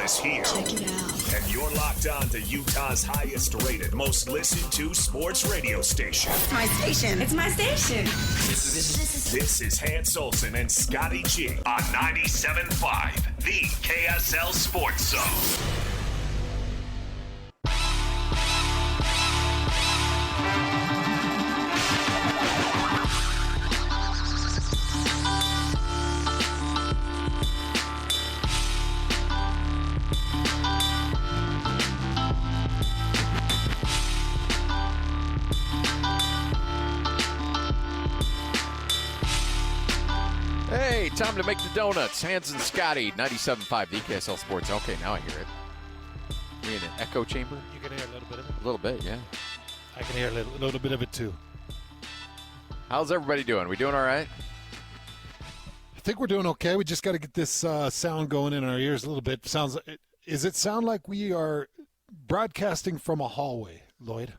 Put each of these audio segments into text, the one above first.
is here. Check it out. And you're locked on to Utah's highest rated, most listened to sports radio station. It's my station. It's my station. This is Hans Olsen and Scotty G on 97.5, the KSL Sports Zone. Hey, time to make the donuts. Hans and Scotty, 97.5, the KSL Sports. Okay, now I hear it. We in an echo chamber? You can hear a little bit of it. A little bit, yeah. I can hear a little bit of it, too. How's everybody doing? We doing all right? I think we're doing okay. We just got to get this sound going in our ears a little bit. Does it sound like we are broadcasting from a hallway, Lloyd?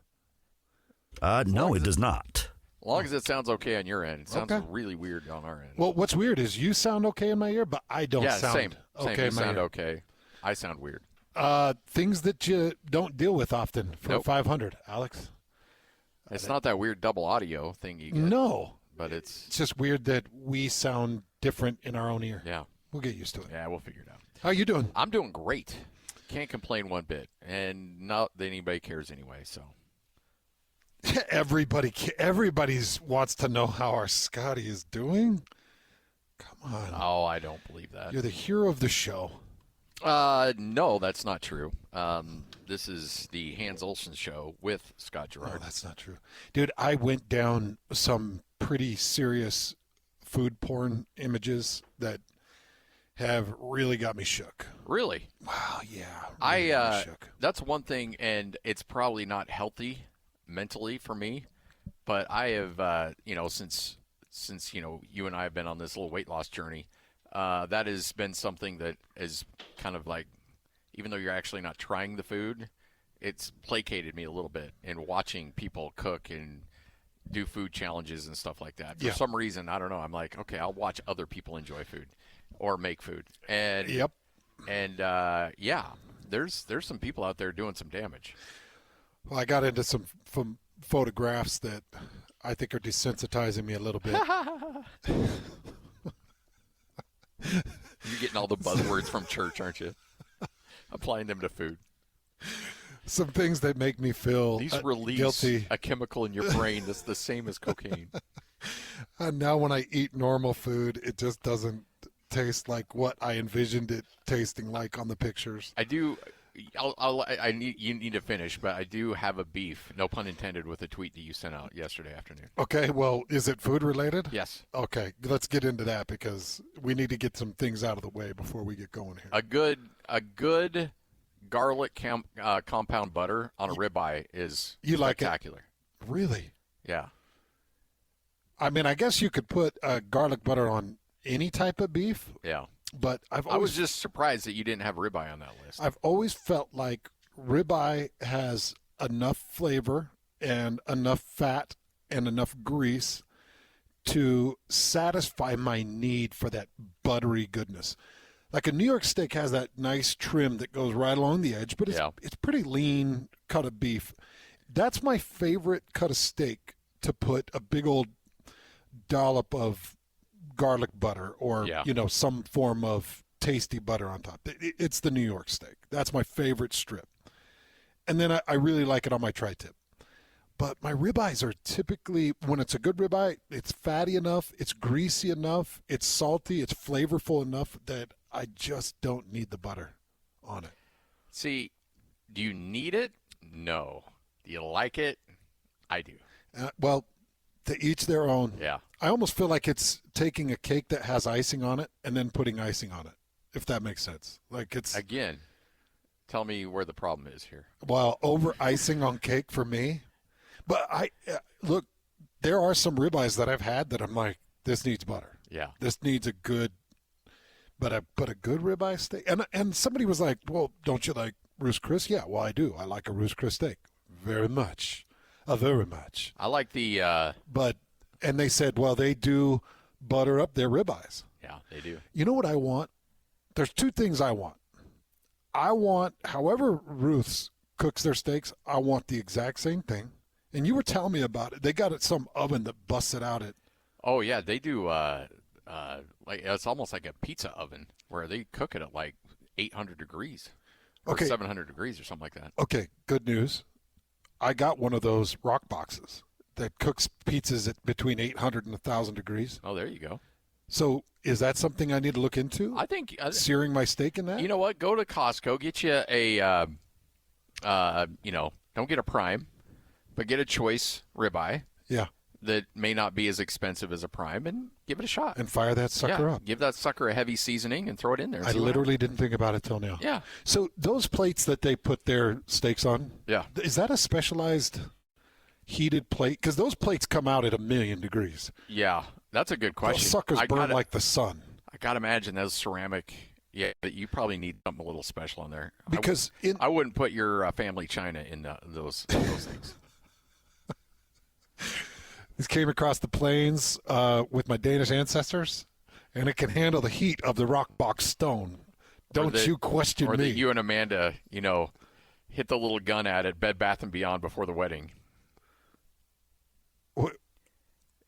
No, it does not. As long as it sounds okay on your end. It sounds Okay. really weird on our end. Well, what's weird is you sound okay in my ear, but I don't sound same. okay You in my sound ear. okay. I sound weird. Things that you don't deal with often for Nope. 500, Alex. It's not that weird double audio thing you get. No. But It's just weird that we sound different in our own ear. yeah. We'll get used to it. Yeah, we'll figure it out. How you doing? I'm doing great. Can't complain one bit. And not that anybody cares anyway, so. Everybody's wants to know how our Scotty is doing. Come on. Oh, I don't believe that. You're the hero of the show. No, that's not true. This is the Hans Olsen Show with Scott No, Gerard. that's not true. Dude, I went down some pretty serious food porn images that have really got me shook. Really? Wow, yeah. Really got me shook. That's one thing, and it's probably not healthy mentally for me, but I have, since you and I have been on this little weight loss journey, that has been something that is kind of like, even though you're actually not trying the food, it's placated me a little bit in watching people cook and do food challenges and stuff like that. For some reason, I don't know, I'm like, okay, I'll watch other people enjoy food or make food. And Yep. And there's some people out there doing some damage. Well, I got into some photographs that I think are desensitizing me a little bit. You're getting all the buzzwords from church, aren't you? Applying them to food. Some things that make me feel These release guilty. a chemical in your brain that's the same as cocaine. And now when I eat normal food, it just doesn't taste like what I envisioned it tasting like on the pictures. I do. You need to finish, but I do have a beef, no pun intended, with a tweet that you sent out yesterday afternoon. Okay, well, is it food related? Yes. Okay, let's get into that because we need to get some things out of the way before we get going here. A good garlic compound butter on a ribeye is spectacular. Really? Yeah. I mean, I guess you could put garlic butter on any type of beef. Yeah. But I was just surprised that you didn't have ribeye on that list. I've always felt like ribeye has enough flavor and enough fat and enough grease to satisfy my need for that buttery goodness. Like a New York steak has that nice trim that goes right along the edge, but it's pretty lean cut of beef. That's my favorite cut of steak, to put a big old dollop of garlic butter or some form of tasty butter on top. It's the New York steak. That's my favorite strip. And then I really like it on my tri-tip. But my ribeyes are typically, when it's a good ribeye, it's fatty enough, it's greasy enough, it's salty, it's flavorful enough that I just don't need the butter on it. See, do you need it? No. Do you like it? I do. Well, to each their own. Yeah. I almost feel like it's taking a cake that has icing on it and then putting icing on it, if that makes sense. Like it's Again, tell me where the problem is here. Well, over icing on cake for me. But look, there are some ribeyes that I've had that I'm like, this needs butter. Yeah. This needs a good, but a good ribeye steak. And somebody was like, well, don't you like Ruth's Chris? Yeah, well, I do. I like a Ruth's Chris steak very much. Very much. I like the and they said, well, they do butter up their ribeyes. Yeah, they do. You know what I want? There's two things I want. I want, however Ruth's cooks their steaks, I want the exact same thing. And you were telling me about it. They got it some oven that busts it out at. Oh yeah, they do. Like it's almost like a pizza oven where they cook it at like 800 degrees or 700 degrees or something like that. Okay, good news. I got one of those rock boxes that cooks pizzas at between 800 and 1,000 degrees. Oh, there you go. So is that something I need to look into? I think searing my steak in that? You know what? Go to Costco, get you a, don't get a prime, but get a choice ribeye. Yeah. That may not be as expensive as a prime, and give it a shot. And fire that sucker up. Give that sucker a heavy seasoning and throw it in there. I literally didn't think about it till now. Yeah. So those plates that they put their steaks on, is that a specialized heated plate? Because those plates come out at 1,000,000 degrees. Yeah, that's a good question. Those suckers burn like the sun. I got to imagine those ceramic. Yeah, but you probably need something a little special on there. Because I wouldn't put your family china in those things. This came across the plains with my Danish ancestors, and it can handle the heat of the rock box stone. Don't you question me. Or that you and Amanda, hit the little gun at it, Bed Bath & Beyond before the wedding. What?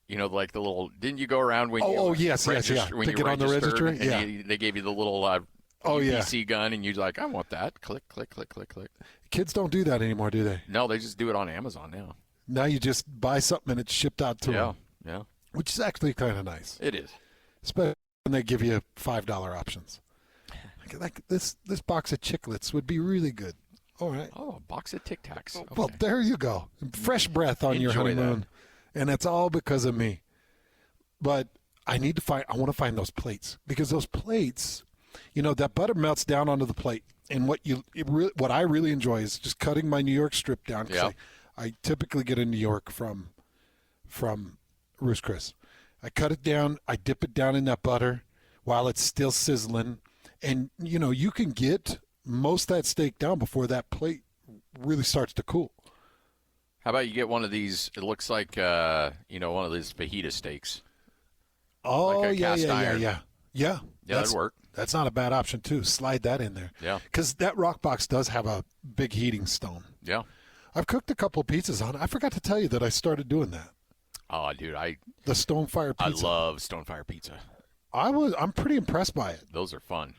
Like the little, didn't you go around when yes. When Pick you it on the registry? And Yeah. they gave you the little UPC gun, and you're like, I want that. Click, click, click, click, click. Kids don't do that anymore, do they? No, they just do it on Amazon now. Now you just buy something and it's shipped out to them. Yeah. Which is actually kind of nice. It is. Especially when they give you $5 options. Like this box of chiclets would be really good. All right. Oh, a box of Tic Tacs. Okay. Well, there you go. Fresh breath on your honeymoon. And it's all because of me. But I want to find those plates. Because those plates, that butter melts down onto the plate. And what I really enjoy is just cutting my New York strip down. Yeah. I typically get in New York from Ruth's Chris. I cut it down. I dip it down in that butter while it's still sizzling. And, you can get most of that steak down before that plate really starts to cool. How about you get one of these, it looks like, one of these fajita steaks. Oh, like a cast iron. Yeah. Yeah, that'd work. That's not a bad option, too. Slide that in there. Yeah. Because that rock box does have a big heating stone. Yeah. I've cooked a couple pizzas on it. I forgot to tell you that I started doing that. Oh, dude, the Stonefire pizza. I love Stonefire pizza. I'm pretty impressed by it. Those are fun.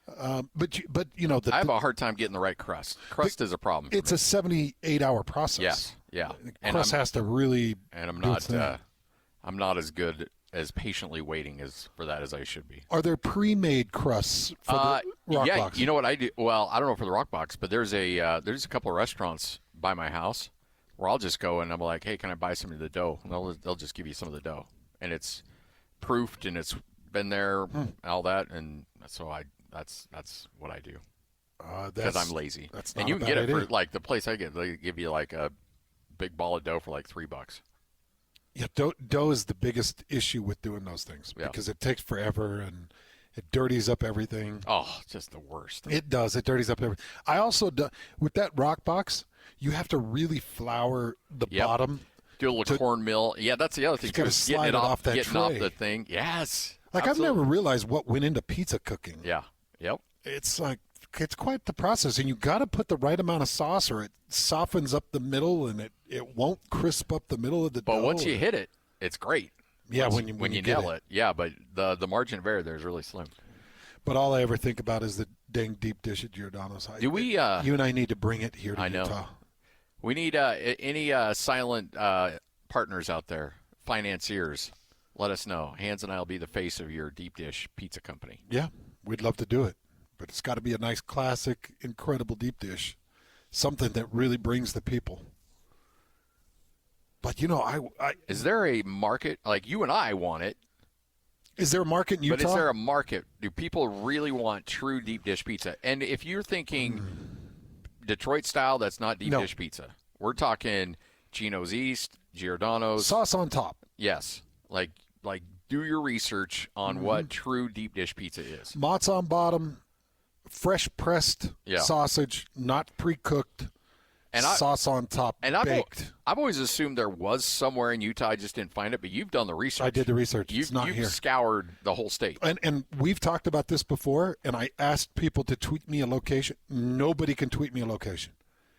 But I have a hard time getting the right crust. Crust is a problem. It's a 78-hour process. Yes, yeah. The crust has to really. And I'm not as good as patiently waiting for that as I should be. Are there pre-made crusts for the rock box? You know what I do? Well, I don't know for the rock box, but there's a couple of restaurants by my house where I'll just go and I'm like, hey, can I buy some of the dough? And they'll just give you some of the dough, and it's proofed and it's been there, all that, and so that's what I do because I'm lazy. That's not and you a can bad get it idea. for like the place I get. They give you like a big ball of dough for like $3. Yeah, dough is the biggest issue with doing those things because it takes forever and it dirties up everything. Oh, just the worst. It does. It dirties up everything. I also do with that rock box. You have to really flour the bottom. Do a little cornmeal. Yeah, that's the other thing. You got to slide it off that getting tray. off the thing. Yes. Like absolutely. I've never realized what went into pizza cooking. Yeah. Yep. It's quite the process, and you got to put the right amount of sauce, or it softens up the middle, and it won't crisp up the middle of the dough. But once you hit it, it's great. Yeah, when you nail it. Yeah, but the margin of error there is really slim. But all I ever think about is the dang deep dish at Giordano's. Do we? You and I need to bring it here to I know. Utah. We need any silent partners out there, financiers. Let us know. Hans and I will be the face of your deep dish pizza company. Yeah, we'd love to do it. But it's got to be a nice, classic, incredible deep dish. Something that really brings the people. But, is there a market? Like, you and I want it. Is there a market in Utah? But is there a market? Do people really want true deep dish pizza? And if you're thinking Detroit style, that's not deep dish pizza. We're talking Gino's East, Giordano's. Sauce on top. Yes. Like do your research on what true deep dish pizza is. Mott's on bottom, fresh pressed sausage, not pre-cooked, And sauce on top, and baked. I've always assumed there was somewhere in Utah. I just didn't find it. But you've done the research. I did the research. It's not you've here. Scoured the whole state. And we've talked about this before, and I asked people to tweet me a location. Nobody can tweet me a location.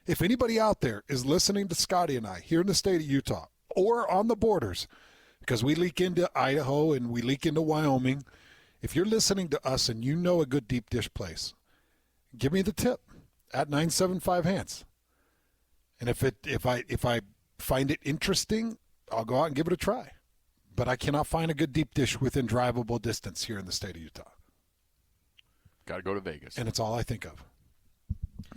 If anybody out there is listening to Scotty and I here in the state of Utah or on the borders, because we leak into Idaho and we leak into Wyoming, if you're listening to us and you know a good deep dish place, give me the tip at 975 Hans. And if I find it interesting, I'll go out and give it a try. But I cannot find a good deep dish within drivable distance here in the state of Utah. Got to go to Vegas. And it's all I think of.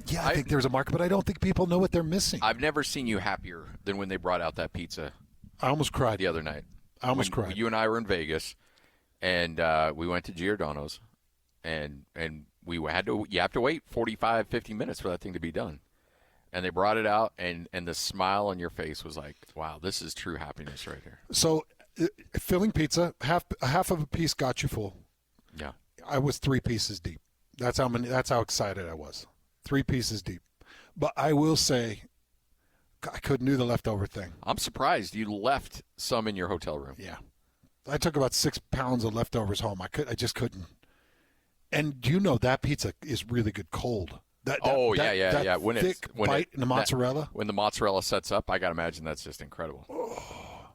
Yeah, I think there's a market, but I don't think people know what they're missing. I've never seen you happier than when they brought out that pizza. I almost cried the other night. I almost cried. You and I were in Vegas, and we went to Giordano's, and you have to wait 45, 50 minutes for that thing to be done. And they brought it out, and the smile on your face was like, wow, this is true happiness right here. So, filling pizza, half of a piece got you full. Yeah. I was 3 pieces deep. That's how excited I was. 3 pieces deep. But I will say, I couldn't do the leftover thing. I'm surprised you left some in your hotel room. Yeah. I took about 6 pounds of leftovers home. I just couldn't. And you know that pizza is really good cold. That When thick bite in the mozzarella. When the mozzarella sets up, I got to imagine that's just incredible. Oh,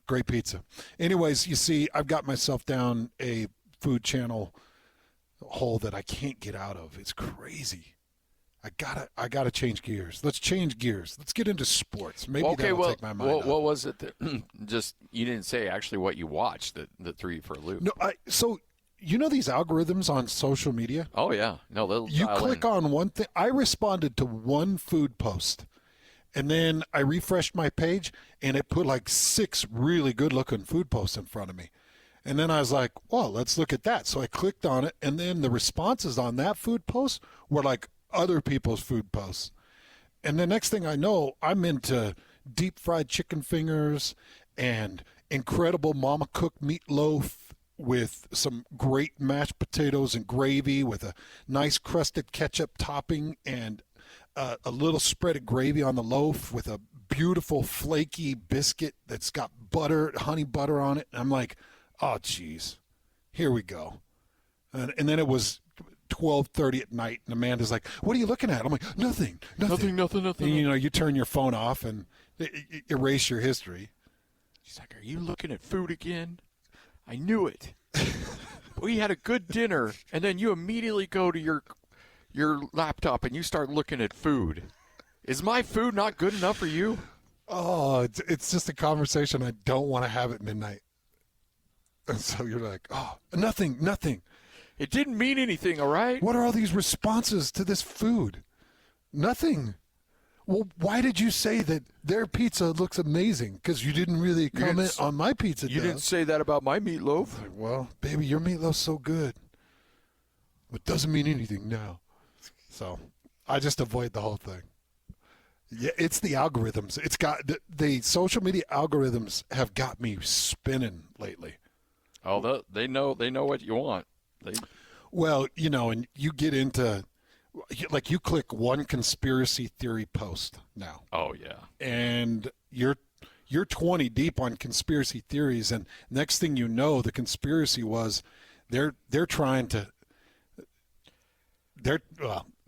great pizza. Anyways, you see, I've got myself down a Food Channel hole that I can't get out of. It's crazy. I gotta change gears. Let's change gears. Let's get into sports. Maybe that'll take my mind off. What was it that just you didn't say actually what you watched that threw you for a loop? No, so you know these algorithms on social media? Oh yeah, no, they'll you click on one thing. I responded to one food post, and then I refreshed my page, and it put like 6 really good-looking food posts in front of me. And then I was like, well, let's look at that. So I clicked on it, and then the responses on that food post were like other people's food posts. And the next thing I know, I'm into deep fried chicken fingers and incredible mama cooked meatloaf with some great mashed potatoes and gravy with a nice crusted ketchup topping and a little spread of gravy on the loaf with a beautiful flaky biscuit that's got butter, honey butter on it. And I'm like, oh, geez, here we go. And then it was 12:30 at night, and Amanda's like, what are you looking at? I'm like, nothing. And, you turn your phone off and erase your history. She's like, are you looking at food again? I knew it. We had a good dinner, and then you immediately go to your laptop and you start looking at food. Is my food not good enough for you? Oh, it's just a conversation I don't want to have at midnight. And so you're like, oh, nothing. It didn't mean anything, all right? What are all these responses to this food? Nothing. Well, why did you say that their pizza looks amazing? Because you didn't really comment on my pizza. You didn't say that about my meatloaf. Like, well, baby, your meatloaf's so good. It doesn't mean anything now. So I just avoid the whole thing. Yeah, it's the algorithms. It's got the social media algorithms have got me spinning lately. Oh, they know what you want. Well, and you get into, like, you click one conspiracy theory post now. Oh yeah, and you're 20 deep on conspiracy theories, and next thing you know, the conspiracy was they're trying to.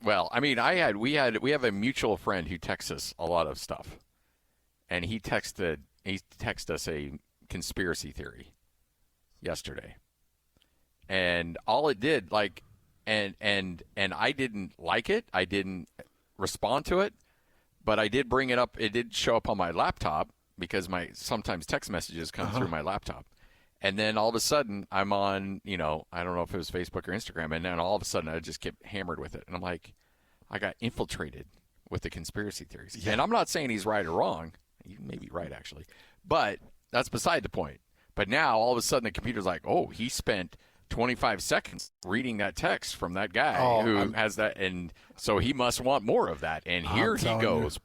Well, I mean, we have a mutual friend who texts us a lot of stuff, and he texted us a conspiracy theory yesterday. And all it did, and I didn't like it. I didn't respond to it, but I did bring it up. It did show up on my laptop because sometimes text messages come through my laptop. And then all of a sudden I'm on, I don't know if it was Facebook or Instagram, and then all of a sudden I just get hammered with it. And I'm like, I got infiltrated with the conspiracy theories. Yeah. And I'm not saying he's right or wrong. He may be right, actually. But that's beside the point. But now all of a sudden the computer's like, oh, he spent 25 seconds reading that text from that guy who has that, and so he must want more of that. And here he goes.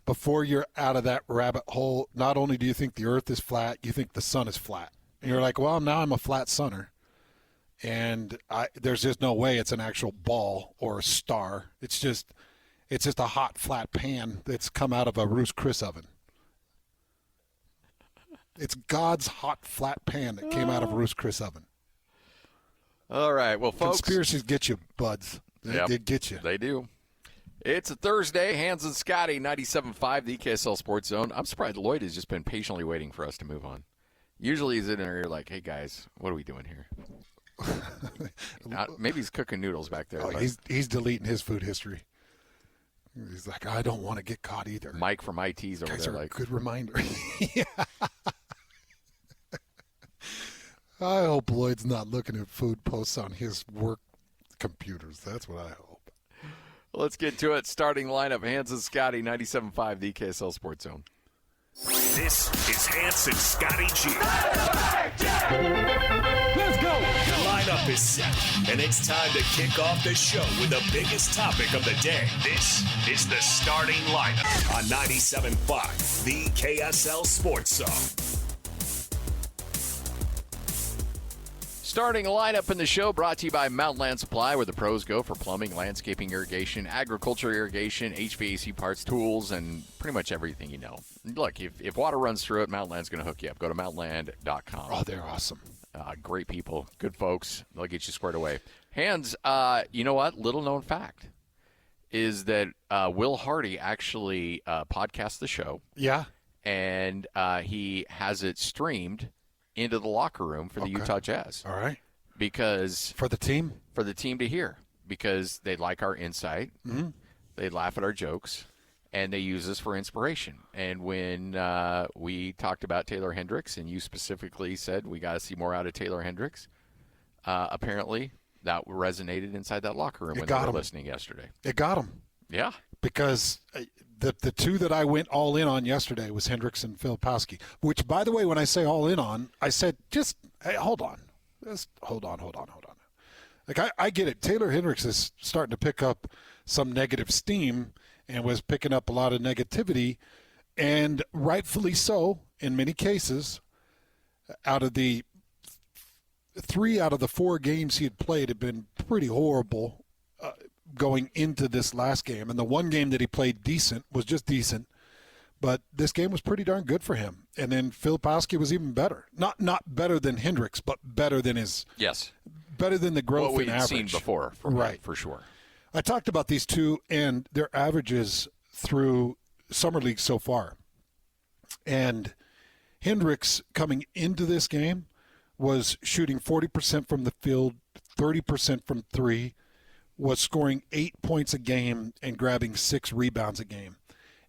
Before you're out of that rabbit hole, not only do you think the earth is flat, you think the sun is flat. And you're like, well, now I'm a flat sunner. And there's just no way it's an actual ball or a star. It's just, It's just a hot, flat pan that's come out of a Ruth's Chris oven. It's God's hot, flat pan that came out of a Ruth's Chris oven. All right, well, folks. Conspiracies get you, buds. They get you. They do. It's a Thursday. Hans and Scotty, 97.5, the KSL Sports Zone. I'm surprised Lloyd has just been patiently waiting for us to move on. Usually he's in there like, hey, guys, what are we doing here? Maybe he's cooking noodles back there. Oh, he's deleting his food history. He's like, I don't want to get caught either. Mike from IT's over guys there. Are like, a good reminder. Yeah. I hope Lloyd's not looking at food posts on his work computers. That's what I hope. Let's get to it. Starting lineup, Hans and Scotty, 97.5, the KSL Sports Zone. This is Hans and Scotty G. Let's go. The lineup is set, and it's time to kick off the show with the biggest topic of the day. This is the starting lineup on 97.5, the KSL Sports Zone. Starting lineup in the show brought to you by Mountain Land Supply, where the pros go for plumbing, landscaping, irrigation, agriculture irrigation, HVAC parts, tools, and pretty much everything you know. Look, if water runs through it, Mountain Land's going to hook you up. Go to mountainland.com. Oh, they're awesome. Great people, good folks. They'll get you squared away. Hans, you know what? Little known fact is that Will Hardy actually podcasts the show. Yeah. And he has it streamed into the locker room for the Utah Jazz. All right. Because for the team to hear, because they like our insight, they laugh at our jokes, and they use us for inspiration. And when we talked about Taylor Hendricks, and you specifically said we got to see more out of Taylor Hendricks, apparently that resonated inside that locker room when they were listening yesterday. It got him. Yeah. Because the two that I went all in on yesterday was Hendricks and Filipowski, which, by the way, when I say all in on, I said, hey, hold on. Just hold on. Like, I get it. Taylor Hendricks is starting to pick up some negative steam and was picking up a lot of negativity, and rightfully so in many cases. Out of the 3 out of the 4 games he had played had been pretty horrible going into this last game. And the one game that he played decent was just decent. But this game was pretty darn good for him. And then Filipowski was even better. Not better than Hendricks, but better than better than the growth what in we've average. seen before, right, for sure. I talked about these two and their averages through Summer League so far. And Hendricks coming into this game was shooting 40% from the field, 30% from 3, was scoring 8 points a game and grabbing 6 rebounds a game.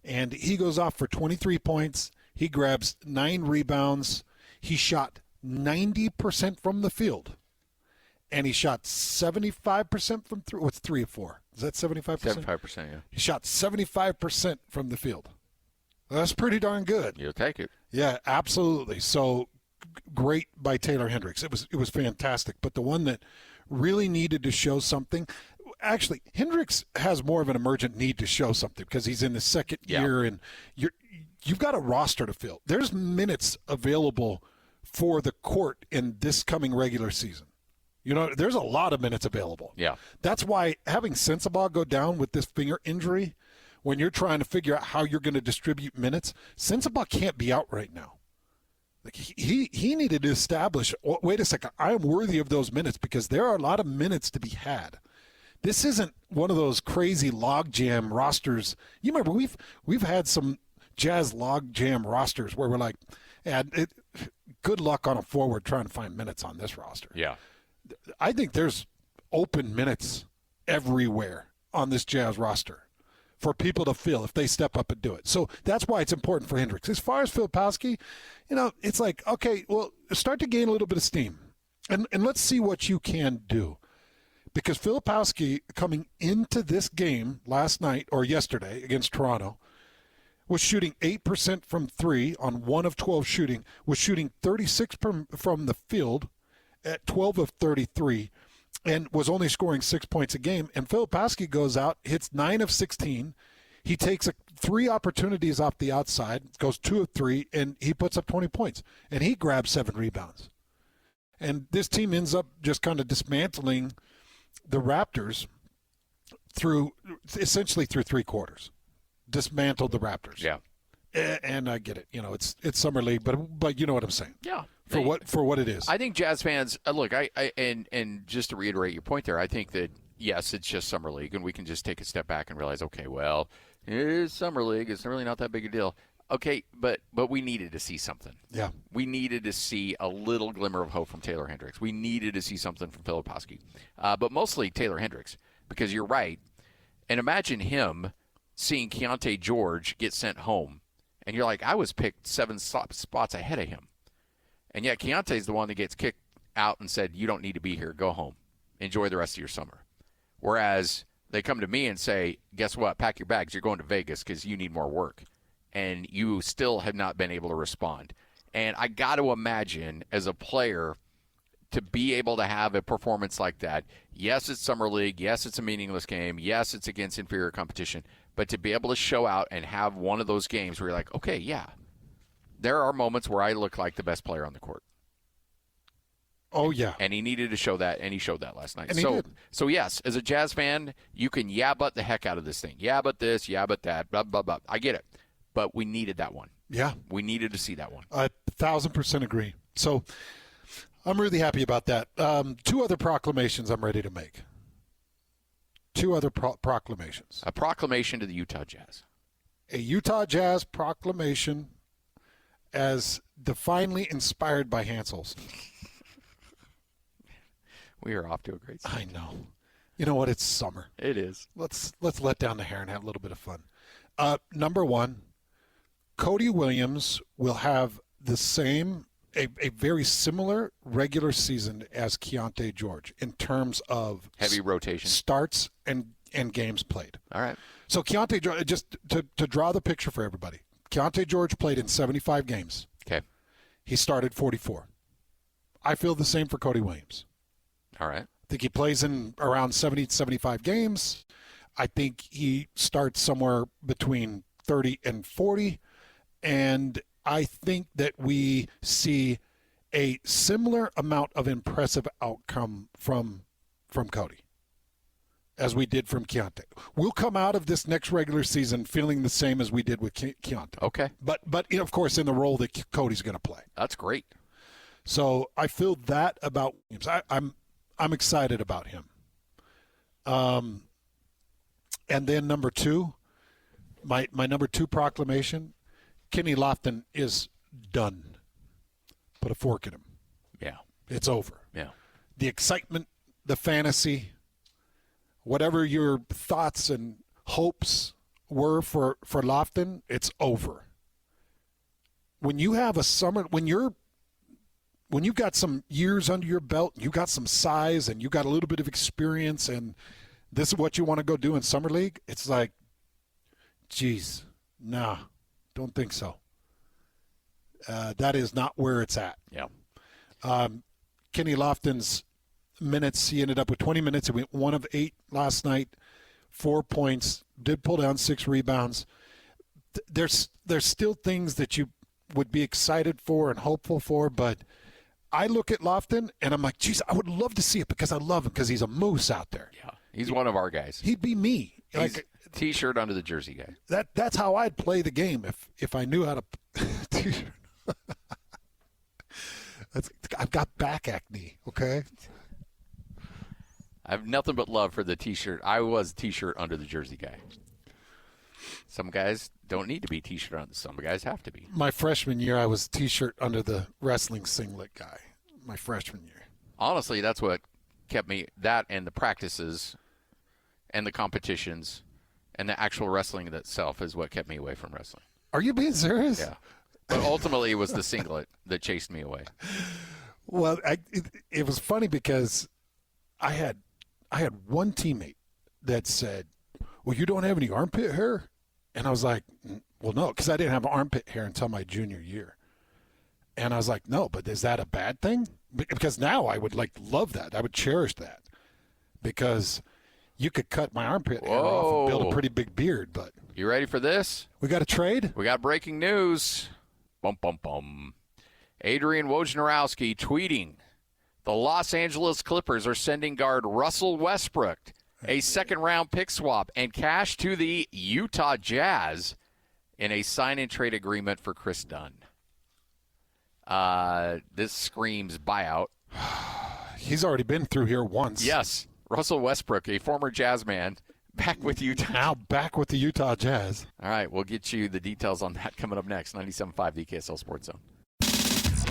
And he goes off for 23 points. He grabs 9 rebounds. He shot 90% from the field. And he shot 75% from 3. What's 3 or 4? Is that 75%? 75%, yeah. He shot 75% from the field. That's pretty darn good. You'll take it. Yeah, absolutely. So great by Taylor Hendricks. It was fantastic. But the one that really needed to show something, actually, Hendricks has more of an emergent need to show something because he's in the second year, and you've got a roster to fill. There's minutes available for the court in this coming regular season. You know, there's a lot of minutes available. Yeah. That's why having Sensabaugh go down with this finger injury, when you're trying to figure out how you're going to distribute minutes, Sensabaugh can't be out right now. Like he needed to establish, wait a second, I am worthy of those minutes because there are a lot of minutes to be had. This isn't one of those crazy logjam rosters. You remember we've had some Jazz logjam rosters where we're like, good luck on a forward trying to find minutes on this roster. Yeah. I think there's open minutes everywhere on this Jazz roster for people to fill if they step up and do it. So that's why it's important for Hendricks. As far as Filipowski, it's like, okay, well, start to gain a little bit of steam. And let's see what you can do. Because Filipowski, coming into this game last night or yesterday against Toronto, was shooting 8% from 3 on 1 of 12 shooting, was shooting 36 from the field at 12 of 33, and was only scoring 6 points a game. And Filipowski goes out, hits 9 of 16. He takes 3 opportunities off the outside, goes 2 of 3, and he puts up 20 points. And he grabs 7 rebounds. And this team ends up just kind of dismantling the Raptors essentially through three quarters, dismantled the Raptors. Yeah. And I get it. It's summer league, but you know what I'm saying. Yeah. For what it is. I think Jazz fans look. And just to reiterate your point there, I think that yes, it's just summer league, and we can just take a step back and realize, okay, well, it is summer league. It's really not that big a deal. Okay, but we needed to see something. Yeah. We needed to see a little glimmer of hope from Taylor Hendricks. We needed to see something from Filipowski. But mostly Taylor Hendricks, because you're right. And imagine him seeing Keontae George get sent home. And you're like, I was picked 7 spots ahead of him. And yet Keontae's the one that gets kicked out and said, you don't need to be here. Go home. Enjoy the rest of your summer. Whereas they come to me and say, guess what? Pack your bags. You're going to Vegas because you need more work. And you still have not been able to respond. And I got to imagine as a player to be able to have a performance like that, yes, it's summer league, yes, it's a meaningless game, yes, it's against inferior competition, but to be able to show out and have one of those games where you're like, okay, yeah, there are moments where I look like the best player on the court. Oh, yeah. And he needed to show that, and he showed that last night. And he did. So, yes, as a Jazz fan, you can but the heck out of this thing. Yeah, but this, yeah, but that, blah, blah, blah. I get it. But we needed that one. Yeah. We needed to see that one. 1,000% agree. So I'm really happy about that. 2 other proclamations I'm ready to make. 2 other proclamations. A proclamation to the Utah Jazz. A Utah Jazz proclamation as divinely inspired by Hans Olsen. We are off to a great start. I know. You know what? It's summer. It is. Let's let down the hair and have a little bit of fun. Number 1, Cody Williams will have the same, a very similar regular season as Keontae George in terms of heavy rotation, starts and games played. All right. So Keontae George, just to draw the picture for everybody, Keontae George played in 75 games. Okay. He started 44. I feel the same for Cody Williams. All right. I think he plays in around 70 to 75 games. I think he starts somewhere between 30 and 40. And I think that we see a similar amount of impressive outcome from Cody as we did from Keontae. We'll come out of this next regular season feeling the same as we did with Keontae. Okay. But of course, in the role that Cody's going to play. That's great. So I feel that about Williams. I'm excited about him. And then number 2, my number 2 proclamation, Kenny Lofton is done. Put a fork in him. Yeah. It's over. Yeah. The excitement, the fantasy, whatever your thoughts and hopes were for Lofton, it's over. When you have a summer, when you've got some years under your belt, you got some size, and you got a little bit of experience, and this is what you want to go do in summer league, it's like, geez, nah, don't think so. That is not where it's at. Yeah. Kenny Lofton's minutes, he ended up with 20 minutes. He went 1 of 8 last night, 4 points, did pull down 6 rebounds. There's still things that you would be excited for and hopeful for, but I look at Lofton and I'm like, geez, I would love to see it because I love him because he's a moose out there. Yeah. He's one of our guys. He'd be me. He's like T-shirt under the jersey guy. That's how I'd play the game if I knew how to T-shirt. I've got back acne, okay? I have nothing but love for the T-shirt. I was T-shirt under the jersey guy. Some guys don't need to be T-shirt under. Some guys have to be. My freshman year, I was T-shirt under the wrestling singlet guy. My freshman year. Honestly, that's what kept me. That and the practices, and the competitions, and the actual wrestling itself is what kept me away from wrestling. Are you being serious? Yeah. But ultimately, it was the singlet that chased me away. Well, it was funny because I had one teammate that said, "Well, you don't have any armpit hair," and I was like, "Well, no," because I didn't have armpit hair until my junior year. And I was like, "No, but is that a bad thing?" Because now I would love that. I would cherish that because you could cut my armpit hair off and build a pretty big beard. But you ready for this? We got a trade. We got breaking news. Bum, bum, bum. Adrian Wojnarowski tweeting, the Los Angeles Clippers are sending guard Russell Westbrook a second-round pick swap, and cash to the Utah Jazz in a sign-and-trade agreement for Chris Dunn. This screams buyout. He's already been through here once. Yes, Russell Westbrook, a former Jazz man, back with Utah. Now back with the Utah Jazz. All right, we'll get you the details on that coming up next. 97.5, the KSL Sports Zone.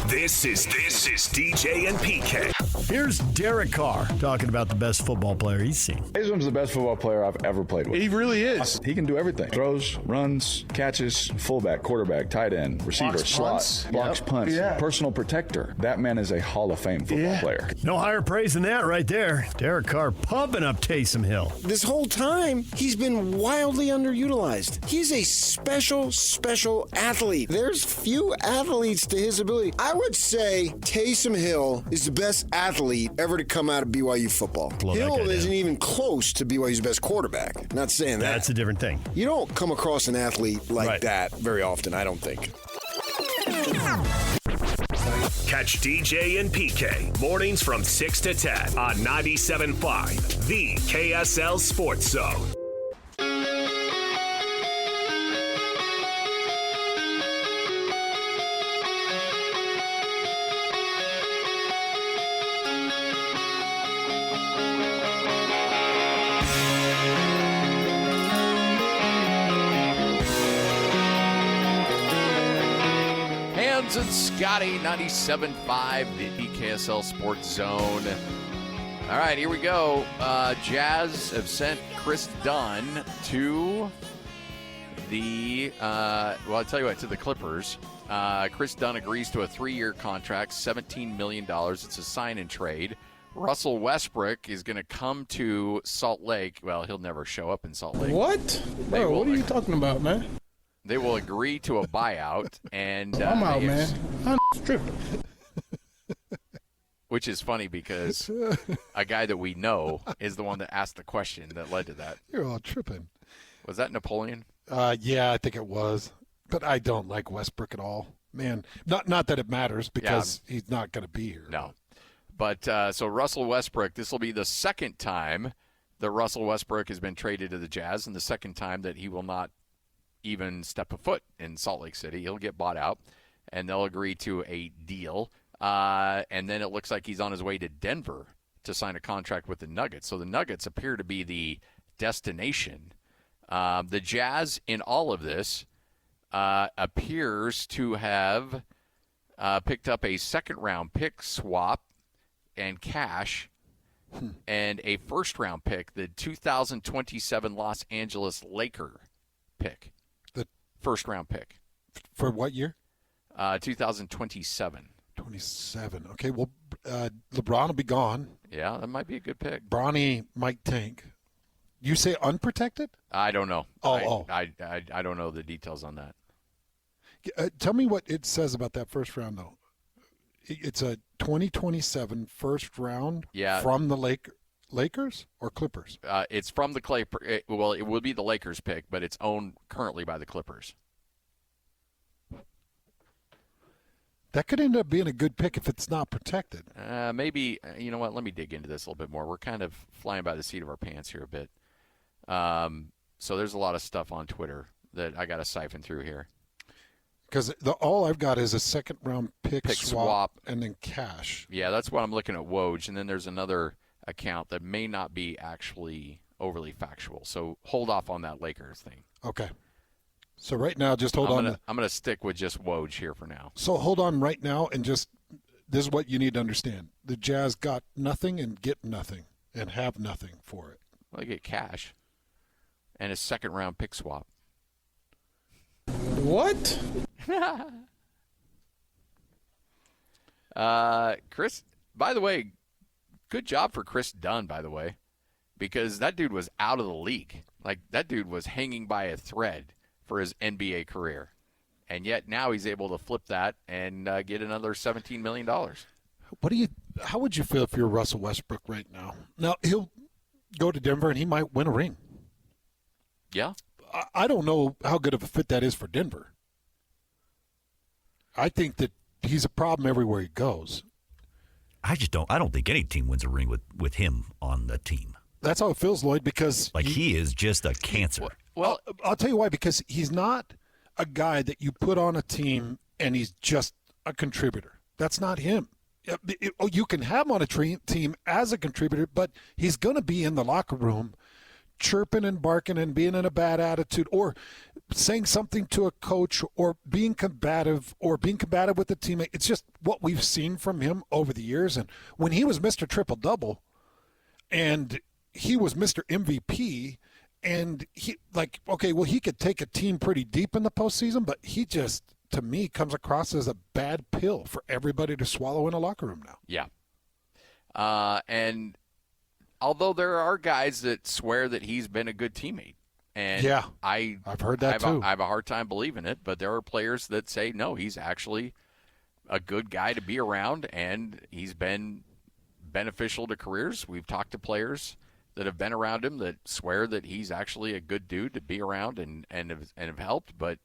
This is DJ and PK. Here's Derek Carr talking about the best football player he's seen. Hazelham's the best football player I've ever played with. He really is. He can do everything. Throws, runs, catches, fullback, quarterback, tight end, receiver, slot, blocks, punts, personal protector. That man is a Hall of Fame football player. No higher praise than that right there. Derek Carr pumping up Taysom Hill. This whole time, he's been wildly underutilized. He's a special athlete. There's few athletes to his ability. I would say Taysom Hill is the best athlete ever to come out of BYU football. Hill isn't even close to BYU's best quarterback. Not saying that. That's a different thing. You don't come across an athlete like that very often, I don't think. Catch DJ and PK mornings from 6 to 10 on 97.5, the KSL Sports Zone. And Scotty, 97.5, the KSL Sports Zone. All right, here we go. Jazz have sent Chris Dunn to the, I'll tell you what, to the Clippers. Chris Dunn agrees to a 3-year contract, $17 million. It's a sign and trade. Russell Westbrook is going to come to Salt Lake. Well, he'll never show up in Salt Lake. What? Bro, what are you talking about, man? They will agree to a buyout, and I'm out, man. I'm tripping. Which is funny because a guy that we know is the one that asked the question that led to that. You're all tripping. Was that Napoleon? Yeah, I think it was. But I don't like Westbrook at all. Man, not that it matters because he's not going to be here. No. But so Russell Westbrook, this will be the second time that Russell Westbrook has been traded to the Jazz and the second time that he will not even step a foot in Salt Lake City. He'll get bought out, and they'll agree to a deal. And then it looks like he's on his way to Denver to sign a contract with the Nuggets. So the Nuggets appear to be the destination. The Jazz, in all of this, appears to have picked up a second-round pick swap and cash and a first-round pick, the 2027 Los Angeles Laker pick. The first-round pick. For what year? 2027. 27. Okay, well, LeBron will be gone. Yeah, that might be a good pick. Bronny might tank. You say unprotected? I don't know. I don't know the details on that. Tell me what it says about that first round, though. It's a 2027 first round from the Lakers or Clippers? It's from the Clippers. Well, it will be the Lakers pick, but it's owned currently by the Clippers. That could end up being a good pick if it's not protected. Maybe, you know what, let me dig into this a little bit more. We're kind of flying by the seat of our pants here a bit. So there's a lot of stuff on Twitter that I got to siphon through here. Because all I've got is a second-round pick swap and then cash. Yeah, that's what I'm looking at, Woj. And then there's another account that may not be actually overly factual. So hold off on that Lakers thing. Okay. So right now, just hold on. I'm going to stick with just Woj here for now. So hold on right now and this is what you need to understand. The Jazz got nothing and get nothing and have nothing for it. Well, they get cash and a second-round pick swap. What? Chris, by the way, good job for Chris Dunn, by the way, because that dude was out of the league. Like, that dude was hanging by a thread for his NBA career. And yet now he's able to flip that and get another $17 million. How would you feel if you're Russell Westbrook right now? Now, he'll go to Denver and he might win a ring. Yeah. I don't know how good of a fit that is for Denver. I think that he's a problem everywhere he goes. I don't think any team wins a ring with him on the team. That's how it feels, Lloyd, because he is just a cancer. Well, I'll tell you why, because he's not a guy that you put on a team and he's just a contributor. That's not him. You can have him on a team as a contributor, but he's going to be in the locker room chirping and barking and being in a bad attitude or saying something to a coach or being combative with a teammate. It's just what we've seen from him over the years. And when he was Mr. Triple-Double and he was Mr. MVP, and he could take a team pretty deep in the postseason, but he just, to me, comes across as a bad pill for everybody to swallow in a locker room now. Yeah. And although there are guys that swear that he's been a good teammate. And yeah, I've heard that too. I have a hard time believing it, but there are players that say, no, he's actually a good guy to be around, and he's been beneficial to careers. We've talked to players that have been around him that swear that he's actually a good dude to be around and have helped, but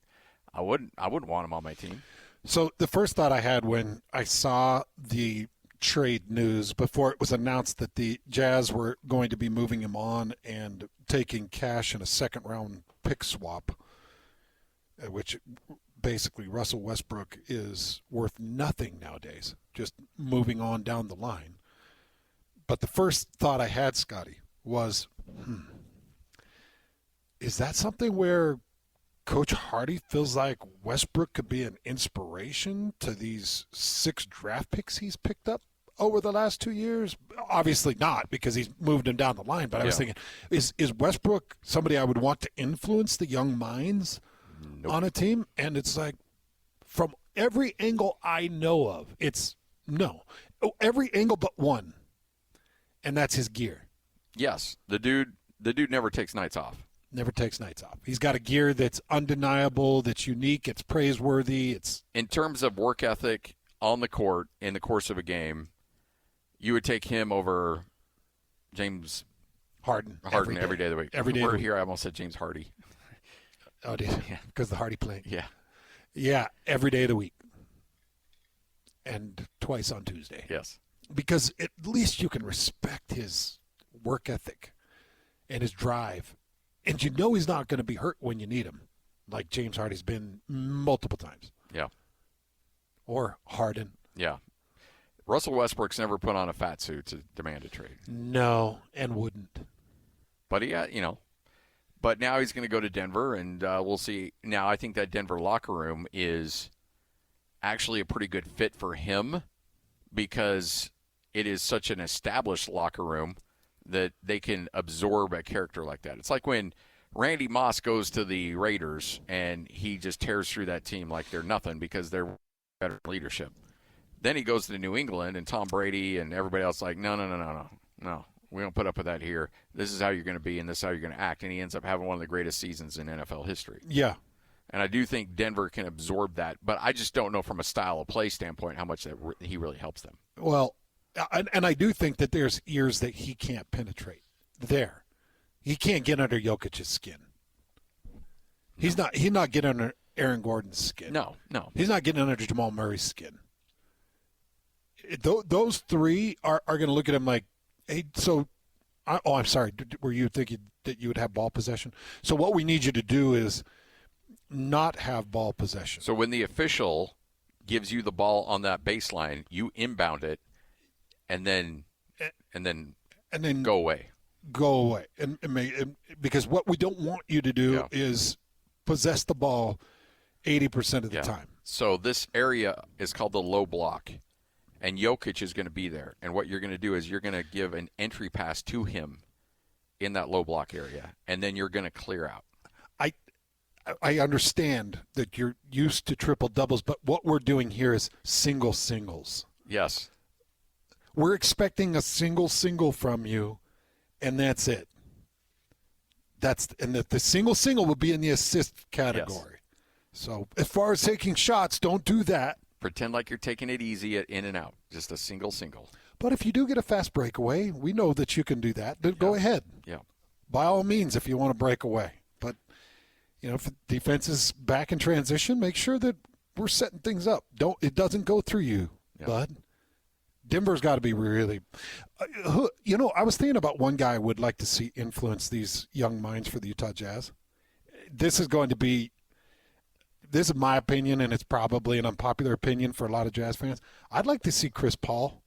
I wouldn't want him on my team. So the first thought I had when I saw the trade news before it was announced that the Jazz were going to be moving him on and taking cash in a second-round pick swap, which basically Russell Westbrook is worth nothing nowadays, just moving on down the line. But the first thought I had, Scotty, was, is that something where Coach Hardy feels like Westbrook could be an inspiration to these 6 draft picks he's picked up over the last 2 years? Obviously not, because he's moved him down the line. But I was thinking, is Westbrook somebody I would want to influence the young minds on a team? And it's like, from every angle I know of, it's no. Every angle but one, and that's his gear. Yes, the dude never takes nights off. Never takes nights off. He's got a gear that's undeniable, that's unique, it's praiseworthy. It's in terms of work ethic on the court in the course of a game, you would take him over James Harden every day of the week. Every day of the week. Here I almost said James Hardy. Oh, did yeah, because the Hardy playing. Yeah, every day of the week, and twice on Tuesday. Yes, because at least you can respect his work ethic and his drive. And you know he's not going to be hurt when you need him, like James Hardy's been multiple times. Yeah. Or Harden. Yeah. Russell Westbrook's never put on a fat suit to demand a trade. No, and wouldn't. But but now he's going to go to Denver, and we'll see. Now I think that Denver locker room is actually a pretty good fit for him because it is such an established locker room that they can absorb a character like that. It's like when Randy Moss goes to the Raiders and he just tears through that team like they're nothing because they're better leadership. Then he goes to New England and Tom Brady and everybody else like, no. We don't put up with that here. This is how you're going to be and this is how you're going to act. And he ends up having one of the greatest seasons in NFL history. Yeah. And I do think Denver can absorb that, but I just don't know from a style of play standpoint how much that he really helps them. Well, and I do think that there's ears that he can't penetrate. There, he can't get under Jokic's skin. He's not getting under Aaron Gordon's skin. No. He's not getting under Jamal Murray's skin. Those three are going to look at him like, hey, I'm sorry. Were you thinking that you would have ball possession? So what we need you to do is not have ball possession. So when the official gives you the ball on that baseline, you inbound it. And then go away. Go away, and because what we don't want you to do is possess the ball 80% of the time. So this area is called the low block, and Jokic is going to be there. And what you're going to do is you're going to give an entry pass to him in that low block area, and then you're going to clear out. I understand that you're used to triple doubles, but what we're doing here is singles. Yes. We're expecting a single from you, and that's it. The single will be in the assist category. Yes. So as far as taking shots, don't do that. Pretend like you're taking it easy at in and out. Just a single. But if you do get a fast breakaway, we know that you can do that. Go ahead. Yeah. By all means, if you want to break away. But if the defense is back in transition, make sure that we're setting things up. It doesn't go through you, bud. Denver's got to be really I was thinking about one guy I would like to see influence these young minds for the Utah Jazz. This is my opinion, and it's probably an unpopular opinion for a lot of Jazz fans. I'd like to see Chris Paul,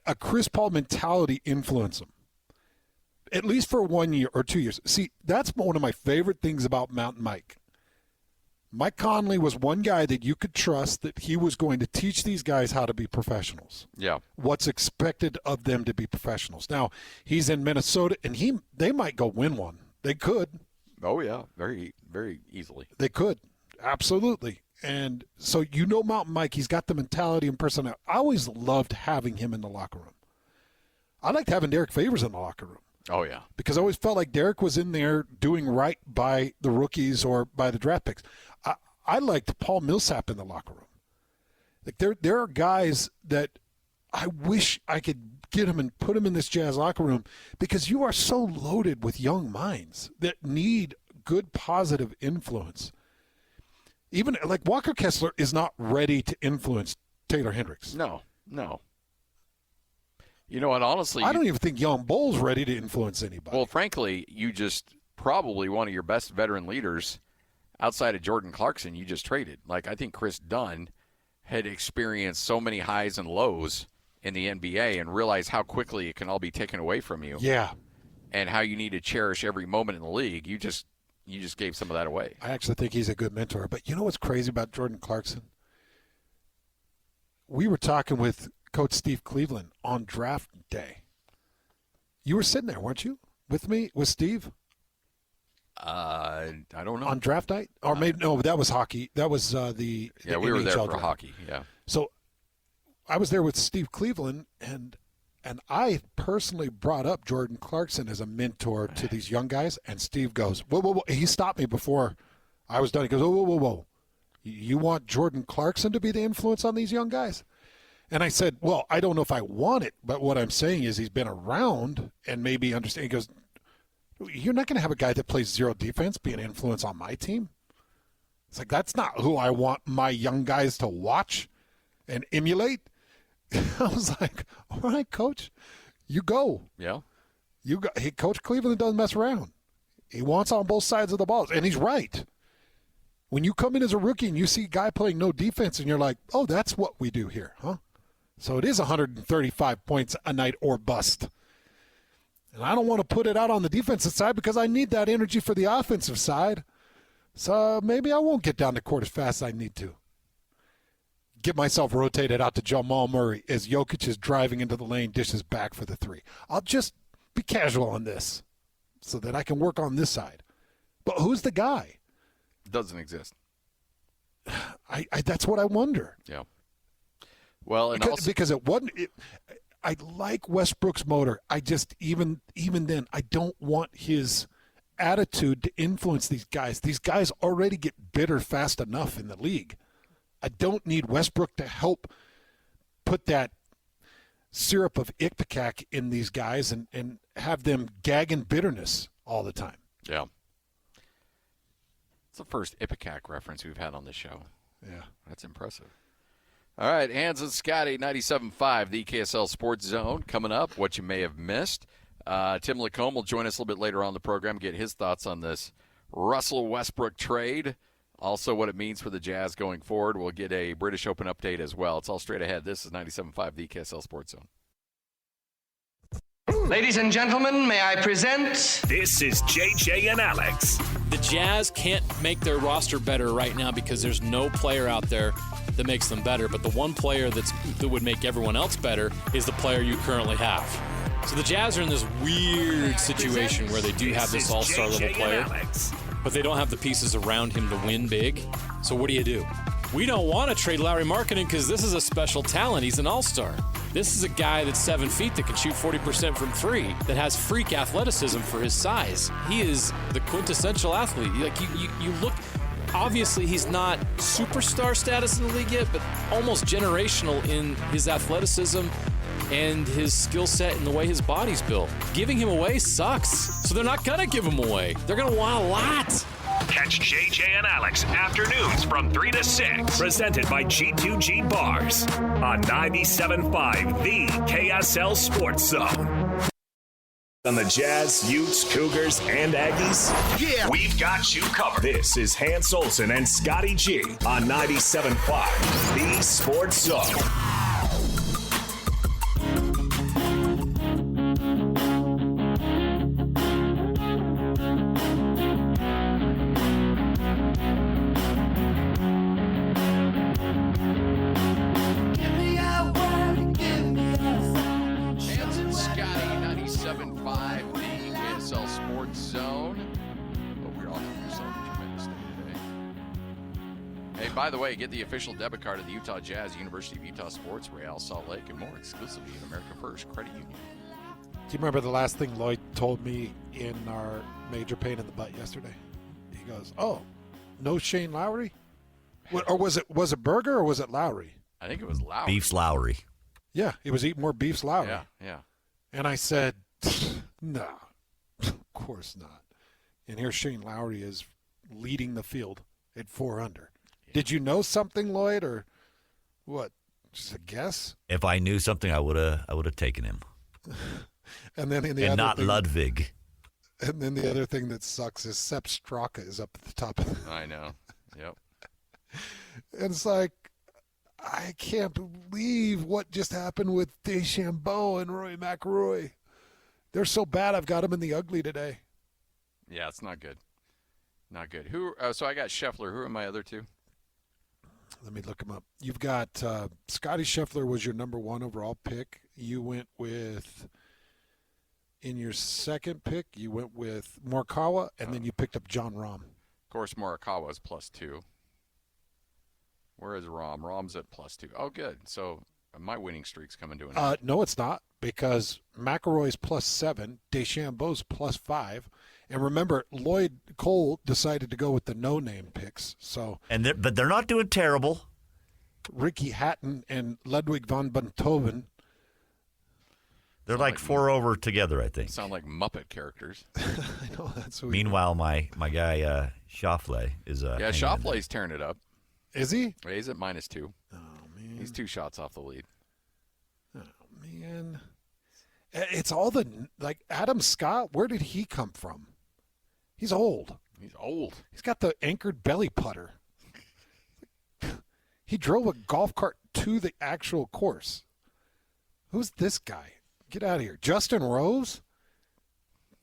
a Chris Paul mentality influence him, at least for 1 year or 2 years. See, that's one of my favorite things about Mountain Mike. Mike Conley was one guy that you could trust that he was going to teach these guys how to be professionals. Yeah. What's expected of them to be professionals. Now, he's in Minnesota, and they might go win one. They could. Oh, yeah. Very, very easily. They could. Absolutely. And so Mountain Mike, he's got the mentality and personality. I always loved having him in the locker room. I liked having Derek Favors in the locker room. Oh, yeah. Because I always felt like Derek was in there doing right by the rookies or by the draft picks. I liked Paul Millsap in the locker room. Like there are guys that I wish I could get him and put him in this Jazz locker room, because you are so loaded with young minds that need good positive influence. Even like Walker Kessler is not ready to influence Taylor Hendricks. No. You know what, honestly, I don't even think Young Bull's ready to influence anybody. Well, frankly, you just probably one of your best veteran leaders outside of Jordan Clarkson you just traded. Like, I think Chris Dunn had experienced so many highs and lows in the NBA and realized how quickly it can all be taken away from you. Yeah. And how you need to cherish every moment in the league. You just gave some of that away. I actually think he's a good mentor. But you know what's crazy about Jordan Clarkson? We were talking with Coach Steve Cleveland on draft day. You were sitting there, weren't you? With me? With Steve? I don't know. On draft night? Or maybe, no, that was hockey. That was the we were NHL there for draft. hockey, yeah. So I was there with Steve Cleveland, and I personally brought up Jordan Clarkson as a mentor to these young guys, and Steve goes, whoa. He stopped me before I was done. He goes, whoa. You want Jordan Clarkson to be the influence on these young guys? And I said, well, I don't know if I want it, but what I'm saying is he's been around and maybe understand. He goes, you're not going to have a guy that plays zero defense be an influence on my team. It's like, that's not who I want my young guys to watch and emulate. I was like, all right, Coach, you go. Yeah. You go. Hey, Coach Cleveland doesn't mess around. He wants on both sides of the ball, and he's right. When you come in as a rookie and you see a guy playing no defense and you're like, oh, that's what we do here, huh? So it is 135 points a night or bust. And I don't want to put it out on the defensive side because I need that energy for the offensive side. So maybe I won't get down the court as fast as I need to. Get myself rotated out to Jamal Murray as Jokic is driving into the lane, dishes back for the three. I'll just be casual on this so that I can work on this side. But who's the guy? Doesn't exist. That's what I wonder. Yeah. Well, and because it wasn't. I like Westbrook's motor. I just even then I don't want his attitude to influence these guys. These guys already get bitter fast enough in the league. I don't need Westbrook to help put that syrup of ipecac in these guys and have them gagging bitterness all the time. Yeah. It's the first ipecac reference we've had on the show. Yeah. That's impressive. All right, Hans and Scotty, 97.5, the KSL Sports Zone. Coming up, what you may have missed. Tim LaComb will join us a little bit later on the program, get his thoughts on this Russell Westbrook trade. Also, what it means for the Jazz going forward. We'll get a British Open update as well. It's all straight ahead. This is 97.5, the KSL Sports Zone. Ladies and gentlemen, may I present... This is JJ and Alex. The Jazz can't make their roster better right now because there's no player out there that makes them better. But the one player that would make everyone else better is the player you currently have. So the Jazz are in this weird situation where they do have this all-star level player, but they don't have the pieces around him to win big. So what do? We don't want to trade Lauri Markkanen because this is a special talent. He's an all-star. This is a guy that's 7 feet that can shoot 40% from three, that has freak athleticism for his size. He is the quintessential athlete. Like you look, obviously he's not superstar status in the league yet, but almost generational in his athleticism and his skill set and the way his body's built. Giving him away sucks, so they're not going to give him away. They're going to want a lot. Catch JJ and Alex afternoons from 3 to 6. Presented by G2G Bars on 97.5, the KSL Sports Zone. On the Jazz, Utes, Cougars, and Aggies? Yeah! We've got you covered. This is Hans Olsen and Scotty G on 97.5, the Sports Zone. By the way, get the official debit card of the Utah Jazz, University of Utah Sports, Real Salt Lake, and more exclusively at America First Credit Union. Do you remember the last thing Lloyd told me in our major pain in the butt yesterday? He goes, "Oh, no Shane Lowry?" Or was it Berger or was it Lowry? I think it was Lowry. Beef's Lowry. Yeah, he was eating more Beef's Lowry. Yeah. And I said, "No, of course not." And here Shane Lowry is leading the field at 4 under. Did you know something, Lloyd, or what? Just a guess? If I knew something, I would have taken him. And then not Ludwig. And then the other thing that sucks is Sepp Straka is up at the top of I know. Yep. And it's like, I can't believe what just happened with DeChambeau and Roy McIlroy. They're so bad. I've got them in the ugly today. Yeah, it's not good. Not good. Who? So I got Scheffler. Who are my other two? Let me look them up. You've got Scotty Scheffler was your number 1 overall pick. You went with, in your second pick, you went with Morikawa, and then you picked up John Rahm. Of course, Morikawa is +2. Where is Rahm? Rahm's at +2. Oh, good. So my winning streak's coming to an end. No, it's not, because McIlroy's +7, DeChambeau's +5. And remember, Lloyd Cole decided to go with the no-name picks. But they're not doing terrible. Ricky Hatton and Ludwig van Beethoven. They're like 4 over together, I think. Sound like Muppet characters. I know, that's what Meanwhile, my guy Schauffele is Schauffele's tearing it up. Is he? Yeah, he's at -2. Oh, man. He's 2 shots off the lead. Oh, man. It's all Adam Scott, where did he come from? He's old. He's old. He's got the anchored belly putter. He drove a golf cart to the actual course. Who's this guy? Get out of here. Justin Rose?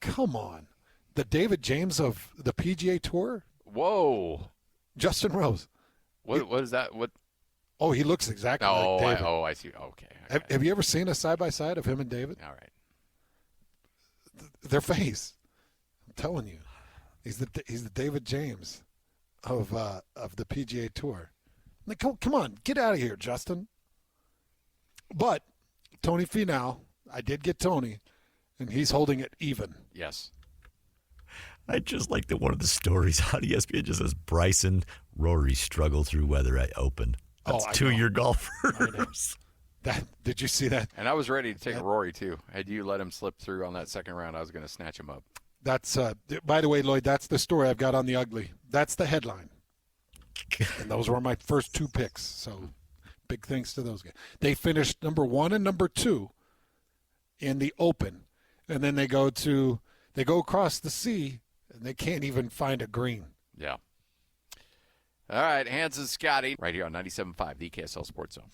Come on. The David James of the PGA Tour? Whoa. Justin Rose. What is that? What? Oh, he looks exactly like David. I see. Okay. Have you ever seen a side-by-side of him and David? All right. Their face. I'm telling you. He's the David James of the PGA Tour. Like, come on, get out of here, Justin. But Tony Finau, I did get Tony, and he's holding it even. Yes. I just like that one of the stories on ESPN just says Bryson Rory struggle through weather at Open. That's 2-year golfers. Did you see that? And I was ready to take Rory too. Had you let him slip through on that second round, I was going to snatch him up. That's by the way, Lloyd, that's the story I've got on the ugly. That's the headline. And those were my first 2 picks. So big thanks to those guys. They finished number 1 and number 2 in the Open. And then they go across the sea and they can't even find a green. Yeah. All right, Hans and Scotty right here on 97.5, the KSL Sports Zone.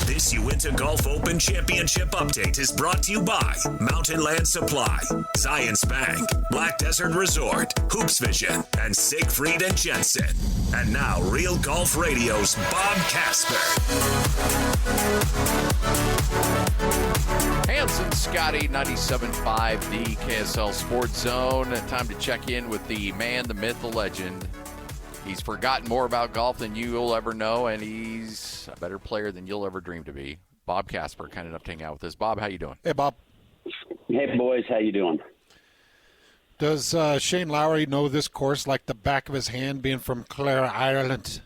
This Uinta Golf Open Championship update is brought to you by Mountain Land Supply, Zions Bank, Black Desert Resort, Hoops Vision, and Siegfried and Jensen. And now, Real Golf Radio's Bob Casper. Hans and Scotty, 97.5, the KSL Sports Zone. Time to check in with the man, the myth, the legend. He's forgotten more about golf than you'll ever know, and he's a better player than you'll ever dream to be. Bob Casper, kind enough to hang out with us. Bob, how you doing? Hey, Bob. Hey, boys. How you doing? Does Shane Lowry know this course like the back of his hand, being from Clare, Ireland?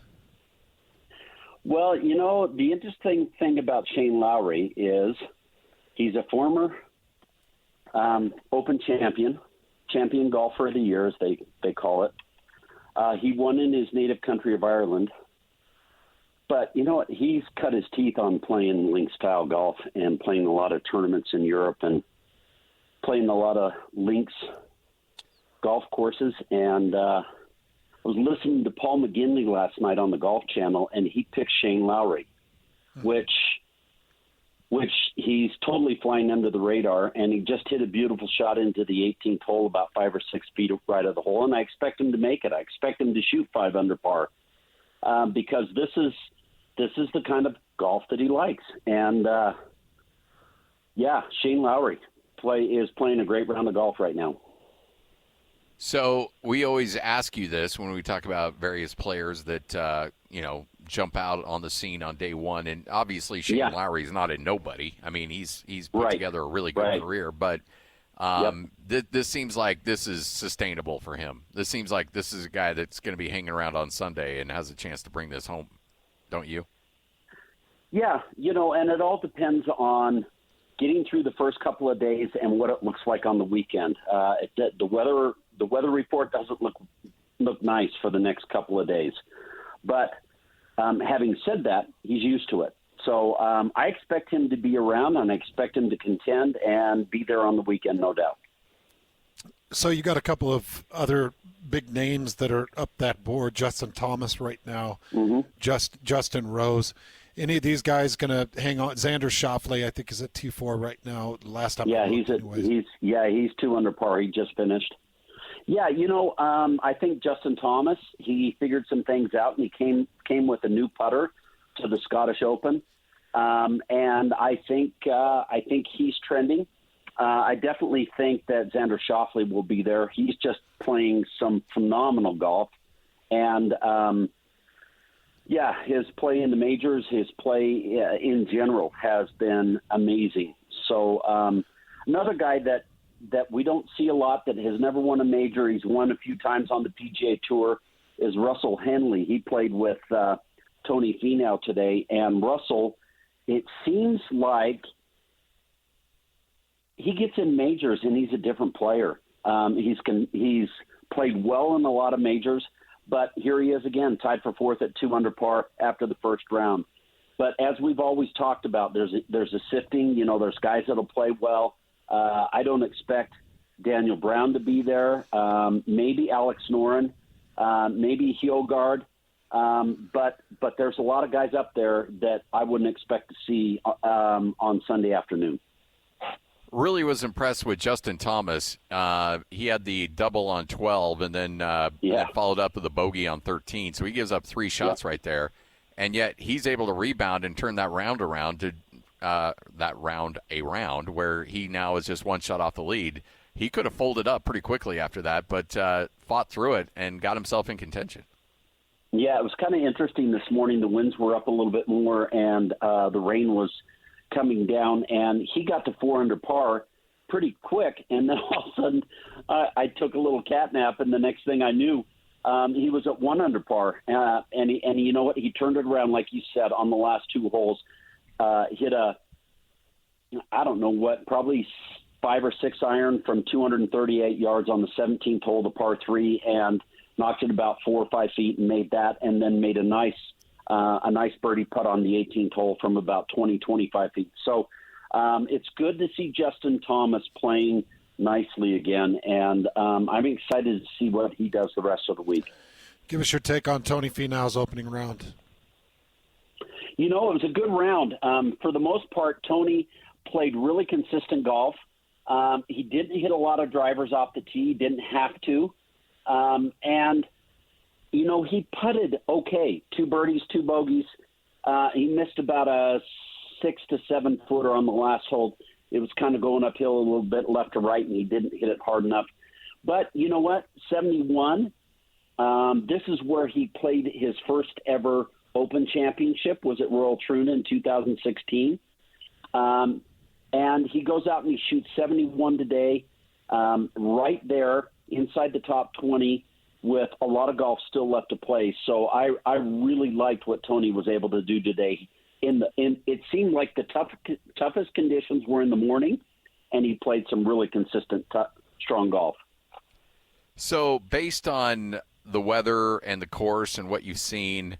Well, you know, the interesting thing about Shane Lowry is he's a former Open champion golfer of the year, as they call it. He won in his native country of Ireland. But you know what? He's cut his teeth on playing links-style golf and playing a lot of tournaments in Europe and playing a lot of links golf courses. And I was listening to Paul McGinley last night on the Golf Channel, and he picked Shane Lowry, which he's totally flying under the radar, and he just hit a beautiful shot into the 18th hole about 5 or 6 feet right of the hole, and I expect him to make it. I expect him to shoot 5 under par because this is the kind of golf that he likes. And, Shane Lowry is playing a great round of golf right now. So we always ask you this when we talk about various players that, jump out on the scene on day one. And obviously Shane Lowry's not a nobody. I mean, he's put together a really good career. But this seems like this is sustainable for him. This seems like this is a guy that's going to be hanging around on Sunday and has a chance to bring this home. Don't you? Yeah, and it all depends on getting through the first couple of days and what it looks like on the weekend. The weather report doesn't look nice for the next couple of days. But having said that, he's used to it. So I expect him to be around, and I expect him to contend and be there on the weekend, no doubt. So you got a couple of other big names that are up that board. Justin Thomas right now, Justin Rose. Any of these guys going to hang on? Xander Schauffele, I think, is at T4 right now. Last time, he's 2 under par. He just finished. Yeah, I think Justin Thomas, he figured some things out, and he came with a new putter to the Scottish Open, and I think he's trending. I definitely think that Xander Schauffele will be there. He's just playing some phenomenal golf, and his play in the majors, his play in general has been amazing. So another guy that we don't see a lot, that has never won a major, he's won a few times on the PGA Tour, is Russell Henley. He played with Tony Finau today, and Russell, it seems like he gets in majors and he's a different player. He's played well in a lot of majors, but here he is again, tied for 4th at 2 under par after the first round. But as we've always talked about, there's a sifting. There's guys that'll play well. I don't expect Daniel Brown to be there. Maybe Alex Noren, maybe Hjolgaard. But there's a lot of guys up there that I wouldn't expect to see on Sunday afternoon. Really was impressed with Justin Thomas. He had the double on 12 and then followed up with a bogey on 13. So he gives up 3 shots right there. And yet he's able to rebound and turn that round around to where he now is just 1 shot off the lead. He could have folded up pretty quickly after that, but fought through it and got himself in contention. Yeah, it was kind of interesting this morning. The winds were up a little bit more, and the rain was coming down, and he got to 4 under par pretty quick. And then all of a sudden, I took a little cat nap, and the next thing I knew, he was at 1 under par. And you know what? He turned it around, like you said, on the last 2 holes. Hit probably 5 or 6 iron from 238 yards on the 17th hole, the par 3, and knocked it about 4 or 5 feet and made that, and then made a nice birdie putt on the 18th hole from about 25 feet. So it's good to see Justin Thomas playing nicely again, and I'm excited to see what he does the rest of the week. Give us your take on Tony Finau's opening round. It was a good round. For the most part, Tony played really consistent golf. He didn't hit a lot of drivers off the tee. He didn't have to. And he putted okay. 2 birdies, 2 bogeys. He missed about a 6 to 7 footer on the last hole. It was kind of going uphill a little bit left to right, and he didn't hit it hard enough. But you know what? 71. This is where he played his first ever Open Championship, was at Royal Troon in 2016. And he goes out and he shoots 71 today, right there inside the top 20 with a lot of golf still left to play. So I really liked what Tony was able to do today. It seemed like the toughest conditions were in the morning, and he played some really consistent, strong golf. So based on the weather and the course and what you've seen,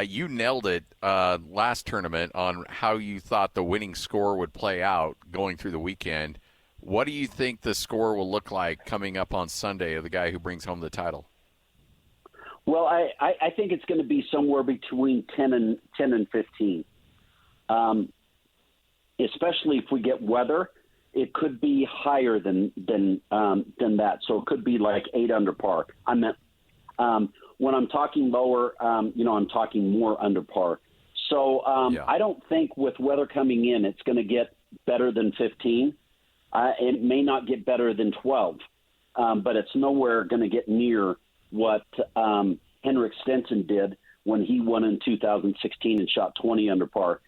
you nailed it last tournament on how you thought the winning score would play out going through the weekend. What do you think the score will look like coming up on Sunday of the guy who brings home the title? Well, I think it's going to be somewhere between 10 and 15. Especially if we get weather, it could be higher than that. So it could be like 8 under par. I meant when I'm talking lower, I'm talking more under par. So I don't think with weather coming in, it's going to get better than 15. It may not get better than 12, but it's nowhere going to get near what Hendricks Stenson did when he won in 2016 and shot 20 under par.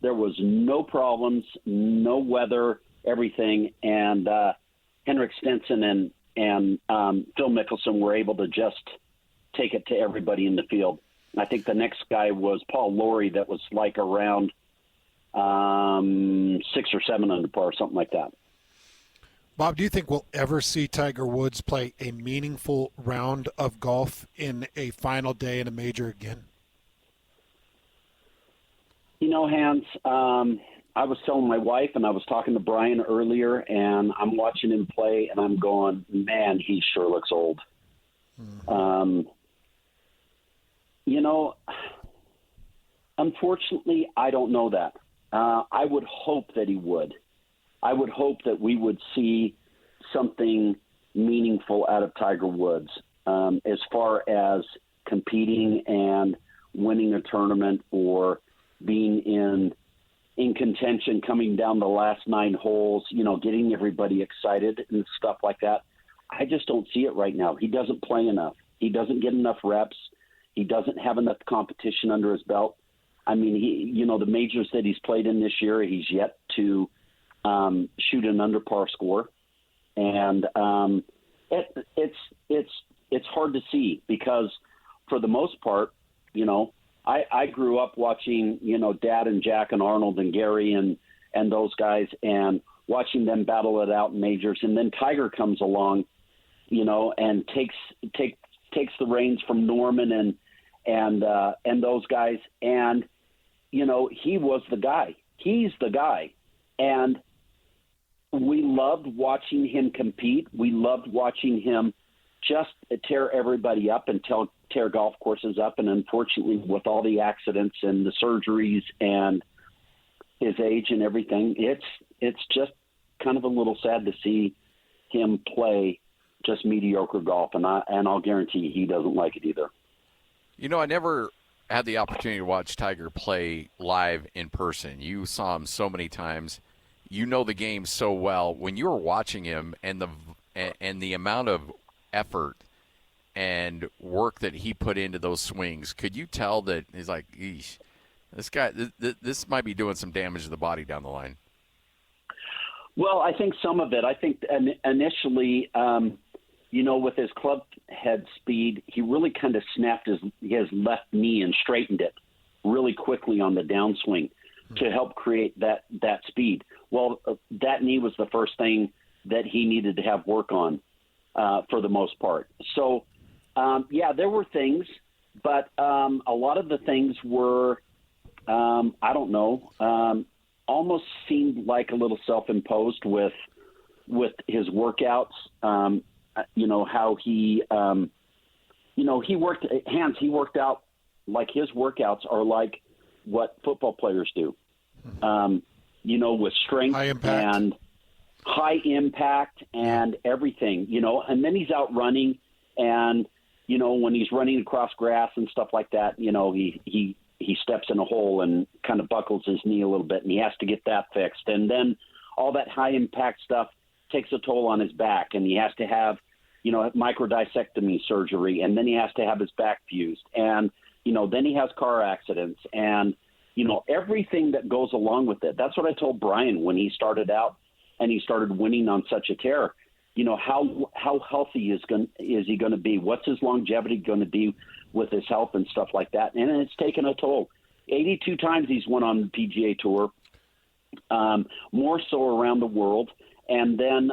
There was no problems, no weather, everything, and Hendricks Stenson and Phil Mickelson were able to just take it to everybody in the field. I think the next guy was Paul Lawrie, that was like around 6 or 7 under par, something like that. Bob, do you think we'll ever see Tiger Woods play a meaningful round of golf in a final day in a major again? Hans, I was telling my wife and I was talking to Brian earlier, and I'm watching him play, and I'm going, man, he sure looks old. Unfortunately, I don't know that. I would hope that he would. I would hope that we would see something meaningful out of Tiger Woods as far as competing and winning a tournament or being in contention, coming down the last 9 holes, getting everybody excited and stuff like that. I just don't see it right now. He doesn't play enough. He doesn't get enough reps. He doesn't have enough competition under his belt. I mean, the majors that he's played in this year, he's yet to shoot an under par score, and it's hard to see because for the most part, I grew up watching Dad and Jack and Arnold and Gary and those guys, and watching them battle it out in majors, and then Tiger comes along, and takes the reins from Norman and those guys, and he was the guy. He's the guy. And we loved watching him compete. We loved watching him just tear everybody up and tear golf courses up. And unfortunately, with all the accidents and the surgeries and his age and everything, it's just kind of a little sad to see him play just mediocre golf. And I'll guarantee he doesn't like it either. I never had the opportunity to watch Tiger play live in person. You saw him so many times. You know the game so well. When you were watching him and the amount of effort and work that he put into those swings, could you tell that he's like, eesh, this guy, this might be doing some damage to the body down the line? Well, I think some of it. I think initially, with his club head speed, he really kind of snapped his left knee and straightened it really quickly on the downswing to help create that speed. Well, that knee was the first thing that he needed to have work on for the most part. So, there were things, but a lot of the things were, almost seemed like a little self-imposed with his workouts. How he, he worked out like his workouts are like what football players do, with strength and high impact and everything, and then he's out running and, when he's running across grass and stuff like that, he steps in a hole and kind of buckles his knee a little bit, and he has to get that fixed. And then all that high impact stuff takes a toll on his back, and he has to have, microdiscectomy surgery, and then he has to have his back fused. And, then he has car accidents and, everything that goes along with it. That's what I told Brian when he started out and he started winning on such a tear. How healthy is he going to be? What's his longevity going to be with his health and stuff like that? And it's taken a toll. 82 times he's won on the PGA Tour, more so around the world. And then,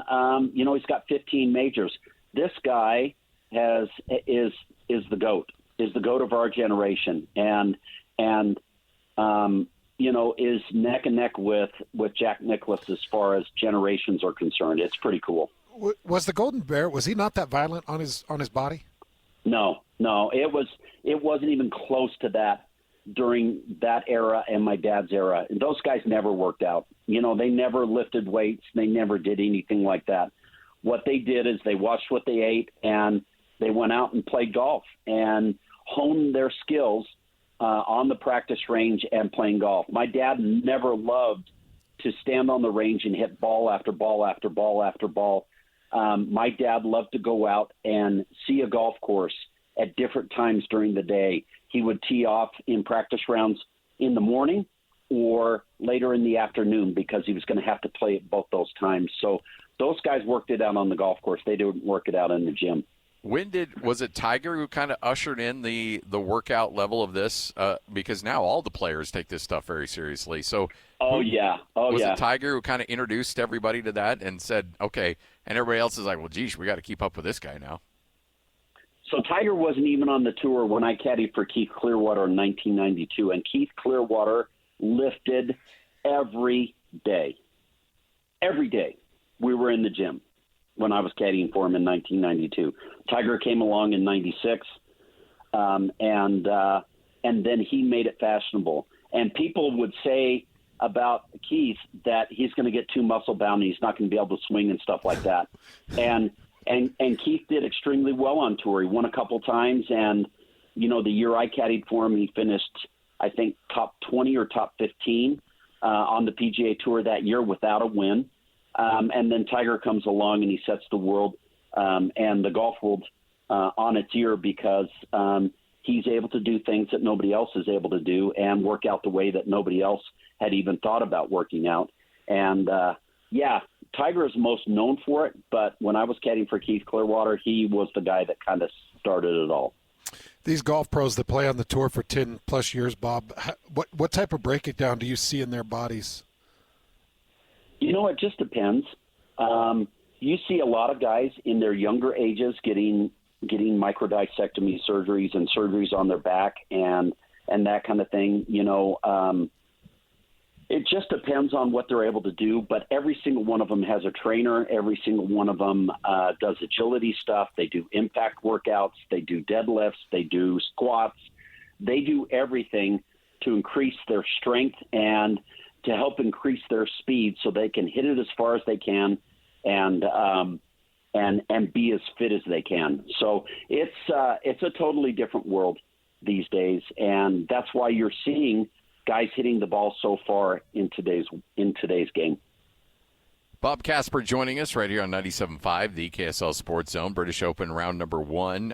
he's got 15 majors. this guy is the GOAT, is the GOAT of our generation, and is neck and neck with Jack Nicklaus as far as generations are concerned. It's pretty cool. Was the Golden Bear, was he not that violent on his body? No, it wasn't even close to that during that era and my dad's era. Those guys never worked out. They never lifted weights. They never did anything like that. What they did is they watched what they ate, and they went out and played golf and honed their skills on the practice range and playing golf. My dad never loved to stand on the range and hit ball after ball after ball after ball. My dad loved to go out and see a golf course at different times during the day. He would tee off in practice rounds in the morning or later in the afternoon because he was going to have to play at both those times. So those guys worked it out on the golf course. They didn't work it out in the gym. Was it Tiger who kind of ushered in the workout level of this? Because now all the players take this stuff very seriously. So, was it Tiger who kind of introduced everybody to that and said, okay, and everybody else is like, well, geez, we got to keep up with this guy now? So Tiger wasn't even on the tour when I caddied for Keith Clearwater in 1992, and Keith Clearwater lifted every day. Every day we were in the gym when I was caddying for him in 1992. Tiger came along in 96, and then he made it fashionable. And people would say about Keith that he's going to get too muscle bound and he's not going to be able to swing and stuff like that. And Keith did extremely well on tour. He won a couple times, and the year I caddied for him, he finished, I think, top 20 or top 15 on the PGA Tour that year without a win. And then Tiger comes along and he sets the world and the golf world on its ear because he's able to do things that nobody else is able to do and work out the way that nobody else had even thought about working out. And, Tiger is most known for it, but when I was caddying for Keith Clearwater, he was the guy that kind of started it all. These golf pros that play on the tour for 10-plus years, Bob, what type of breakdown do you see in their bodies? It just depends. You see a lot of guys in their younger ages getting microdiscectomy surgeries and surgeries on their back and that kind of thing. It just depends on what they're able to do, but every single one of them has a trainer. Every single one of them does agility stuff. They do impact workouts. They do deadlifts. They do squats. They do everything to increase their strength and to help increase their speed so they can hit it as far as they can and be as fit as they can. So it's a totally different world these days, and that's why you're seeing guys hitting the ball so far in today's game. Bob Casper joining us right here on 97.5, the KSL Sports Zone, British Open round number 1.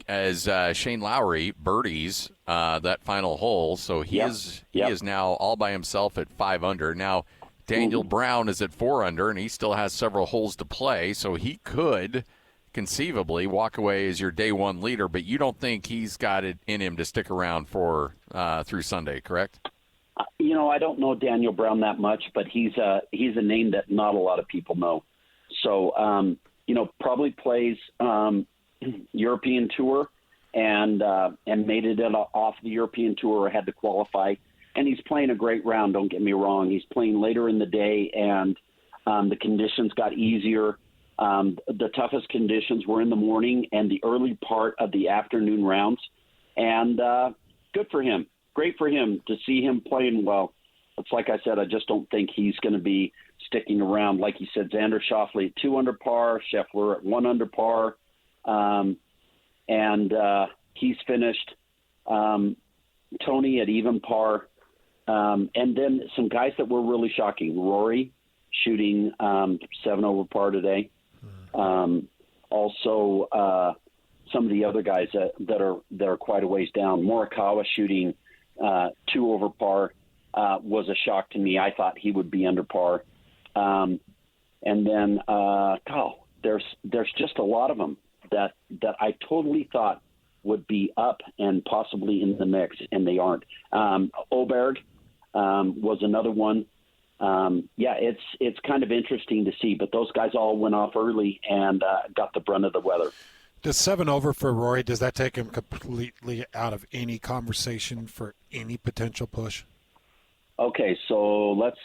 As Shane Lowry birdies that final hole, so he is now all by himself at 5 under. Now, Daniel Brown is at 4 under, and he still has several holes to play, so he could conceivably walk away as your day one leader, but you don't think he's got it in him to stick around for through Sunday, correct? I don't know Daniel Brown that much, but he's a name that not a lot of people know. So, probably plays European Tour and made it off the European Tour or had to qualify. And he's playing a great round, don't get me wrong. He's playing later in the day, and the conditions got easier. The toughest conditions were in the morning and the early part of the afternoon rounds. And good for him. Great for him to see him playing well. It's like I said, I just don't think he's going to be sticking around. Like you said, Xander Schauffele at 2 under par, Scheffler at 1 under par. And he's finished. Tony at even par. And then some guys that were really shocking. Rory shooting 7 over par today. Also, some of the other guys that are quite a ways down. Morikawa shooting 2 over par was a shock to me. I thought he would be under par. And then, there's just a lot of them that I totally thought would be up and possibly in the mix, and they aren't. Oberg was another one it's kind of interesting to see. But those guys all went off early and got the brunt of the weather. Does 7 over for Rory, does that take him completely out of any conversation for any potential push? Okay, so let's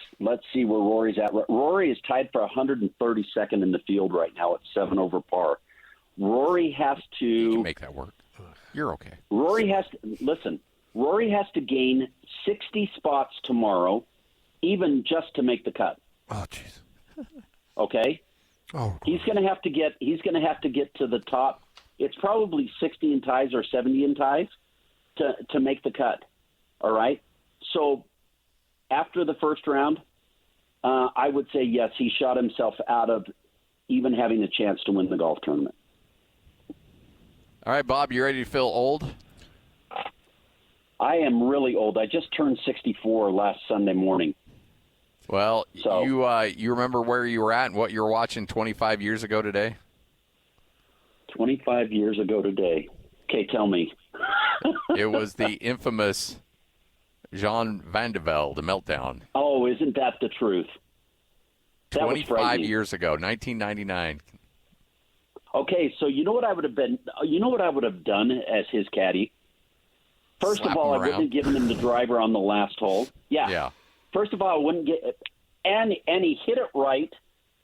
see where Rory's at. Rory is tied for 132nd in the field right now at 7 over par. Rory has to... You can make that work. You're okay. Rory has to gain 60 spots tomorrow, even just to make the cut. Oh, jeez. Okay? Oh. He's going to have to get to the top. It's probably 60 in ties or 70 in ties to make the cut. All right? So after the first round, I would say yes, he shot himself out of even having a chance to win the golf tournament. All right, Bob, you ready to feel old? I am really old. I just turned 64 last Sunday morning. Well, so, you remember where you were at and what you were watching 25 years ago today? 25 years ago today. Okay, tell me. It was the infamous Jean Van de Velde meltdown. Oh, isn't that the truth? That 25 years ago, 1999. Okay, so you know what I would have done as his caddy? First of all, I wouldn't have given him the driver on the last hole. Yeah. First of all, I wouldn't get and he hit it right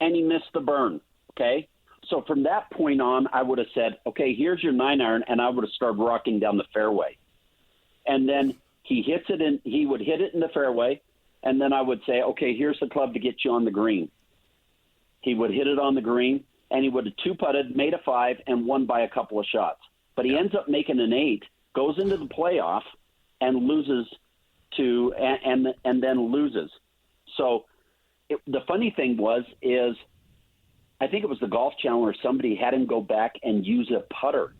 and he missed the burn. Okay? So from that point on, I would have said, okay, here's your 9-iron, and I would have started rocking down the fairway. And then he would hit it in the fairway, and then I would say, okay, here's the club to get you on the green. He would hit it on the green, and he would have 2-putted, made a 5, and won by a couple of shots. But he ends up making an 8, goes into the playoff, and loses and then loses. So the funny thing is I think it was the Golf Channel or somebody had him go back and use a putter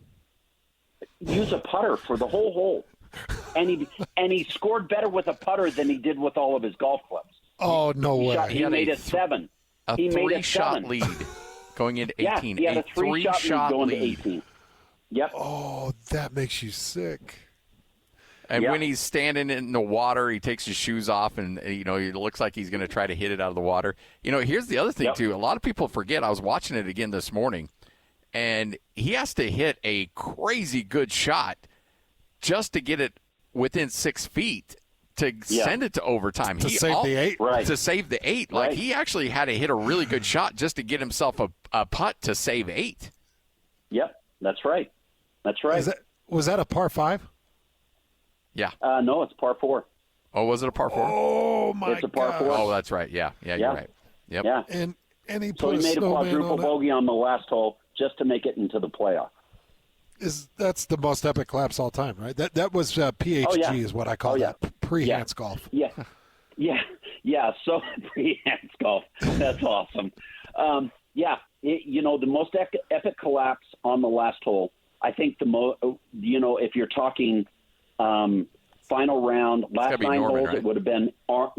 for the whole hole. And he scored better with a putter than he did with all of his golf clubs. Oh, no way. He made a 7. He made a 3-shot lead going into 18. Yeah, he had a 3-shot lead going to 18. Yep. Oh, that makes you sick. And when he's standing in the water, he takes his shoes off, and it looks like he's going to try to hit it out of the water. Here's the other thing, too. A lot of people forget. I was watching it again this morning, and he has to hit a crazy good shot just to get it within 6 feet to send it to overtime. To save the 8? Right. To save the 8. Like, he actually had to hit a really good shot just to get himself a putt to save 8. Yep, that's right. That's right. Was that a par 5? Yeah. No, it's par 4. Oh, was it a par 4? Oh, my God. It's a par 4. Oh, that's right. Yeah, you're right. Yep. Yeah. And he so put he made a quadruple bogey on the last hole just to make it into the playoff. That's the most epic collapse all time, right? That was PHG is what I call that, pre-hands golf. Yeah. So pre-hands golf. That's awesome. The most epic collapse on the last hole. I think if you're talking final round, last 9 holes, right? It would have been Arnold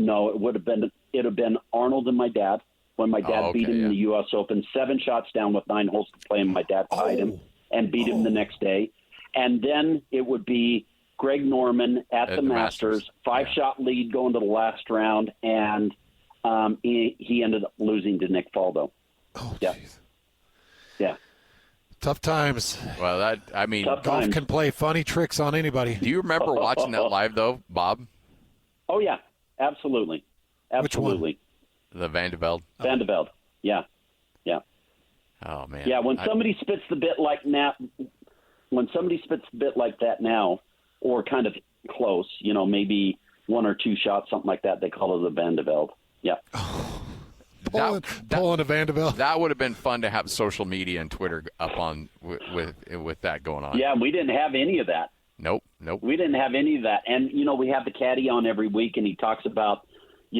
and my dad when my dad beat him in the U.S. Open, 7 shots down with 9 holes to play, and my dad tied him and beat him the next day. And then it would be Greg Norman at the Masters, 5-shot lead going to the last round, and he ended up losing to Nick Faldo. Oh, yeah. Geez. Yeah. Tough times. Well, golf can play funny tricks on anybody. Do you remember watching that live, though, Bob? Oh, yeah. Absolutely. Which one? The Van de Velde. Van de Velde. Yeah. Yeah. Oh, man. Yeah, when somebody spits the bit like that now, or kind of close, maybe 1 or 2 shots, something like that, they call it the Van de Velde. Yeah. Pulling a Van de Velde. That would have been fun to have social media and Twitter up on with that going on. Yeah, we didn't have any of that. Nope. We didn't have any of that. And, we have the caddy on every week, and he talks about,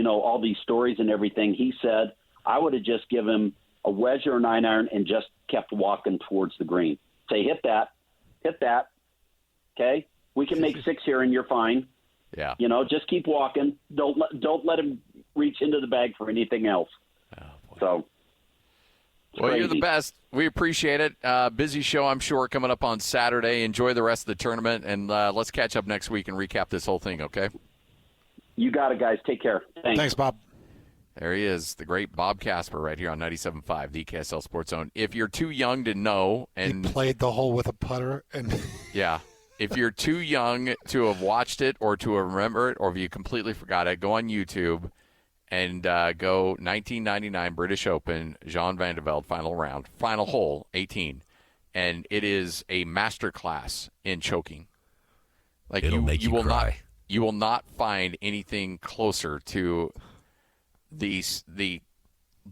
all these stories and everything. He said, I would have just given him a wedge or a 9-iron and just kept walking towards the green. Say, hit that. Okay? We can make 6 here, and you're fine. Yeah. Just keep walking. Don't let him reach into the bag for anything else. Oh, boy. So, well, you're the best. We appreciate it. Busy show, I'm sure, coming up on Saturday. Enjoy the rest of the tournament, and let's catch up next week and recap this whole thing, okay? You got it, guys. Take care. Thanks. Thanks, Bob. There he is, the great Bob Casper right here on 97.5, the KSL Sports Zone. If you're too young to know, and he played the hole with a putter, and yeah, if you're too young to have watched it or to remember it, or if you completely forgot it, go on YouTube and go 1999 British Open, Jean Van de Velde final round, final hole, 18, and it is a master class in choking. Like It'll make you cry. You will not find anything closer to the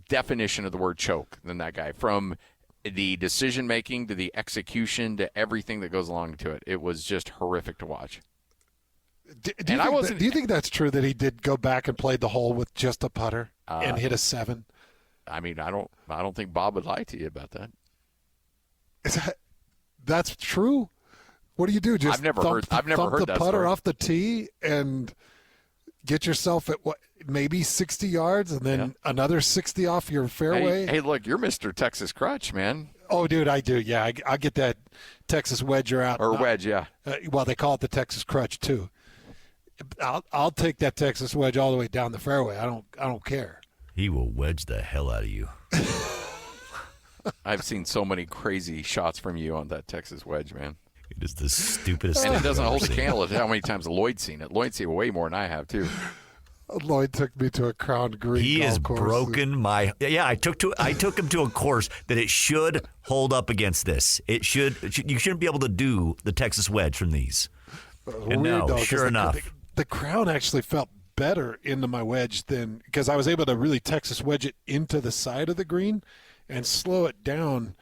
definition of the word choke than that guy. From the decision making to the execution to everything that goes along to it, it was just horrific to watch. Do you think that's true that he did go back and play the hole with just a putter and hit a 7? I mean, I don't think Bob would lie to you about that. That's true? What do you do? Just I've never heard the that putter story. off the tee and get yourself at maybe 60 yards and then another 60 off your fairway? Hey, look, you're Mr. Texas Crutch, man. Oh, dude, I do. Yeah, I get that Texas wedger out. Or wedge, yeah. Well, they call it the Texas Crutch too. I'll take that Texas wedge all the way down the fairway. I don't care. He will wedge the hell out of you. I've seen so many crazy shots from you on that Texas wedge, man. It is the stupidest And thing it doesn't I've hold a ever seen. candle to how many times Lloyd's seen it. Lloyd's seen it way more than I have, too. Lloyd took me to a Crown Green He golf has course. broken my. Yeah, I took him to a course that it should hold up against this. You shouldn't be able to do the Texas wedge from these. And Weird, though, sure enough, the Crown actually felt better into my wedge than because I was able to really Texas wedge it into the side of the green and slow it down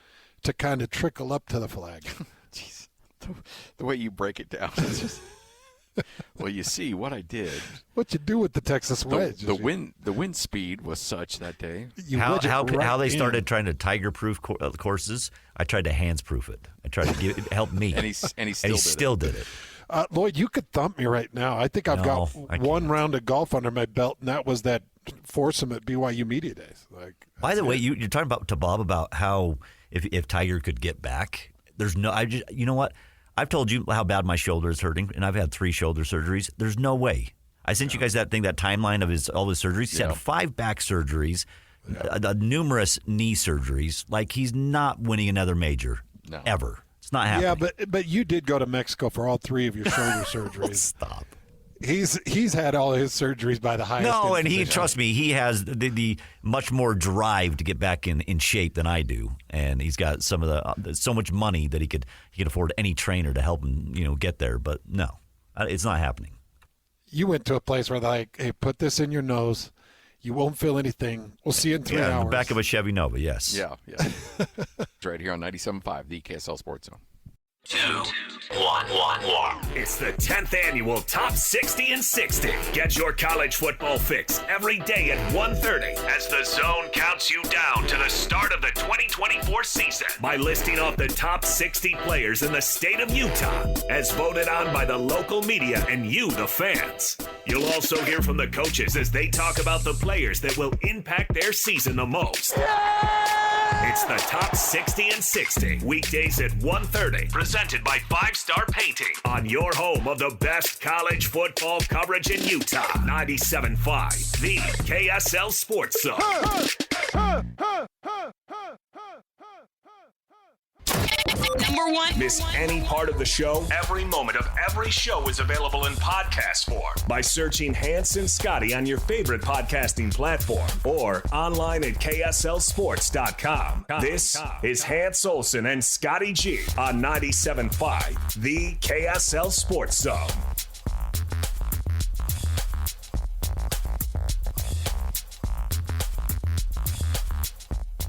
to kind of trickle up to the flag. Jeez, the way you break it down is just. Well, you see what I did. What you do with the Texas wedge? The wind speed was such that day. How they started trying to tiger-proof courses. I tried to hands-proof it. I tried to give it help me, and he still did it. Lloyd, you could thump me right now. I think I've got one round of golf under my belt, and that was that foursome at BYU Media Days. By the way, you're talking to Bob about how if Tiger could get back, there's no. You know what? I've told you how bad my shoulder is hurting, and I've had 3 shoulder surgeries. There's no way. I sent you guys that timeline of all his surgeries. He's had 5 back surgeries, numerous knee surgeries. Like, he's not winning another major ever. It's not happening. Yeah, but you did go to Mexico for all 3 of your shoulder surgeries. Stop. He's had all his surgeries by the highest. No, and physician. trust me, he has the much more drive to get back in shape than I do, and he's got so much money that he could afford any trainer to help him get there. But no, it's not happening. You went to a place where they're like, hey, put this in your nose. You won't feel anything. We'll see you in 3 hours. In the back of a Chevy Nova, yes. Yeah. It's right here on 97.5, the KSL Sports Zone. 2, 1. It's the 10th annual Top 60 and 60. Get your college football fix every day at 1:30 as the Zone counts you down to the start of the 2024 season by listing off the top 60 players in the state of Utah as voted on by the local media and you, the fans. You'll also hear from the coaches as they talk about the players that will impact their season the most. It's the Top 60 and 60, weekdays at 1:30, presented by 5 Star Painting on your home of the best college football coverage in Utah. 97.5, the KSL Sports Zone. Number 1. Miss any part of the show? Every moment of every show is available in podcast form by searching Hans and Scotty on your favorite podcasting platform or online at KSLSports.com. This is Hans Olsen and Scotty G on 97.5, the KSL Sports Zone.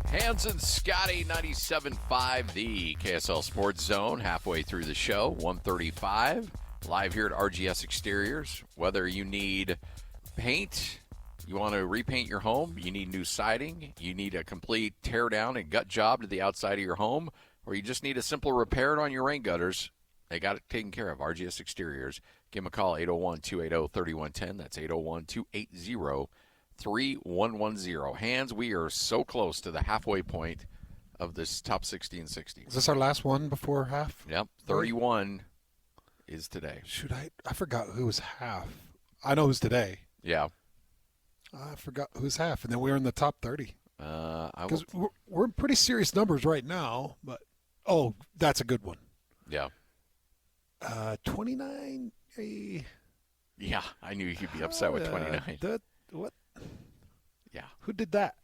Hans and Scotty, 97.5, the KSL Sports Zone, halfway through the show, 1:35, live here at RGS Exteriors. Whether you need paint, you want to repaint your home, you need new siding, you need a complete tear down and gut job to the outside of your home, or you just need a simple repair on your rain gutters, they got it taken care of. RGS Exteriors. Give them a call, 801-280-3110. That's 801-280-3110. Hans, we are so close to the halfway point of this top 60 and 60. Is this our last one before half? Yep, 31 is today. Shoot, I forgot who was half. I know who's today. Yeah. I forgot who's half, and then we're in the top 30. Because we're in pretty serious numbers right now, but that's a good one. Yeah. 29. Yeah, I knew you'd be upset with 29. What? Yeah. Who did that?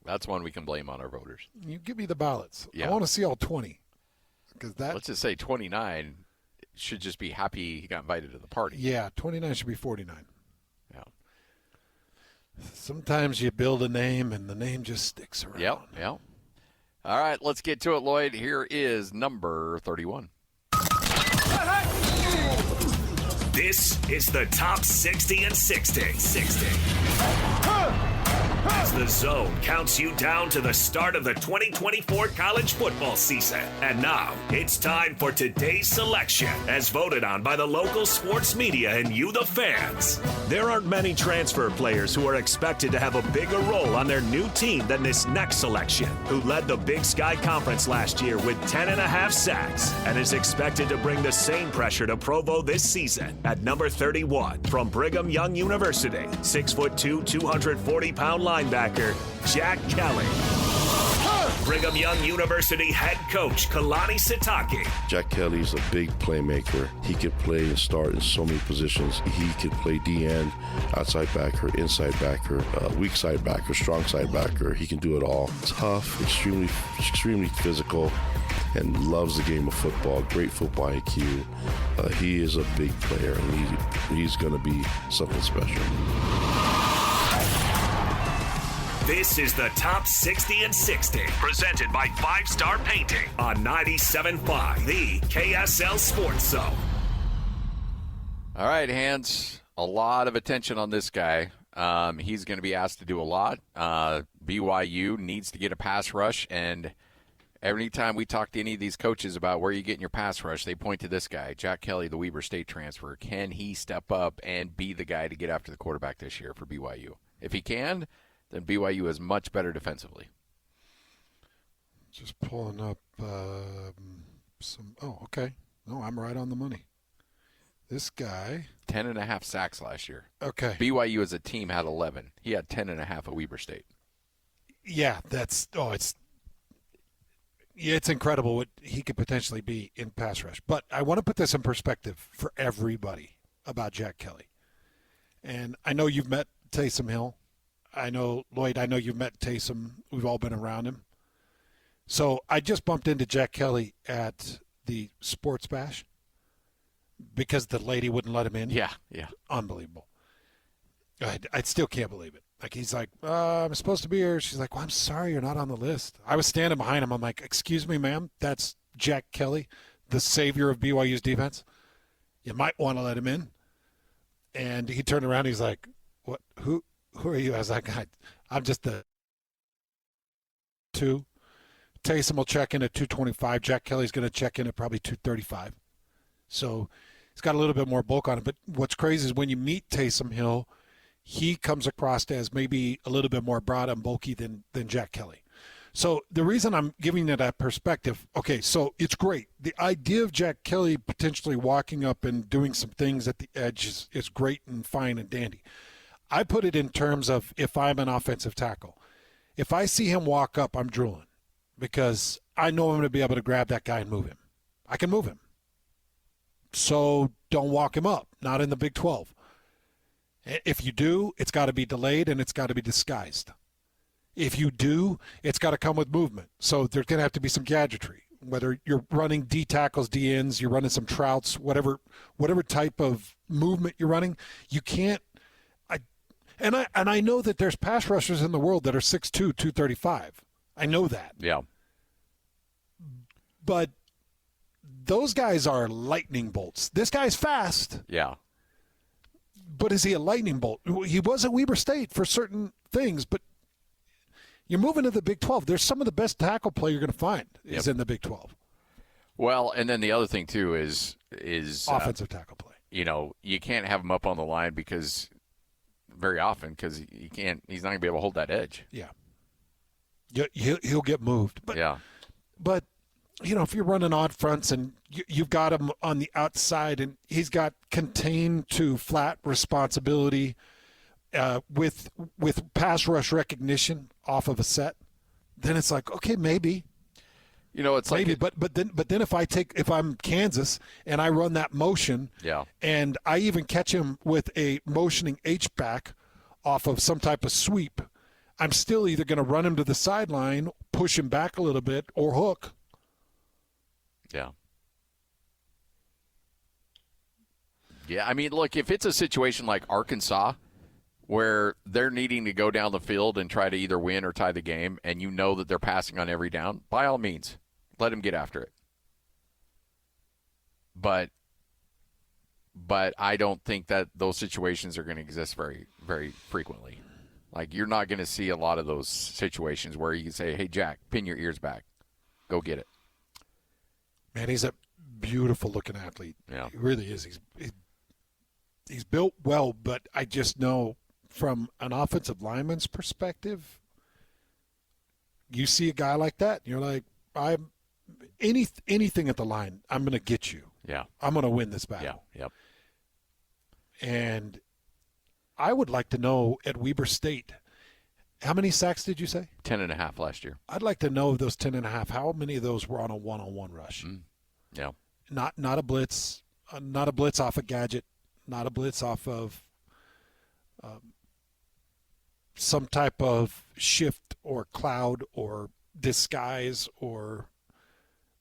That's one we can blame on our voters. You give me the ballots. Yeah. I want to see all 20. Let's just say 29 should just be happy he got invited to the party. Yeah, 29 should be 49. Yeah. Sometimes you build a name and the name just sticks around. Yep. All right, let's get to it, Lloyd. Here is number 31. This is the top 60 and 60. As the Zone counts you down to the start of the 2024 college football season. And now, it's time for today's selection, as voted on by the local sports media and you, the fans. There aren't many transfer players who are expected to have a bigger role on their new team than this next selection, who led the Big Sky Conference last year with 10.5 sacks, and is expected to bring the same pressure to Provo this season. At number 31, from Brigham Young University, 6'2", 240-pound linebacker, Jack Kelly. Brigham Young University head coach, Kalani Sitake. Jack Kelly's a big playmaker. He can play and start in so many positions. He can play D-end, outside backer, inside backer, weak side backer, strong side backer. He can do it all. Tough, extremely physical, and loves the game of football. Great football IQ. He is a big player, and he's going to be something special. This is the Top 60 and 60, presented by 5 Star Painting on 97.5, the KSL Sports Zone. All right, Hans, a lot of attention on this guy. He's going to be asked to do a lot. BYU needs to get a pass rush, and every time we talk to any of these coaches about where you get in your pass rush, they point to this guy, Jack Kelly, the Weber State transfer. Can he step up and be the guy to get after the quarterback this year for BYU? If he can, then BYU is much better defensively. Just pulling up some. Oh, okay. No, I'm right on the money. This guy. 10.5 sacks last year. Okay. BYU as a team had 11. He had 10.5 at Weber State. Yeah, it's incredible what he could potentially be in pass rush. But I want to put this in perspective for everybody about Jack Kelly. And I know you've met Taysom Hill. I know, Lloyd, you've met Taysom. We've all been around him. So I just bumped into Jack Kelly at the Sports Bash because the lady wouldn't let him in. Yeah. Unbelievable. I still can't believe it. Like, he's like, I'm supposed to be here. She's like, well, I'm sorry you're not on the list. I was standing behind him. I'm like, excuse me, ma'am, that's Jack Kelly, the savior of BYU's defense. You might want to let him in. And he turned around. He's like, what? Who are you? I was like, I'm just the 2. Taysom will check in at 225. Jack Kelly's going to check in at probably 235. So he's got a little bit more bulk on him. But what's crazy is when you meet Taysom Hill, he comes across as maybe a little bit more broad and bulky than Jack Kelly. So the reason I'm giving it that perspective, okay, so it's great. The idea of Jack Kelly potentially walking up and doing some things at the edge is great and fine and dandy. I put it in terms of if I'm an offensive tackle. If I see him walk up, I'm drooling because I know I'm going to be able to grab that guy and move him. I can move him. So don't walk him up, not in the Big 12. If you do, it's got to be delayed and it's got to be disguised. If you do, it's got to come with movement. So there's going to have to be some gadgetry. Whether you're running D tackles, D ends, you're running some trouts, whatever type of movement you're running, you can't. And I know that there's pass rushers in the world that are 6'2", 235. I know that. Yeah. But those guys are lightning bolts. This guy's fast. Yeah. But is he a lightning bolt? He was at Weber State for certain things, but you're moving to the Big 12. There's some of the best tackle play you're going to find is in the Big 12. Well, and then the other thing, too, is offensive tackle play. You can't have him up on the line very often because he's not going to be able to hold that edge. Yeah. He'll get moved. But, yeah. But, if you're running odd fronts and you've got him on the outside and he's got contained to flat responsibility, with pass rush recognition off of a set, then it's like, okay, maybe. It's maybe, like but then if I'm Kansas and I run that motion, and I even catch him with a motioning H-back off of some type of sweep, I'm still either going to run him to the sideline, push him back a little bit, or hook. Yeah. Yeah, I mean, look, if it's a situation like Arkansas where they're needing to go down the field and try to either win or tie the game, and you know that they're passing on every down, by all means, let him get after it. But I don't think that those situations are going to exist very, very frequently. Like, you're not going to see a lot of those situations where you can say, hey, Jack, pin your ears back. Go get it. Man, he's a beautiful-looking athlete. Yeah. He really is. He's built well, but I just know from an offensive lineman's perspective, you see a guy like that, and you're like, anything at the line, I'm going to get you. Yeah. I'm going to win this battle. Yeah. Yep. And I would like to know at Weber State, how many sacks did you say? 10.5 last year. I'd like to know of those 10.5, how many of those were on a one-on-one rush? Yeah. Not a blitz, not a blitz off a gadget, not a blitz off of some type of shift or cloud or disguise,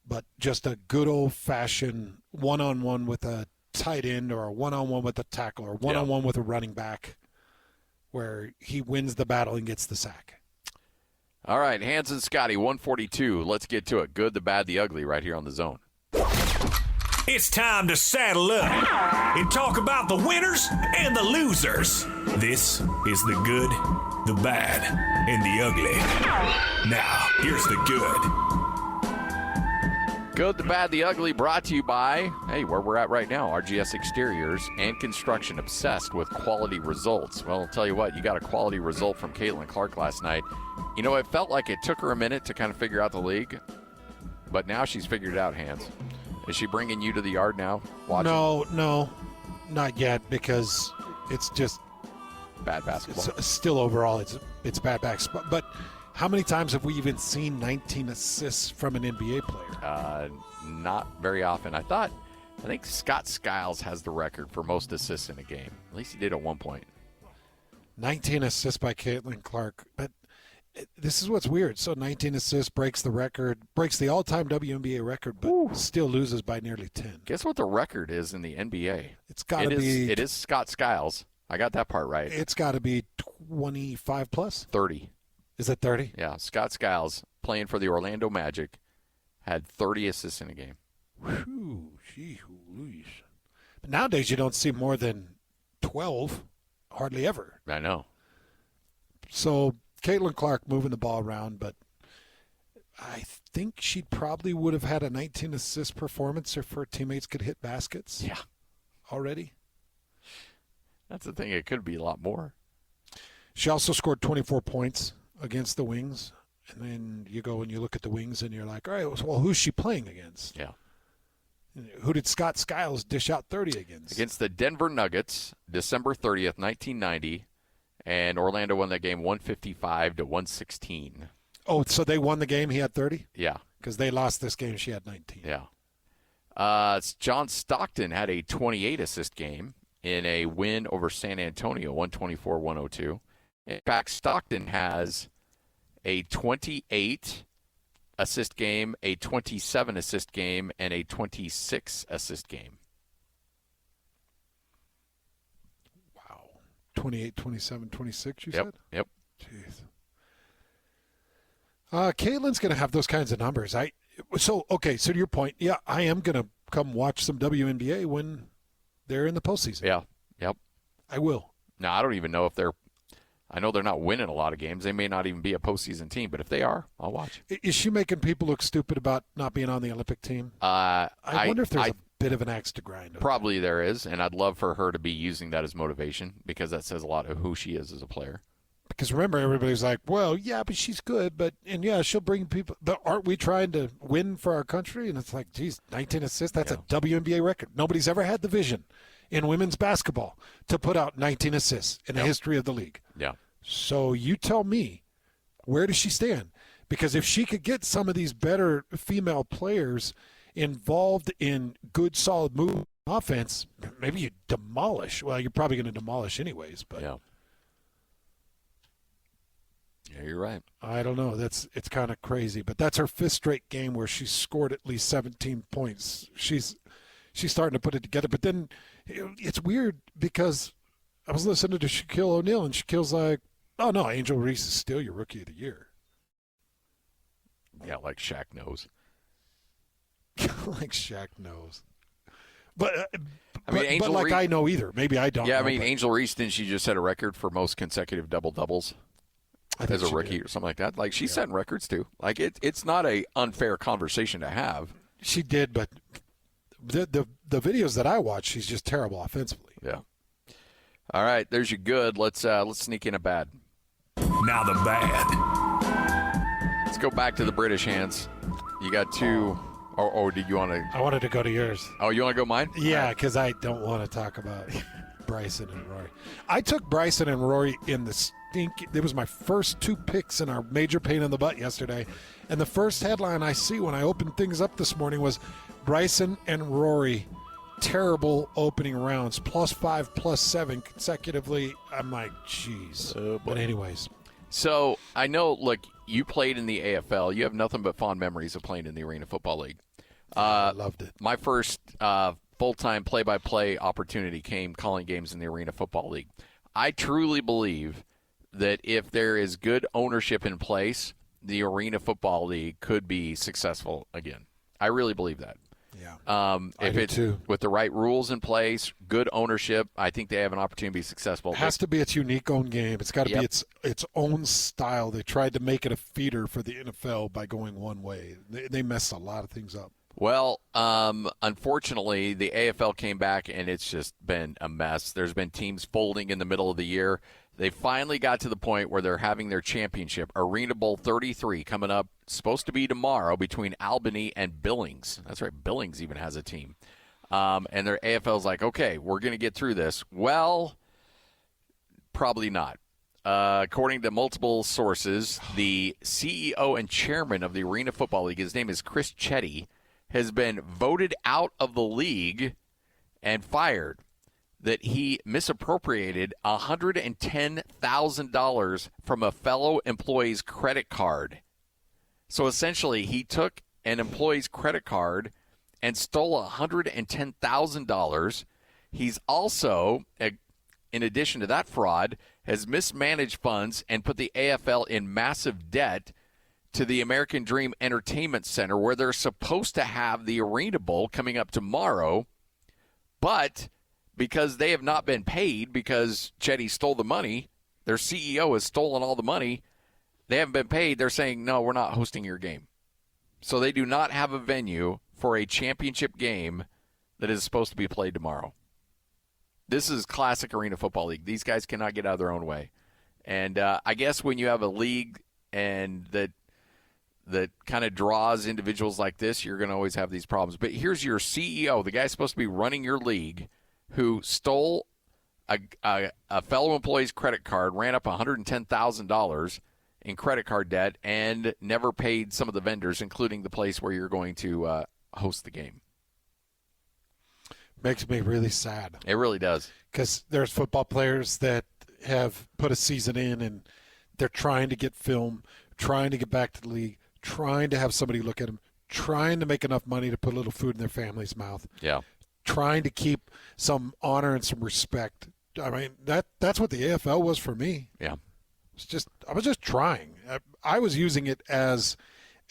but just a good old-fashioned one-on-one with a tight end or a one-on-one with a tackle or one-on-one with a running back where he wins the battle and gets the sack. All right, Hans and Scotty, 142. Let's get to it. Good, the bad, the ugly right here on The Zone. It's time to saddle up and talk about the winners and the losers. This is the good, the bad, and the ugly. Now, here's the good. Good, the bad, the ugly, brought to you by, where we're at right now, RGS Exteriors and Construction, obsessed with quality results. Well, I'll tell you what, you got a quality result from Caitlin Clark last night. It felt like it took her a minute to kind of figure out the league, but now she's figured it out, Hans. Is she bringing you to the yard now? Watching? No, not yet, because it's just bad basketball. It's still overall, it's bad basketball. But how many times have we even seen 19 assists from an NBA player? Not very often. I think Scott Skiles has the record for most assists in a game. At least he did at one point. 19 assists by Caitlin Clark. But this is what's weird. So 19 assists breaks the record, breaks the all-time WNBA record, but still loses by nearly 10. Guess what the record is in the NBA? It's got to be. It is Scott Skiles. I got that part right. It's got to be 25 plus? 30. Is it 30? Yeah, Scott Skiles, playing for the Orlando Magic, had 30 assists in a game. Whew, gee, but nowadays you don't see more than 12, hardly ever. I know. So Caitlin Clark moving the ball around, but I think she probably would have had a 19 assist performance if her teammates could hit baskets. Yeah. Already. That's the thing. It could be a lot more. She also scored 24 points against the Wings. And then you go and you look at the Wings and you're like, all right, well, who's she playing against? Yeah. Who did Scott Skiles dish out 30 against? Against the Denver Nuggets, December 30th, 1990. And Orlando won that game 155-116. Oh, so they won the game, he had 30? Yeah. Because they lost this game, she had 19. Yeah. John Stockton had a 28-assist game in a win over San Antonio, 124-102. In fact, Stockton has a 28-assist game, a 27-assist game, and a 26-assist game. Wow. 28, 27, 26, you said? Yep. Jeez. Caitlin's going to have those kinds of numbers. So to your point, yeah, I am going to come watch some WNBA when they're in the postseason. Yeah. Yep. I will. Now, I don't even know if I know they're not winning a lot of games. They may not even be a postseason team, but if they are, I'll watch. Is she making people look stupid about not being on the Olympic team? I wonder if there's a bit of an axe to grind. Probably there is, and I'd love for her to be using that as motivation because that says a lot of who she is as a player. Because remember, everybody's like, well, yeah, but she's good, and she'll bring people. Aren't we trying to win for our country? And it's like, geez, 19 assists, that's a WNBA record. Nobody's ever had the vision. in women's basketball to put out 19 assists in the history of the league. Yeah. So you tell me, where does she stand? Because if she could get some of these better female players involved in good, solid move offense, maybe you demolish. Well, you're probably going to demolish anyways. But yeah, you're right. I don't know. It's kind of crazy. But that's her 5th straight game where she's scored at least 17 points. She's starting to put it together. But then it's weird because I was listening to Shaquille O'Neal, and Shaquille's like, oh, no, Angel Reese is still your Rookie of the Year. Yeah, like Shaq knows. Like Shaq knows. But I mean, Angel like Reese, I know either. Maybe I don't. Yeah, know, I mean, Angel Reese, didn't she just set a record for most consecutive double-doubles as a rookie or something like that? Like, she's setting records, too. Like, it's not a unfair conversation to have. She did, but the videos that I watch, she's just terrible offensively. Yeah. All right, there's your good. Let's sneak in a bad. Now the bad. Let's go back to the British hands. You got two. Or did you want to? I wanted to go to yours. Oh, you want to go mine? Yeah, because I don't want to talk about Bryson and Rory. I took Bryson and Rory in the stink. It was my first 2 picks in our major pain in the butt yesterday. And the first headline I see when I opened things up this morning was Bryson and Rory, terrible opening rounds, +5, +7 consecutively. I'm like, geez. But anyways. So I know, look, you played in the AFL. You have nothing but fond memories of playing in the Arena Football League. I loved it. My first full-time play-by-play opportunity came calling games in the Arena Football League. I truly believe that if there is good ownership in place, the Arena Football League could be successful again. I really believe that. Yeah. If it's too. With the right rules in place, good ownership, I think they have an opportunity to be successful. It has to be its unique own game. It's got to be its own style. They tried to make it a feeder for the NFL by going one way. They messed a lot of things up. Well, unfortunately, the AFL came back, and it's just been a mess. There's been teams folding in the middle of the year. They finally got to the point where they're having their championship, Arena Bowl 33, coming up, supposed to be tomorrow, between Albany and Billings. That's right, Billings even has a team. And their AFL's like, okay, we're going to get through this. Well, probably not. According to multiple sources, the CEO and chairman of the Arena Football League, his name is Chris Chetty, has been voted out of the league and fired. That he misappropriated $110,000 from a fellow employee's credit card. So essentially, he took an employee's credit card and stole $110,000. He's also, in addition to that fraud, has mismanaged funds and put the AFL in massive debt to the American Dream Entertainment Center, where they're supposed to have the Arena Bowl coming up tomorrow. But because they have not been paid because Chetty stole the money, their CEO has stolen all the money, they haven't been paid, they're saying, no, we're not hosting your game. So they do not have a venue for a championship game that is supposed to be played tomorrow. This is classic Arena Football League. These guys cannot get out of their own way. And I guess when you have a league and that kind of draws individuals like this, you're going to always have these problems. But here's your CEO, the guy supposed to be running your league, who stole a fellow employee's credit card, ran up $110,000 in credit card debt, and never paid some of the vendors, including the place where you're going to host the game. Makes me really sad. It really does. Because there's football players that have put a season in, and they're trying to get film, trying to get back to the league, trying to have somebody look at them, trying to make enough money to put a little food in their family's mouth. Yeah. Trying to keep some honor and some respect. I mean, that's what the AFL was for me. Yeah. I was just trying. I was using it as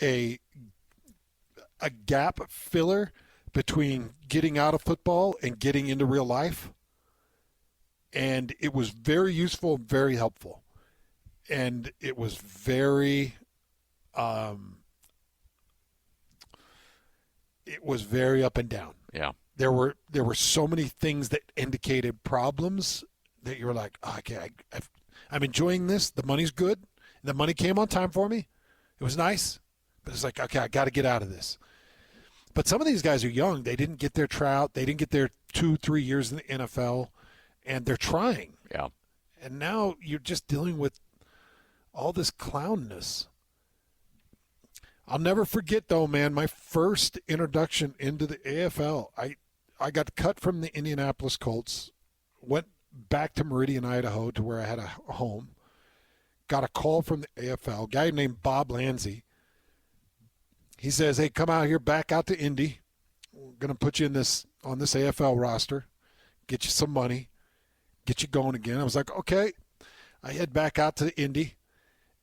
a gap filler between getting out of football and getting into real life. And it was very useful, very helpful. And it was very up and down. Yeah. There were so many things that indicated problems that you were like, oh, okay, I'm enjoying this. The money's good. The money came on time for me. It was nice. But it's like, okay, I got to get out of this. But some of these guys are young. They didn't get their tryout. They didn't get their 2-3 years in the NFL, and they're trying. Yeah. And now you're just dealing with all this clownness. I'll never forget, though, man, my first introduction into the AFL. I got cut from the Indianapolis Colts, went back to Meridian, Idaho, to where I had a home. Got a call from the AFL, a guy named Bob Lanzi. He says, hey, come out here, back out to Indy. We're going to put you on this AFL roster, get you some money, get you going again. I was like, okay. I head back out to Indy,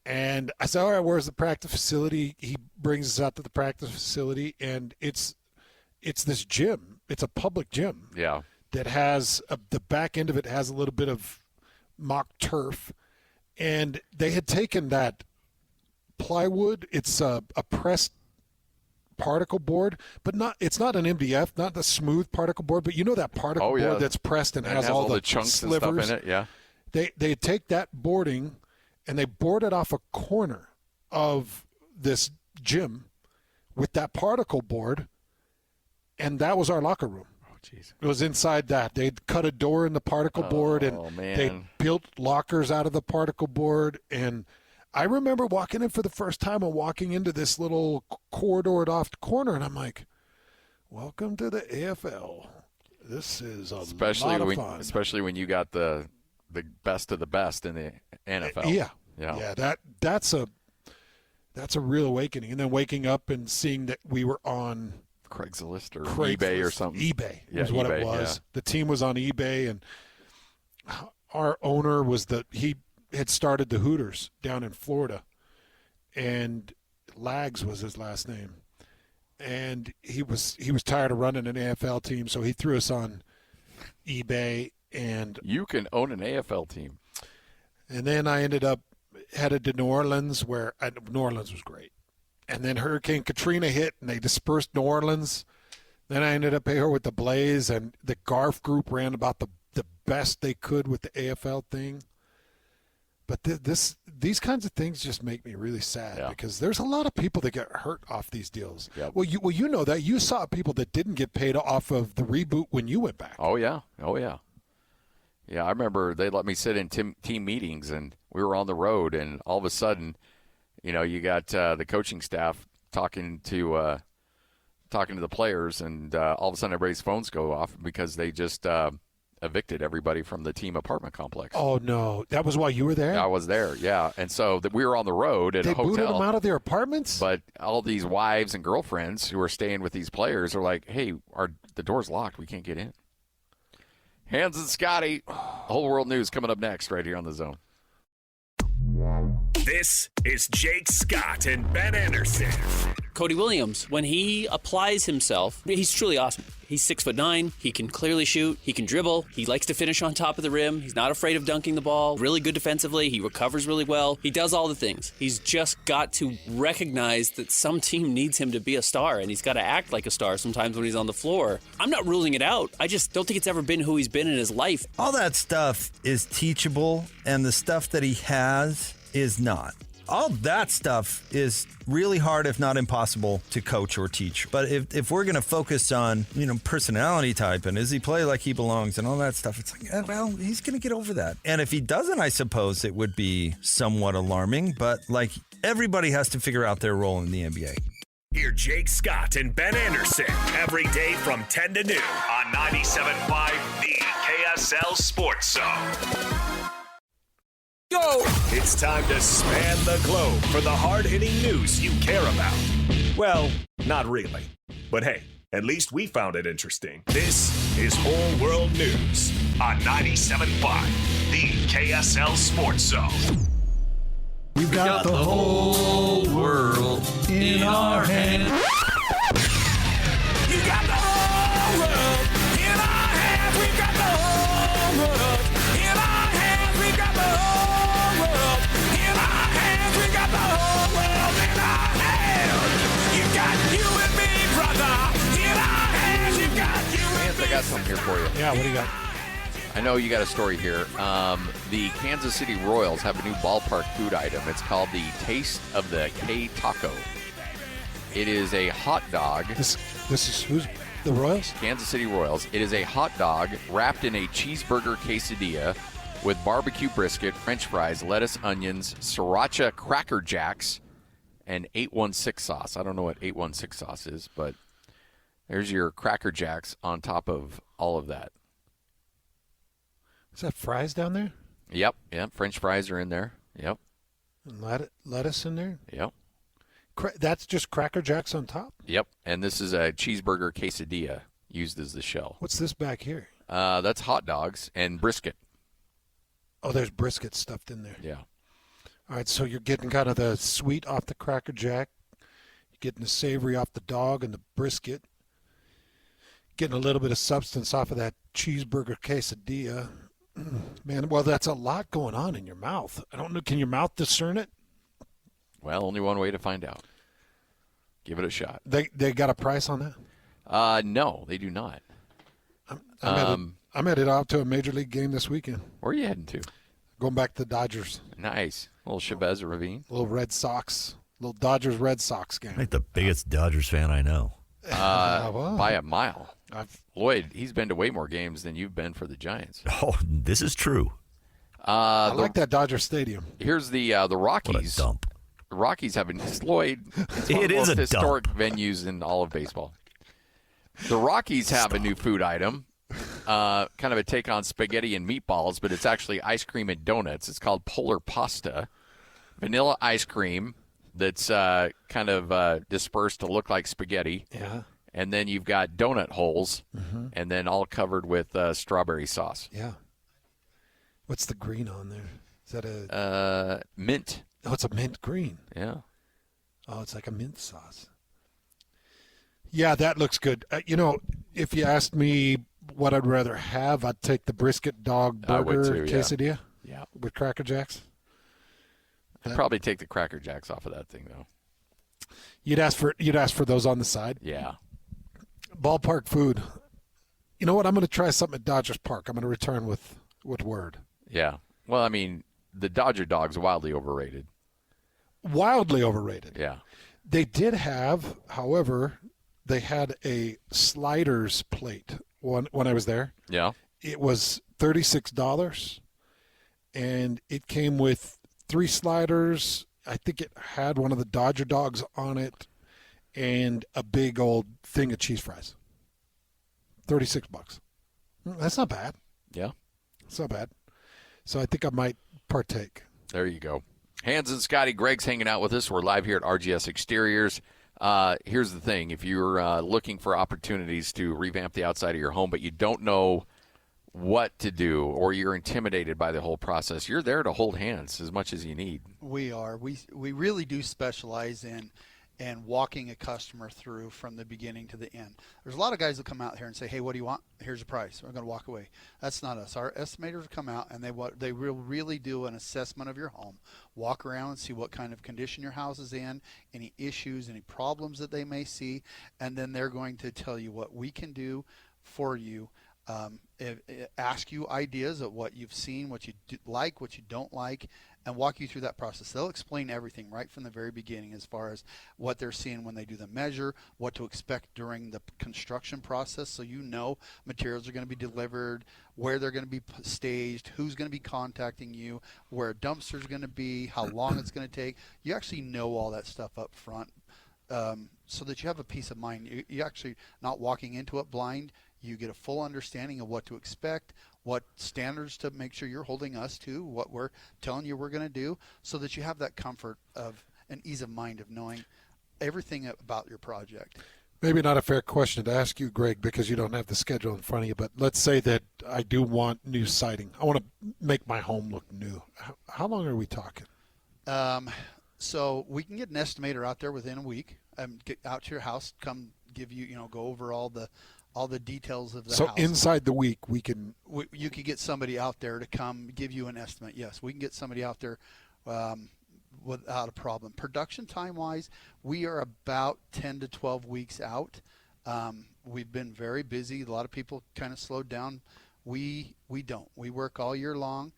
and I said, all right, where's the practice facility? He brings us out to the practice facility, and it's this gym. It's a public gym. Yeah. That has the back end of it has a little bit of mock turf, and they had taken that plywood. It's a pressed particle board, but it's not an MDF, not the smooth particle board, but you know that particle board that's pressed and has all the chunks slivers and stuff in it. Yeah. They take that boarding and they board it off a corner of this gym with that particle board, and that was our locker room. Jeez. It was inside that. They'd cut a door in the particle board, and they built lockers out of the particle board. And I remember walking in for the first time and walking into this little corridored off corner, and I'm like, welcome to the AFL. This is a lot of fun. Especially when you got the best of the best in the NFL. Yeah. That's a real awakening. And then waking up and seeing that we were on Craigslist or eBay or something. eBay was what it was. Yeah. The team was on eBay, and our owner he had started the Hooters down in Florida, and Lags was his last name. And he was tired of running an AFL team, so he threw us on eBay. And you can own an AFL team. And then I ended up headed to New Orleans, where New Orleans was great. And then Hurricane Katrina hit, and they dispersed New Orleans. Then I ended up here with the Blaze, and the Garf group ran about the best they could with the AFL thing. But these kinds of things just make me really sad because there's a lot of people that get hurt off these deals. Yeah. Well, you know that. You saw people that didn't get paid off of the reboot when you went back. Oh, yeah. Yeah, I remember they let me sit in team meetings, and we were on the road, and all of a sudden – you got the coaching staff talking to the players, and all of a sudden everybody's phones go off because they just evicted everybody from the team apartment complex. Oh, no. That was while you were there? I was there, yeah. And so we were on the road at a hotel. They booted them out of their apartments? But all these wives and girlfriends who are staying with these players are like, hey, the door's locked. We can't get in. Hans and Scotty, Whole World News coming up next right here on The Zone. This is Jake Scott and Ben Anderson. Cody Williams, when he applies himself, he's truly awesome. He's 6'9". He can clearly shoot. He can dribble. He likes to finish on top of the rim. He's not afraid of dunking the ball. Really good defensively. He recovers really well. He does all the things. He's just got to recognize that some team needs him to be a star, and he's got to act like a star sometimes when he's on the floor. I'm not ruling it out. I just don't think it's ever been who he's been in his life. All that stuff is teachable, and the stuff that he has is not. All that stuff is really hard, if not impossible, to coach or teach. But if we're going to focus on, personality type and does he play like he belongs and all that stuff, it's like, well, he's going to get over that. And if he doesn't, I suppose it would be somewhat alarming. But everybody has to figure out their role in the NBA. Hear Jake Scott and Ben Anderson every day from 10 to noon on 97.5 The KSL Sports Zone. Go! It's time to span the globe for the hard-hitting news you care about. Well, not really. But hey, at least we found it interesting. This is Whole World News on 97.5 The KSL Sports Zone. We've got the whole world in our hands. You got the whole world in our hands. We've got the whole world in our hands. We've got the whole world in our hands. We got the whole world in our hands. You got you and me, brother, in our hands. You got you and me. I got something here for you. Yeah, what do you got? I know you got a story here. The Kansas City Royals have a new ballpark food item. It's called the Taste of the K Taco. It is a hot dog. This is who's The Royals? Kansas City Royals. It is a hot dog wrapped in a cheeseburger quesadilla with barbecue brisket, French fries, lettuce, onions, sriracha Cracker Jacks, and 816 sauce. I don't know what 816 sauce is, but there's your Cracker Jacks on top of all of that. Is that fries down there? Yep. French fries are in there. Yep. And lettuce in there? Yep. That's just Cracker Jacks on top? Yep. And this is a cheeseburger quesadilla used as the shell. What's this back here? That's hot dogs and brisket. Oh, there's brisket stuffed in there. Yeah. All right, so you're getting kind of the sweet off the Cracker Jack. You're getting the savory off the dog and the brisket. Getting a little bit of substance off of that cheeseburger quesadilla. Man, well, that's a lot going on in your mouth. I don't know. Can your mouth discern it? Well, only one way to find out. Give it a shot. They got a price on that? No, they do not. I'm headed out to a Major League game this weekend. Where are you heading to? Going back to the Dodgers. Nice. A little Chavez Ravine. A little Red Sox. A little Dodgers-Red Sox game. I'm the biggest Dodgers fan I know. By a mile. Lloyd, he's been to way more games than you've been for the Giants. Oh, this is true. I like that Dodger Stadium. Here's the Rockies. What a dump. The Rockies have Lloyd. It's one of the most historic venues in all of baseball. The Rockies have a new food item, kind of a take on spaghetti and meatballs, but it's actually ice cream and donuts. It's called Polar Pasta. Vanilla ice cream that's kind of dispersed to look like spaghetti. Yeah. And then you've got donut holes, and then all covered with strawberry sauce. Yeah. What's the green on there? Is that a mint? Oh, it's a mint green. Yeah. Oh, it's like a mint sauce. Yeah, that looks good. If you asked me what I'd rather have, I'd take the brisket dog burger quesadilla. Yeah. With Cracker Jacks. I'd probably take the Cracker Jacks off of that thing, though. You'd ask for those on the side. Yeah. Ballpark food. You know what? I'm going to try something at Dodgers Park. I'm going to return with word. Yeah. Well, I mean, the Dodger dog's wildly overrated. Wildly overrated. Yeah. They did have, however, they had a sliders plate when I was there. Yeah. It was $36, and it came with 3 sliders. I think it had one of the Dodger dogs on it and a big old thing of cheese fries. $36. That's not bad. Yeah. It's not bad. So I think I might partake. There you go. Hans and Scotty, Greg's hanging out with us. We're live here at RGS Exteriors. Here's the thing. If you're looking for opportunities to revamp the outside of your home, but you don't know what to do or you're intimidated by the whole process, you're there to hold hands as much as you need. We are. We really do specialize in walking a customer through from the beginning to the end. There's a lot of guys that come out here and say, hey, what do you want? Here's the price. We're going to walk away. That's not us. Our estimators come out and they will really do an assessment of your home, walk around and see what kind of condition your house is in, any issues, any problems that they may see, and then they're going to tell you what we can do for you. Ask you ideas of what you've seen, what you like, what you don't like, and walk you through that process. They'll explain everything right from the very beginning as far as what they're seeing when they do the measure, what to expect during the construction process, so you know materials are going to be delivered, where they're going to be staged, who's going to be contacting you, where a dumpster is going to be, how long it's going to take. You actually know all that stuff up front, so that you have a peace of mind. You're actually not walking into it blind. You get a full understanding of what to expect, what standards to make sure you're holding us to, what we're telling you we're going to do, so that you have that comfort of an ease of mind of knowing everything about your project. Maybe not a fair question to ask you, Greg, because you don't have the schedule in front of you, but let's say that I do want new siding. I want to make my home look new. How long are we talking? So we can get an estimator out there within a week, get out to your house, come give you, go over all the details of the house. So inside the week, you could get somebody out there to come give you an estimate. Yes, we can get somebody out there without a problem. Production time-wise, we are about 10 to 12 weeks out. We've been very busy. A lot of people kind of slowed down. We don't. We work all year long,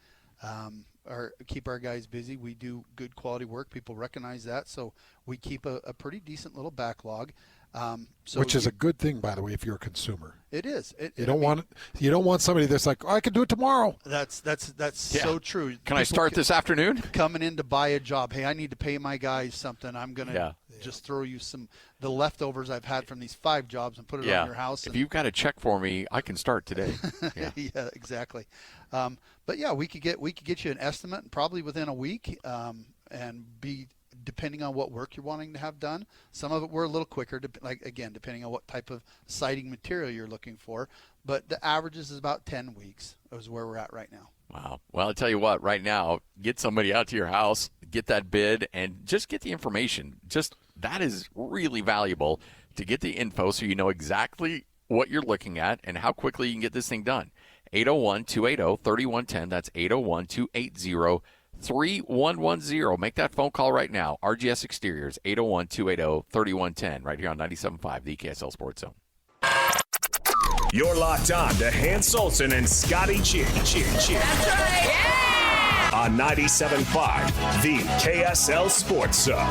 or keep our guys busy. We do good quality work. People recognize that, so we keep a pretty decent little backlog. Which is a good thing, by the way, if you're a consumer. It is. You don't want somebody that's like, oh, I can do it tomorrow. That's so true. Can I start this afternoon? Coming in to buy a job. Hey, I need to pay my guys something. I'm gonna just throw you the leftovers I've had from these 5 jobs and put it on your house. If you've got a check for me, I can start today. Yeah, exactly. But yeah, we could get you an estimate probably within a week, and be. Depending on what work you're wanting to have done. Some of it we're a little quicker, depending on what type of siding material you're looking for. But the averages is about 10 weeks is where we're at right now. Wow. Well, I'll tell you what, right now, get somebody out to your house, get that bid, and just get the information. Just that is really valuable to get the info so you know exactly what you're looking at and how quickly you can get this thing done. 801-280-3110. That's 801-280-3110. 3110. Make that phone call right now. RGS Exteriors, 801-280-3110, right here on 97.5, the KSL Sports Zone. You're locked on to Hans Olsen and Scotty Chin. That's right. Yeah! On 97.5, the KSL Sports Zone.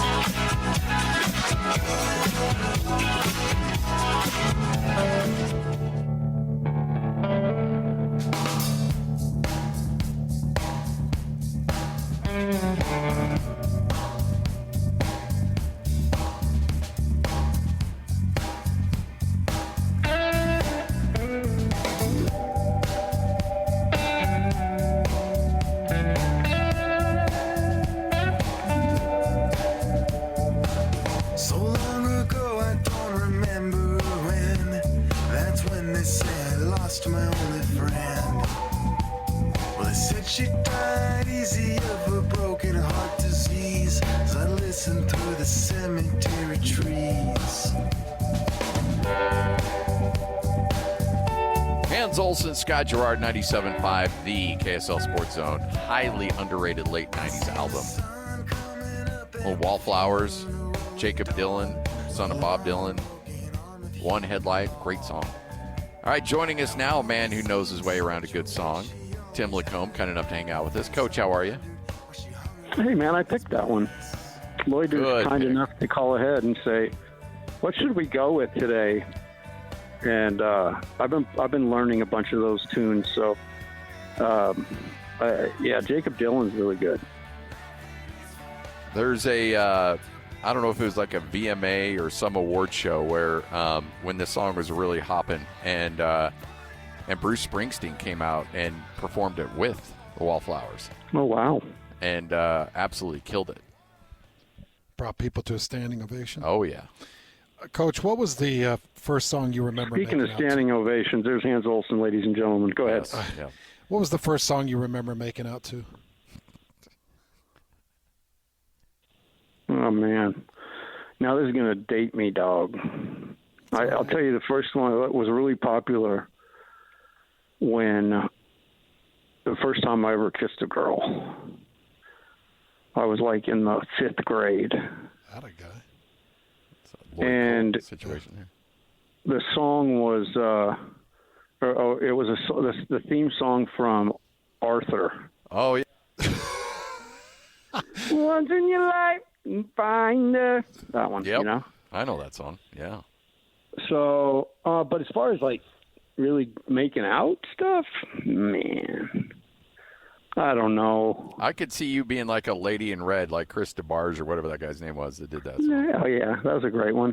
So long ago, I don't remember when. That's when they said I lost my only friend. Well, they said she died easy of a broken heart disease as I listened through the cemetery trees. Hans Olsen, Scott Gerard, 97.5, the KSL Sports Zone. Highly underrated late 90s album. Little Wallflowers, Jacob Dylan, son of Bob Dylan. One Headlight, great song. All right, joining us now, a man who knows his way around a good song. Tim LaComb, kind enough to hang out with us. Coach, how are you? Hey, man, I picked that one. Lloyd was kind enough to call ahead and say, what should we go with today? And I've been learning a bunch of those tunes. So, Jacob Dylan's really good. There's I don't know if it was like a VMA or some award show where when this song was really hopping and Bruce Springsteen came out and performed it with the Wallflowers. Oh, wow. And absolutely killed it. Brought people to a standing ovation. Oh, yeah. Coach, what was the first song you remember Speaking making of standing ovations, there's Hans Olsen, ladies and gentlemen. Go ahead. Yeah. What was the first song you remember making out to? Oh, man. Now this is going to date me, dog. I'll tell you the first one that was really popular when the first time I ever kissed a girl. I was like in the 5th grade. That a guy. And situation here. The song was it was the theme song from Arthur. Oh, yeah. Once in your life, you find that one. Yep. You know, I know that song. Yeah. So, but as far as like really making out stuff, man, I don't know. I could see you being like a lady in red, like Chris DeBarge or whatever that guy's name was that did that song. Oh, yeah, that was a great one.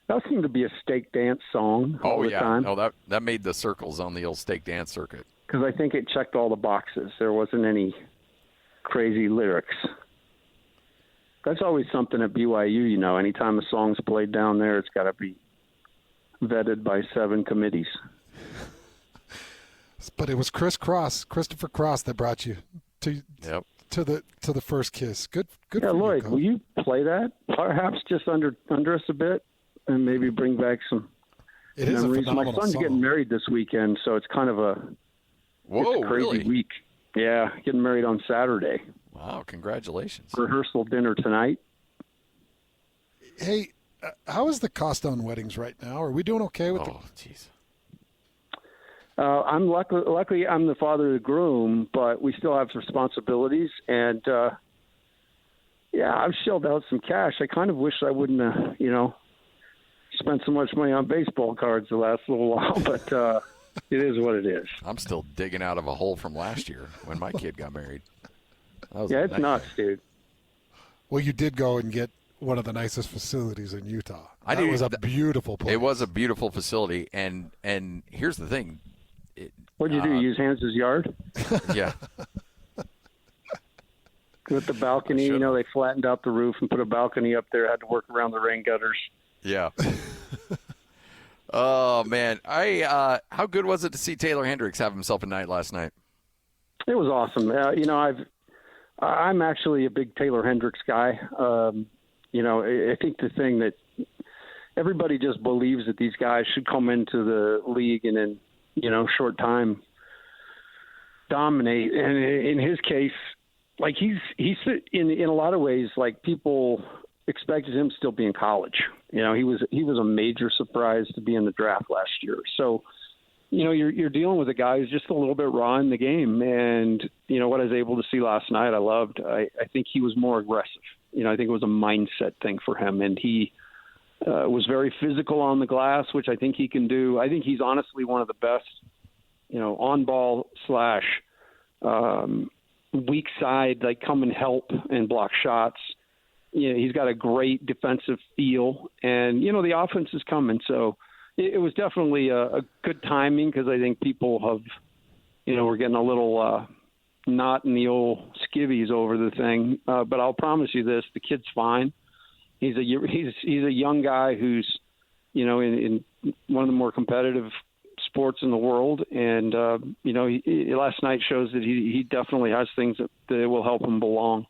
That seemed to be a stake dance song all the time. No, that made the circles on the old stake dance circuit. Because I think it checked all the boxes. There wasn't any crazy lyrics. That's always something at BYU, you know. Anytime a song's played down there, it's got to be vetted by 7 committees. But it was Christopher Cross, that brought you to the first kiss. Good for you, Lloyd, Coach. will you play that? Perhaps just under us a bit, and maybe bring back some memories. My son's getting married this weekend, so it's kind of a crazy week. Yeah, getting married on Saturday. Wow, congratulations. Rehearsal dinner tonight. Hey, how is the cost on weddings right now? Are we doing okay with jeez. I'm luckily I'm the father of the groom, but we still have responsibilities, and I've shelled out some cash. I kind of wish I wouldn't have, spent so much money on baseball cards the last little while, but it is what it is. I'm still digging out of a hole from last year when my kid got married. Yeah, it's nuts, dude. Well, you did go and get one of the nicest facilities in Utah. That It was a beautiful place. It was a beautiful facility, and here's the thing. What'd you do? Use Hans' yard? Yeah. With the balcony, they flattened out the roof and put a balcony up there. Had to work around the rain gutters. Yeah. Oh man, how good was it to see Taylor Hendricks have himself a night last night? It was awesome. I'm actually a big Taylor Hendricks guy. I think the thing that everybody just believes that these guys should come into the league and in short time dominate. And in his case, like he's in a lot of ways, like people expected him to still be in college. He was a major surprise to be in the draft last year. So, you're dealing with a guy who's just a little bit raw in the game. And, what I was able to see last night, I loved. I think he was more aggressive. I think it was a mindset thing for him. And he was very physical on the glass, which I think he can do. I think he's honestly one of the best, on ball / weak side, like come and help and block shots. He's got a great defensive feel, and the offense is coming. So it was definitely a good timing because I think people have, we're getting a little knot in the old skivvies over the thing. But I'll promise you this: the kid's fine. He's a young guy who's, in one of the more competitive sports in the world, and he, last night shows that he definitely has things that will help him belong.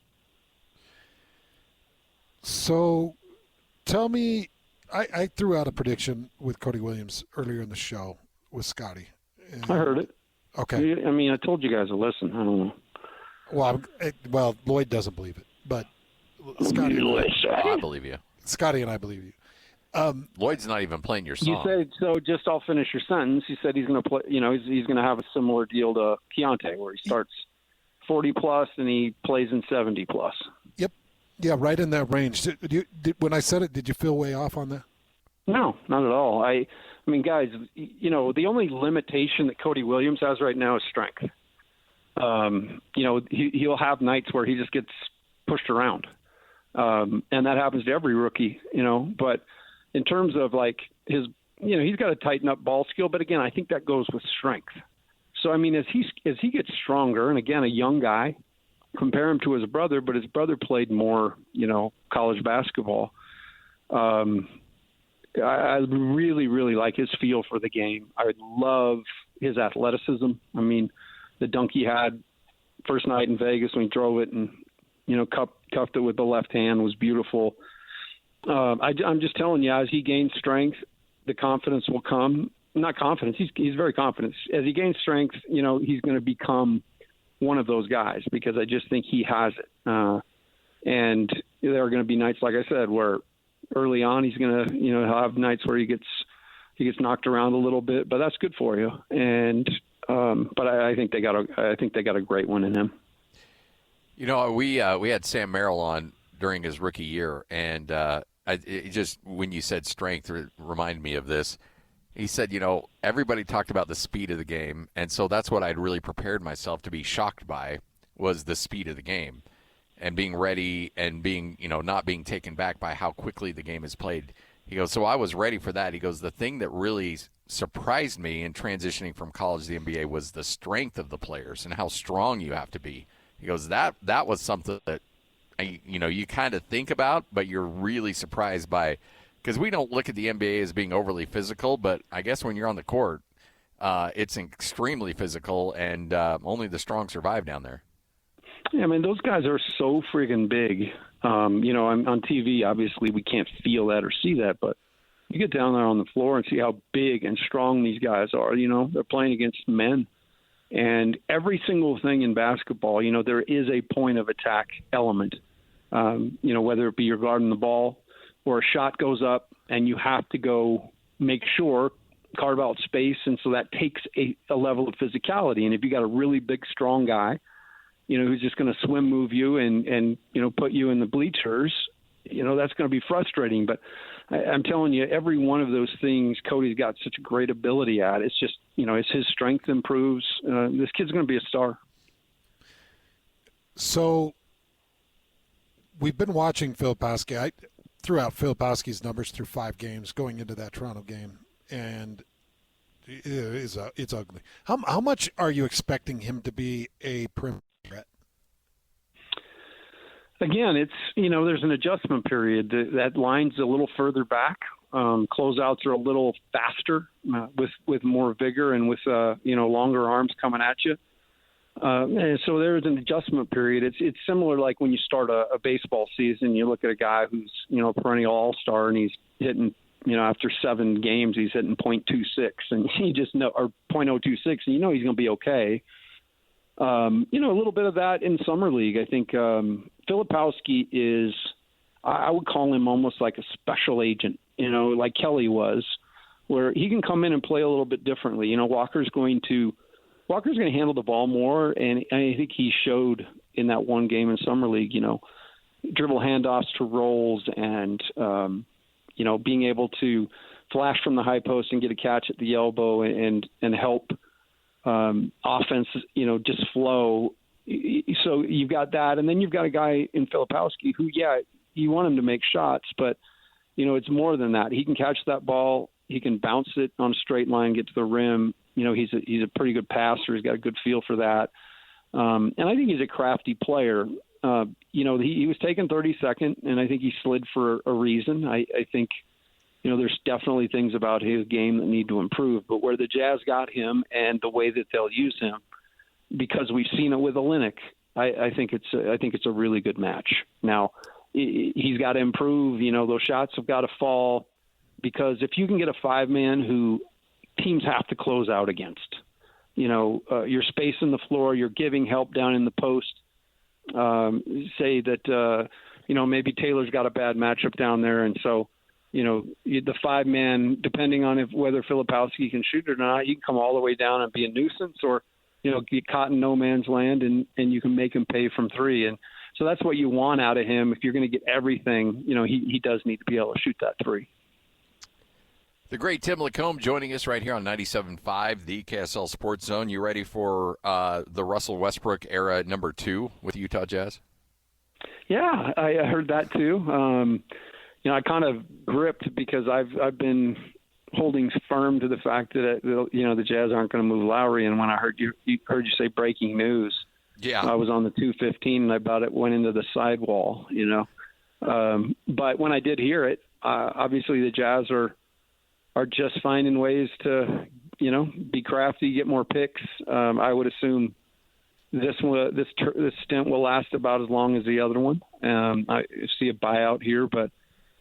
So tell me, I threw out a prediction with Cody Williams earlier in the show with Scotty. I heard it. Okay. I mean, I told you guys to listen. I don't know. Well, Lloyd doesn't believe it, but Scotty, I believe you. Scotty and I believe you. Lloyd's not even playing your song. You said so. Just I'll finish your sentence. You said he's going to play. He's going to have a similar deal to Keontae, where he starts 40 plus and he plays in 70 plus. Yep. Yeah, right in that range. When I said it, did you feel way off on that? No, not at all. I mean, guys, the only limitation that Cody Williams has right now is strength. He'll have nights where he just gets pushed around. And that happens to every rookie, but in terms of like his, he's got to tighten up ball skill. But again, I think that goes with strength. So, I mean, as he gets stronger, and again, a young guy, compare him to his brother, but his brother played more, college basketball. I really, really like his feel for the game. I love his athleticism. I mean, the dunk he had first night in Vegas when he drove it and, cuffed it with the left hand was beautiful. I'm just telling you, as he gains strength, the confidence will come. Not confidence. He's very confident. As he gains strength, he's going to become one of those guys because I just think he has it. And there are going to be nights, like I said, where early on he's going to, he'll have nights where he gets knocked around a little bit, but that's good for you. And but I think they got a great one in him. We had Sam Merrill on during his rookie year, and it just when you said strength, it reminded me of this. He said, everybody talked about the speed of the game, and so that's what I'd really prepared myself to be shocked by was the speed of the game and being ready and being, not being taken back by how quickly the game is played. He goes, so I was ready for that. He goes, the thing that really surprised me in transitioning from college to the NBA was the strength of the players and how strong you have to be. He goes, that was something that, you kind of think about, but you're really surprised by. Because we don't look at the NBA as being overly physical, but I guess when you're on the court, it's extremely physical, and only the strong survive down there. Yeah, I mean, those guys are so friggin' big. On TV, obviously, we can't feel that or see that, but you get down there on the floor and see how big and strong these guys are. They're playing against men. And every single thing in basketball, there is a point of attack element, whether it be you're guarding the ball, or a shot goes up and you have to go make sure, carve out space. And so that takes a level of physicality. And if you got a really big, strong guy, who's just going to swim move you and put you in the bleachers, that's going to be frustrating. But I'm telling you, every one of those things Cody's got such a great ability at. It's just, as his strength improves, this kid's going to be a star. So we've been watching Filipowski. I threw out Filipowski's numbers through 5 games going into that Toronto game, and it's ugly. How much are you expecting him to be a perimeter threat? Again, it's, there's an adjustment period. That line's a little further back. Closeouts are a little faster with more vigor and with, longer arms coming at you. And so there's an adjustment period. It's similar like when you start a baseball season, you look at a guy who's, a perennial all-star and he's hitting, after 7 games, he's hitting .26 and you just know, or .026, and he's going to be okay. A little bit of that in summer league. I think Filipowski is, I would call him almost like a special agent, like Kelly was, where he can come in and play a little bit differently. Walker's going to handle the ball more, and I think he showed in that one game in summer league, dribble handoffs to rolls and, being able to flash from the high post and get a catch at the elbow and help offense, just flow. So you've got that, and then you've got a guy in Filipowski who, you want him to make shots, but, it's more than that. He can catch that ball. He can bounce it on a straight line, get to the rim. He's a pretty good passer. He's got a good feel for that. And I think he's a crafty player. He was taken 32nd, and I think he slid for a reason. I think, there's definitely things about his game that need to improve. But where the Jazz got him and the way that they'll use him, because we've seen it with Olynyk, I think it's a really good match. Now, he's got to improve. Those shots have got to fall, because if you can get a 5-man who teams have to close out against, you're spacing the floor, you're giving help down in the post. Say that, maybe Taylor's got a bad matchup down there. And so, the 5-man, depending on whether Filipowski can shoot or not, you can come all the way down and be a nuisance, or, get caught in no man's land and you can make him pay from 3. And so that's what you want out of him. If you're going to get everything, he does need to be able to shoot that 3. The great Tim LaComb joining us right here on 97.5, the KSL Sports Zone. You ready for the Russell Westbrook era number 2 with the Utah Jazz? Yeah, I heard that too. I kind of gripped because I've been holding firm to the fact that the Jazz aren't going to move Lowry. And when I heard you say breaking news, I was on the 215 and I about it went into the sidewall. But when I did hear it, obviously the Jazz are just finding ways to, be crafty, get more picks. I would assume this stint will last about as long as the other one. I see a buyout here, but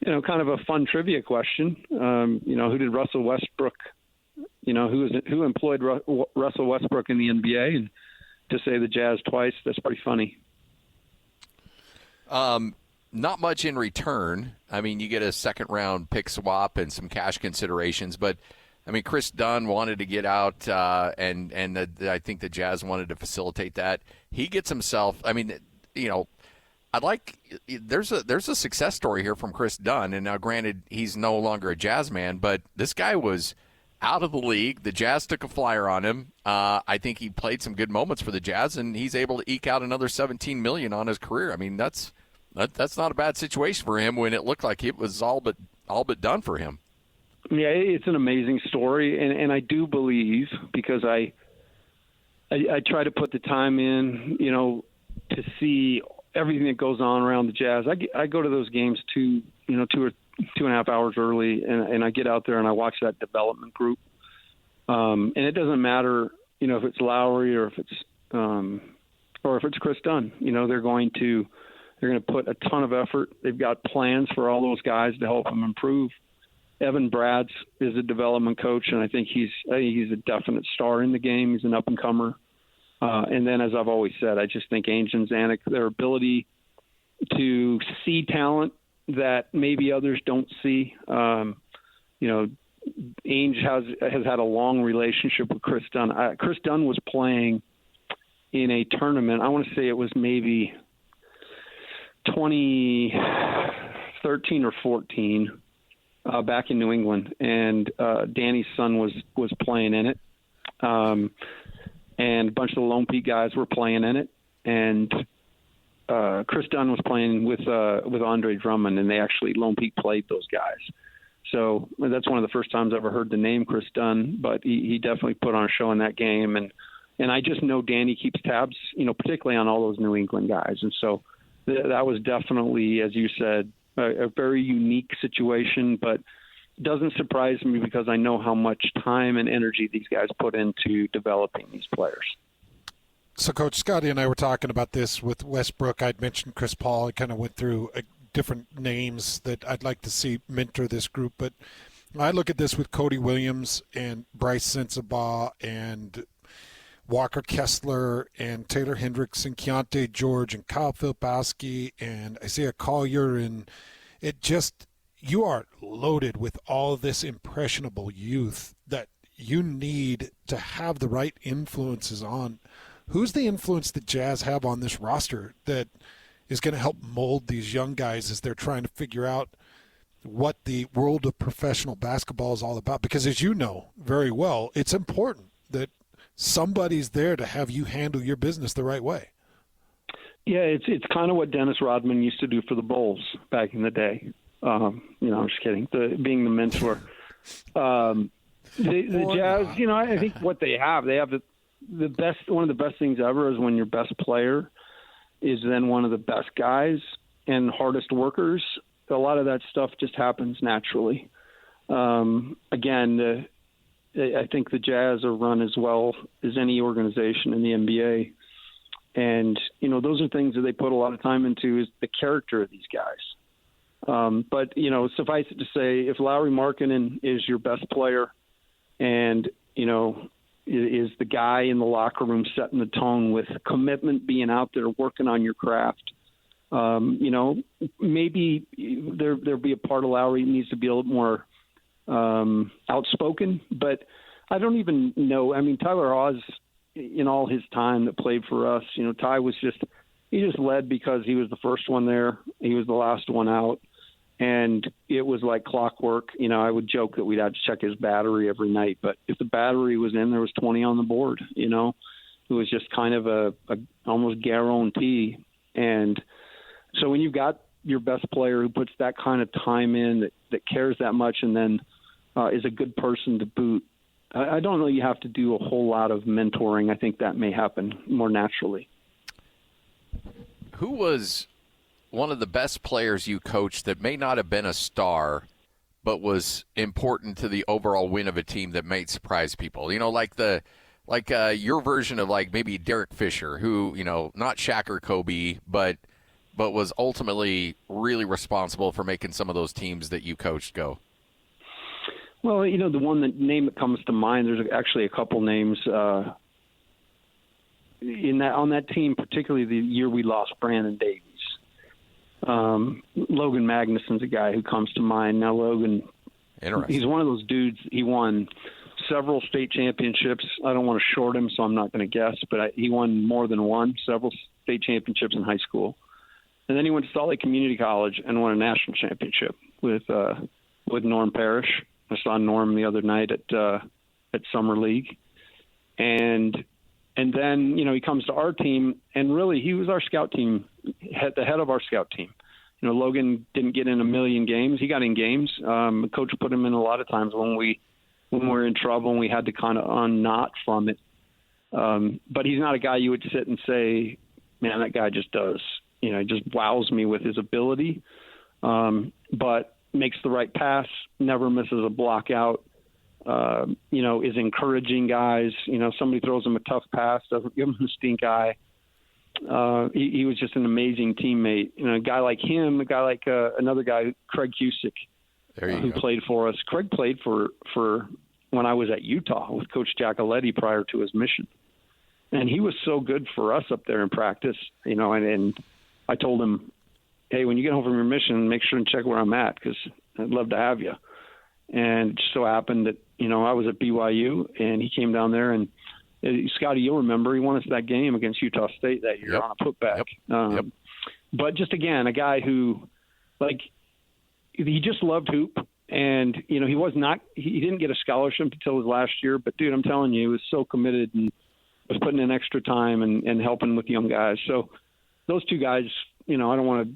kind of a fun trivia question. Who did Russell Westbrook? Who employed Russell Westbrook in the NBA? And to say the Jazz twice, that's pretty funny. Not much in return. I mean, you get a second-round pick swap and some cash considerations, but Chris Dunn wanted to get out, and I think the Jazz wanted to facilitate that. He gets himself. There's a success story here from Chris Dunn, and now granted he's no longer a Jazz man, but this guy was out of the league. The Jazz took a flyer on him. I think he played some good moments for the Jazz, and he's able to eke out another $17 million on his career. That's not a bad situation for him when it looked like it was all but done for him. Yeah, it's an amazing story, and I do believe, because I try to put the time in, to see everything that goes on around the Jazz. I go to those games 2 or 2.5 hours early, and I get out there and I watch that development group. And it doesn't matter, if it's Lowry or if it's Chris Dunn. They're going to put a ton of effort. They've got plans for all those guys to help them improve. Evan Bradds is a development coach, and I think he's a definite star in the game. He's an up-and-comer. And then, as I've always said, I just think Ainge and Zanuck, their ability to see talent that maybe others don't see. Ainge has had a long relationship with Chris Dunn. Chris Dunn was playing in a tournament. I want to say it was maybe 13 or 14 back in New England, and Danny's son was playing in it, and a bunch of the Lone Peak guys were playing in it, and Chris Dunn was playing with Andre Drummond, and they actually Lone Peak played those guys. So that's one of the first times I ever heard the name Chris Dunn, but he definitely put on a show in that game, and I just know Danny keeps tabs, particularly on all those New England guys, and so that was definitely, as you said, a very unique situation, but doesn't surprise me because I know how much time and energy these guys put into developing these players. So, Coach, Scotty and I were talking about this with Westbrook. I'd mentioned Chris Paul. I kind of went through different names that I'd like to see mentor this group, but I look at this with Cody Williams and Bryce Sensabaugh and Walker Kessler and Taylor Hendricks and Keontae George and Kyle Filipowski and Isaiah Collier, and it just, you are loaded with all this impressionable youth that you need to have the right influences on. Who's the influence that Jazz have on this roster that is going to help mold these young guys as they're trying to figure out what the world of professional basketball is all about? Because as you know very well, it's important that somebody's there to have you handle your business the right way. Yeah, it's kind of what Dennis Rodman used to do for the Bulls back in the day. I'm just kidding. Being the mentor. The Jazz, I think what they have the best. One of the best things ever is when your best player is then one of the best guys and hardest workers. A lot of that stuff just happens naturally. Again, I think the Jazz are run as well as any organization in the NBA. And, those are things that they put a lot of time into, is the character of these guys. But, suffice it to say, if Lauri Markkanen is your best player and, is the guy in the locker room setting the tone with commitment, being out there working on your craft, maybe there'll be a part of Lauri that needs to be a little more outspoken, but I don't even know. I mean, Tyler Haws, in all his time that played for us, Ty was he just led because he was the first one there. He was the last one out. And it was like clockwork. I would joke that we'd have to check his battery every night, but if the battery was in, there was 20 on the board, It was just kind of a almost guarantee. And so when you've got your best player who puts that kind of time in, that cares that much, and then is a good person to boot, I don't know you have to do a whole lot of mentoring. I think that may happen more naturally. Who was one of the best players you coached that may not have been a star, but was important to the overall win of a team that might surprise people? Like your version of like maybe Derek Fisher, who, not Shaq or Kobe, but was ultimately really responsible for making some of those teams that you coached go. Well, the name that comes to mind, there's actually a couple names on that team, particularly the year we lost Brandon Davies. Logan Magnuson's a guy who comes to mind. Now, Logan, he's one of those dudes. He won several state championships. I don't want to short him, so I'm not going to guess, but he won more than one, several state championships in high school. And then he went to Salt Lake Community College and won a national championship with Norm Parrish. I saw Norm the other night at Summer League. And then, he comes to our team, and really he was our scout team, the head of our scout team. Logan didn't get in a million games. He got in games. Coach put him in a lot of times when we were in trouble and we had to kind of unknot from it. But he's not a guy you would sit and say, man, that guy just does. Just wows me with his ability. But makes the right pass, never misses a block out, is encouraging guys. Somebody throws him a tough pass, doesn't give him a stink eye. He was just an amazing teammate. A guy like him, a guy like another guy, Craig Cusick, who played for us. Craig played for when I was at Utah with Coach Giacoletti prior to his mission. And he was so good for us up there in practice, and I told him, hey, when you get home from your mission, make sure and check where I'm at because I'd love to have you. And it just so happened that, I was at BYU and he came down there and Scotty, you'll remember he won us that game against Utah State that year on a putback. But just, again, a guy who, he just loved hoop. And, he he didn't get a scholarship until his last year. But, dude, I'm telling you, he was so committed and was putting in extra time and helping with young guys. So those two guys, I don't want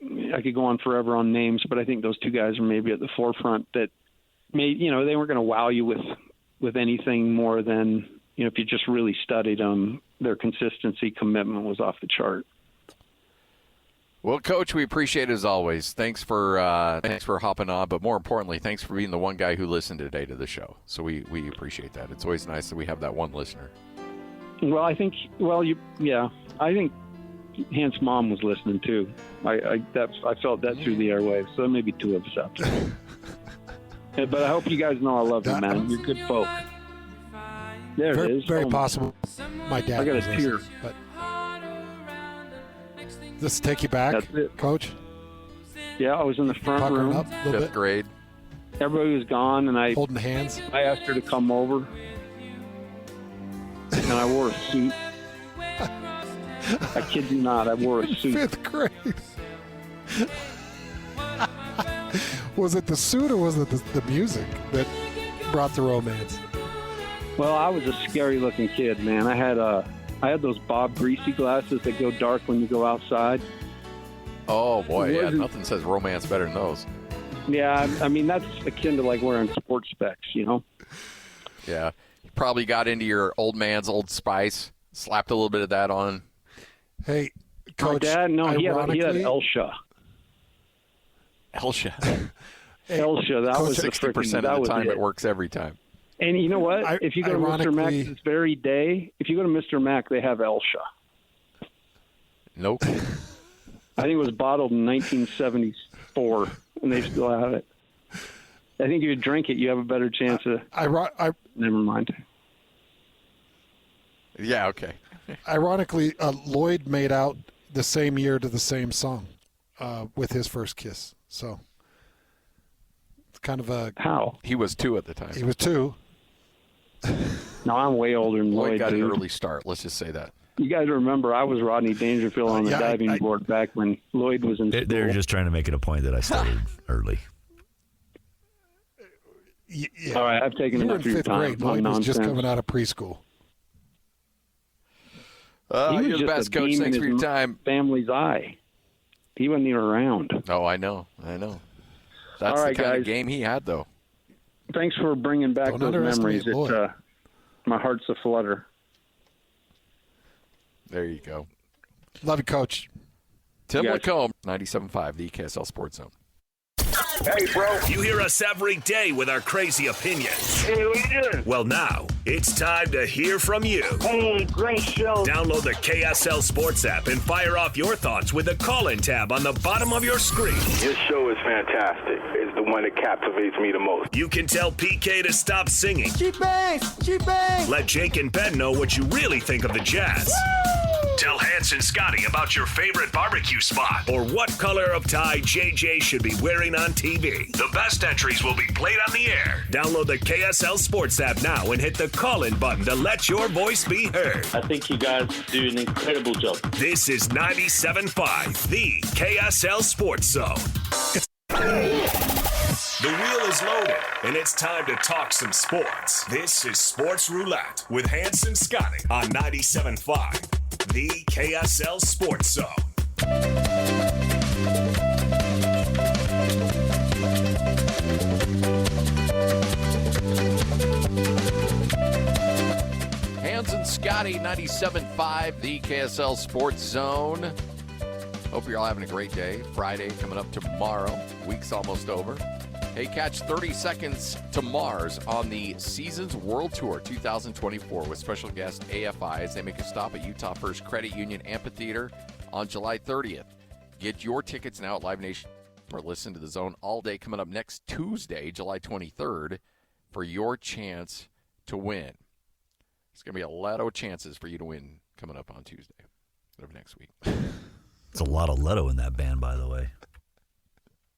to – I could go on forever on names, but I think those two guys are maybe at the forefront that they weren't going to wow you with anything more than, if you just really studied them, their consistency, commitment was off the chart. Well, Coach, we appreciate it as always. Thanks for hopping on, but more importantly, thanks for being the one guy who listened today to the show. So we appreciate that. It's always nice that we have that one listener. Well, I think Hans's mom was listening too. I felt that through the airwaves. So there may be two of us out there. But I hope you guys know I love you, man. You're good folk. There it is. Very possible. My dad. I got a tear. But this take you back, Coach? Yeah, I was in the front room. Up a little 5th bit. grade. Everybody was gone, and holding hands. I asked her to come over, and I wore a suit. I kid you not, I wore a suit. 5th grade. Was it the suit or was it the music that brought the romance? Well, I was a scary-looking kid, man. I had those Bob Greasy glasses that go dark when you go outside. Oh, boy, yeah, nothing says romance better than those. Yeah, I mean, that's akin to like wearing sports specs, Yeah. You probably got into your old man's Old Spice, slapped a little bit of that on. Hey, Coach. My dad, no, he had Elsha. Elsha. Elsha, that was 60% of the time it works every time. And you know what? If you go to Mr. Mac this very day, if you go to Mr. Mac, they have Elsha. Nope. I think it was bottled in 1974, and they still have it. I think if you drink it, you have a better chance of... Never mind. Yeah, okay. Ironically, Lloyd made out the same year to the same song with his first kiss. So it's kind of a... How? He was 2 at the time. He was 2. No, I'm way older than Lloyd. Lloyd got dude. an early start. Let's just say that. You guys remember I was Rodney Dangerfield on the diving board back when Lloyd was in school. They're just trying to make it a point that I started early. Yeah. All right, I've taken enough of your time. Grade. Lloyd was just coming out of preschool. You're the best, Coach. Thanks for your time. Family's eye. He wasn't even around. Oh, I know. That's all right, the kind guys. of game he had, though. Thanks for bringing back those memories. My heart's a flutter. There you go. Love you, Coach. Tim LaComb, 97.5, the KSL Sports Zone. Hey, bro. You hear us every day with our crazy opinions. Hey, what you doing? Well, now it's time to hear from you. Hey, great show. Download the KSL Sports app and fire off your thoughts with the call-in tab on the bottom of your screen. This show is fantastic. It's the one that captivates me the most. You can tell PK to stop singing. Cheap bangs! Cheap bangs! Let Jake and Ben know what you really think of the Jazz. Woo! Tell Hans and Scotty about your favorite barbecue spot or what color of tie JJ should be wearing on TV. The best entries will be played on the air. Download the KSL Sports app now and hit the call-in button to let your voice be heard. I think you guys do an incredible job. This is 97.5, the KSL Sports Zone. The wheel is loaded, and it's time to talk some sports. This is Sports Roulette with Hans and Scotty on 97.5, the KSL Sports Zone. Hans and Scotty, 97.5, the KSL Sports Zone. Hope you're all having a great day. Friday coming up tomorrow. Week's almost over. Hey, catch 30 Seconds to Mars on the Seasons World Tour 2024 with special guest AFI as they make a stop at Utah First Credit Union Amphitheater on July 30th. Get your tickets now at Live Nation or listen to The Zone all day coming up next Tuesday, July 23rd, for your chance to win. It's going to be a lot of chances for you to win coming up on Tuesday of next week. It's a lot of Leto in that band, by the way.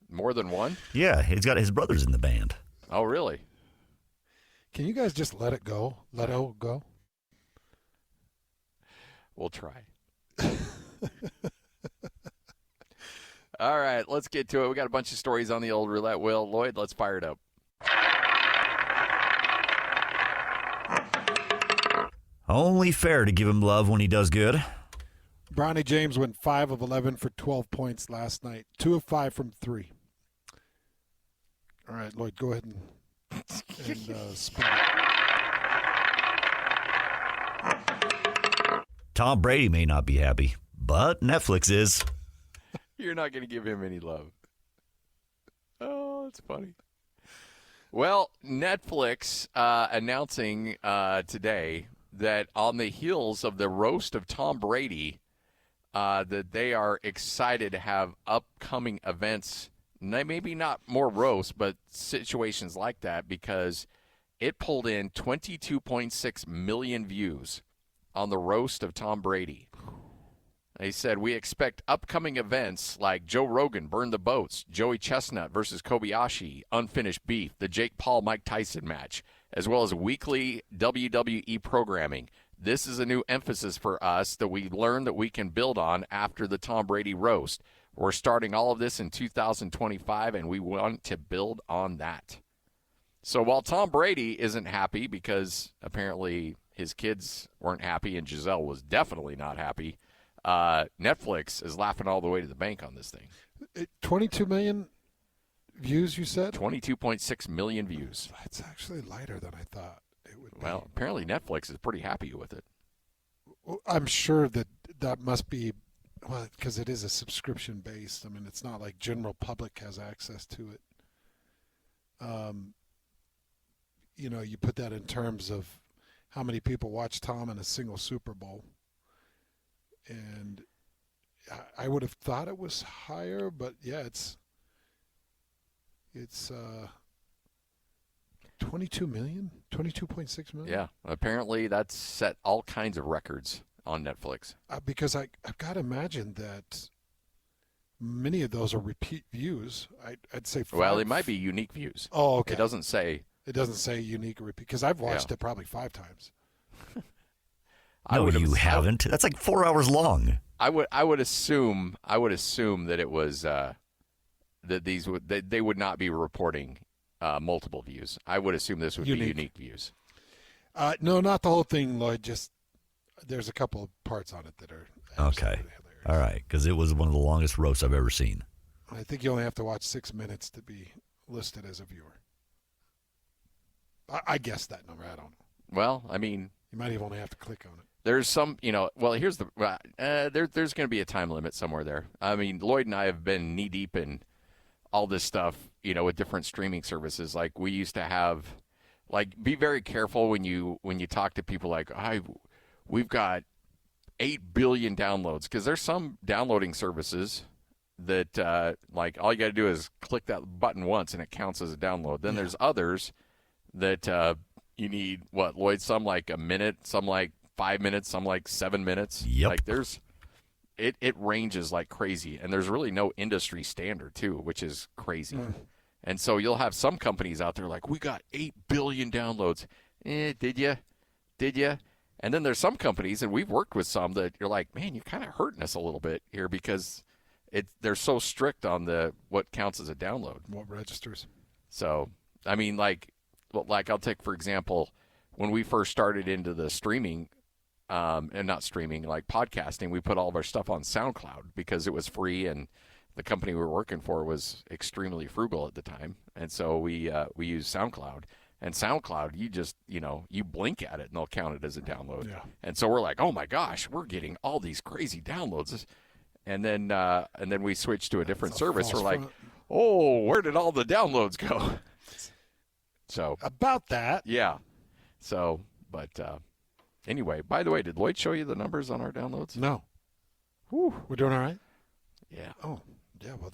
More than one? Yeah, he's got his brothers in the band. Oh, really? Can you guys just let it go? Let it go? We'll try. All right, let's get to it. We got a bunch of stories on the old roulette wheel. Lloyd, let's fire it up. Only fair to give him love when he does good. Bronny James went 5 of 11 for 12 points last night. 2 of 5 from 3. All right, Lloyd, go ahead and spin it. Tom Brady may not be happy, but Netflix is. You're not going to give him any love. Oh, that's funny. Well, Netflix announcing today that on the heels of the roast of Tom Brady, that they are excited to have upcoming events, maybe not more roasts, but situations like that, because it pulled in 22.6 million views on the roast of Tom Brady. They said, we expect upcoming events like Joe Rogan, Burn the Boats, Joey Chestnut versus Kobayashi, Unfinished Beef, the Jake Paul-Mike Tyson match, as well as weekly WWE programming. This is a new emphasis for us that we learned that we can build on after the Tom Brady roast. We're starting all of this in 2025, and we want to build on that. So while Tom Brady isn't happy because apparently his kids weren't happy and Giselle was definitely not happy, Netflix is laughing all the way to the bank on this thing. 22 million views, you said? 22.6 million views. That's actually lighter than I thought it would be. Well, apparently Netflix is pretty happy with it. Well, I'm sure that must be, well, because it is a subscription based. I mean, it's not like general public has access to it. You put that in terms of how many people watch Tom in a single Super Bowl. And I would have thought it was higher, but yeah, it's 22 million, 22.6 million. Yeah, apparently that's set all kinds of records on Netflix. Because I've got to imagine that many of those are repeat views. I'd say 5. Well, it might be unique views. Oh, okay. It doesn't say unique or repeat, because I've watched it probably 5 times. No, you haven't. That's like 4 hours long. I would assume that it was that they would not be reporting multiple views. I would assume this would be unique views. No, not the whole thing, Lloyd. Just there's a couple of parts on it that are okay. Hilarious. All right, because it was one of the longest roasts I've ever seen. I think you only have to watch 6 minutes to be listed as a viewer. I guess that number. I don't know. Well, I mean, you might even only have to click on it. There's some, well, here's the, there's going to be a time limit somewhere there. I mean, Lloyd and I have been knee deep in all this stuff, with different streaming services. Like we used to have, be very careful when you talk to people like, we've got 8 billion downloads, because there's some downloading services that, all you got to do is click that button once and it counts as a download. Then there's others that you need, Lloyd, some like a minute, some like 5 minutes, some like 7 minutes. Yep. It ranges like crazy, and there's really no industry standard too, which is crazy. And so you'll have some companies out there like, we got 8 billion downloads. Did you? And then there's some companies, and we've worked with some, that you're like, man, you're kind of hurting us a little bit here, because they're so strict on what counts as a download. What registers? So, I mean, like I'll take, for example, when we first started into the streaming, and not streaming, like podcasting, we put all of our stuff on SoundCloud because it was free, and the company we were working for was extremely frugal at the time. And so we used SoundCloud. And SoundCloud, you just, you blink at it and they'll count it as a download. Yeah. And so we're like, oh my gosh, we're getting all these crazy downloads. And then we switched to a different service. We're like, oh, where did all the downloads go? So about that. Yeah. So, but anyway, by the way, did Lloyd show you the numbers on our downloads? No. Whew. We're doing all right? Yeah. Oh, yeah, well,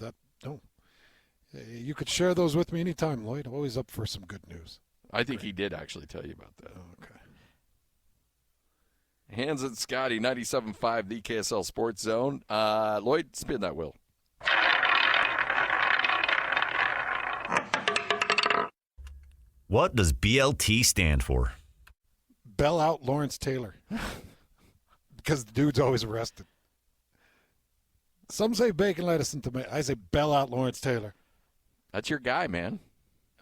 you could share those with me anytime, Lloyd. I'm always up for some good news. I think he did actually tell you about that. Oh, okay. Hans and Scotty, 97.5, the KSL Sports Zone. Lloyd, spin that wheel. What does BLT stand for? Bell out Lawrence Taylor. Because the dude's always arrested. Some say bacon, lettuce, and tomato. I say bail out Lawrence Taylor. That's your guy, man.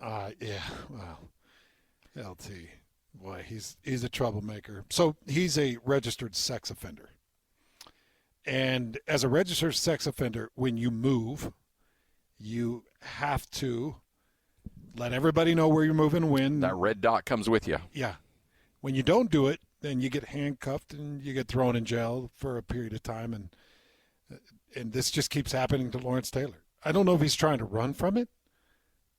Yeah. Wow. LT. Boy, he's a troublemaker. So he's a registered sex offender. And as a registered sex offender, when you move, you have to let everybody know where you're moving when. That red dot comes with you. Yeah. When you don't do it, then you get handcuffed and you get thrown in jail for a period of time. And this just keeps happening to Lawrence Taylor. I don't know if he's trying to run from it.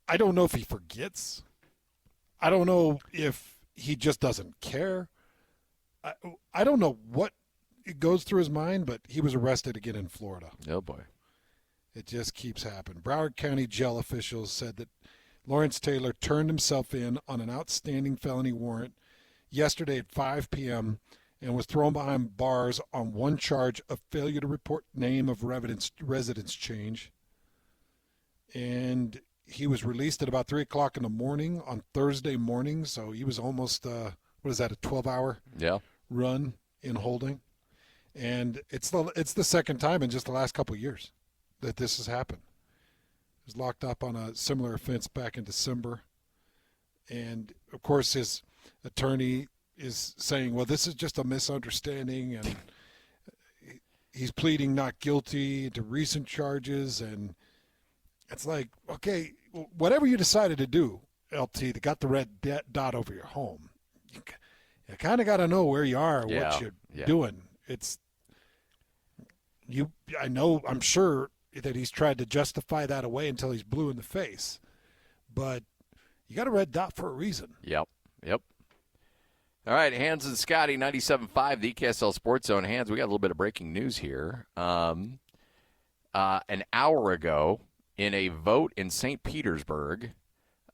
I don't know if he forgets. I don't know if he just doesn't care. I don't know what it goes through his mind, but he was arrested again in Florida. Oh, boy. It just keeps happening. Broward County jail officials said that Lawrence Taylor turned himself in on an outstanding felony warrant yesterday at 5 p.m. and was thrown behind bars on one charge of failure to report name of residence change. And he was released at about 3 o'clock in the morning on Thursday morning, so he was almost, a 12-hour run in holding. And it's the second time in just the last couple of years that this has happened. He was locked up on a similar offense back in December. And, of course, his attorney is saying, well, this is just a misunderstanding, and he's pleading not guilty to recent charges. And it's like, okay, whatever you decided to do, LT, that got the red dot over your home, you kind of got to know where you are, what you're doing. I'm sure that he's tried to justify that away until he's blue in the face. But you got a red dot for a reason. Yep. All right, Hans and Scotty, 97.5, the KSL Sports Zone. Hans, we got a little bit of breaking news here. An hour ago, in a vote in St. Petersburg,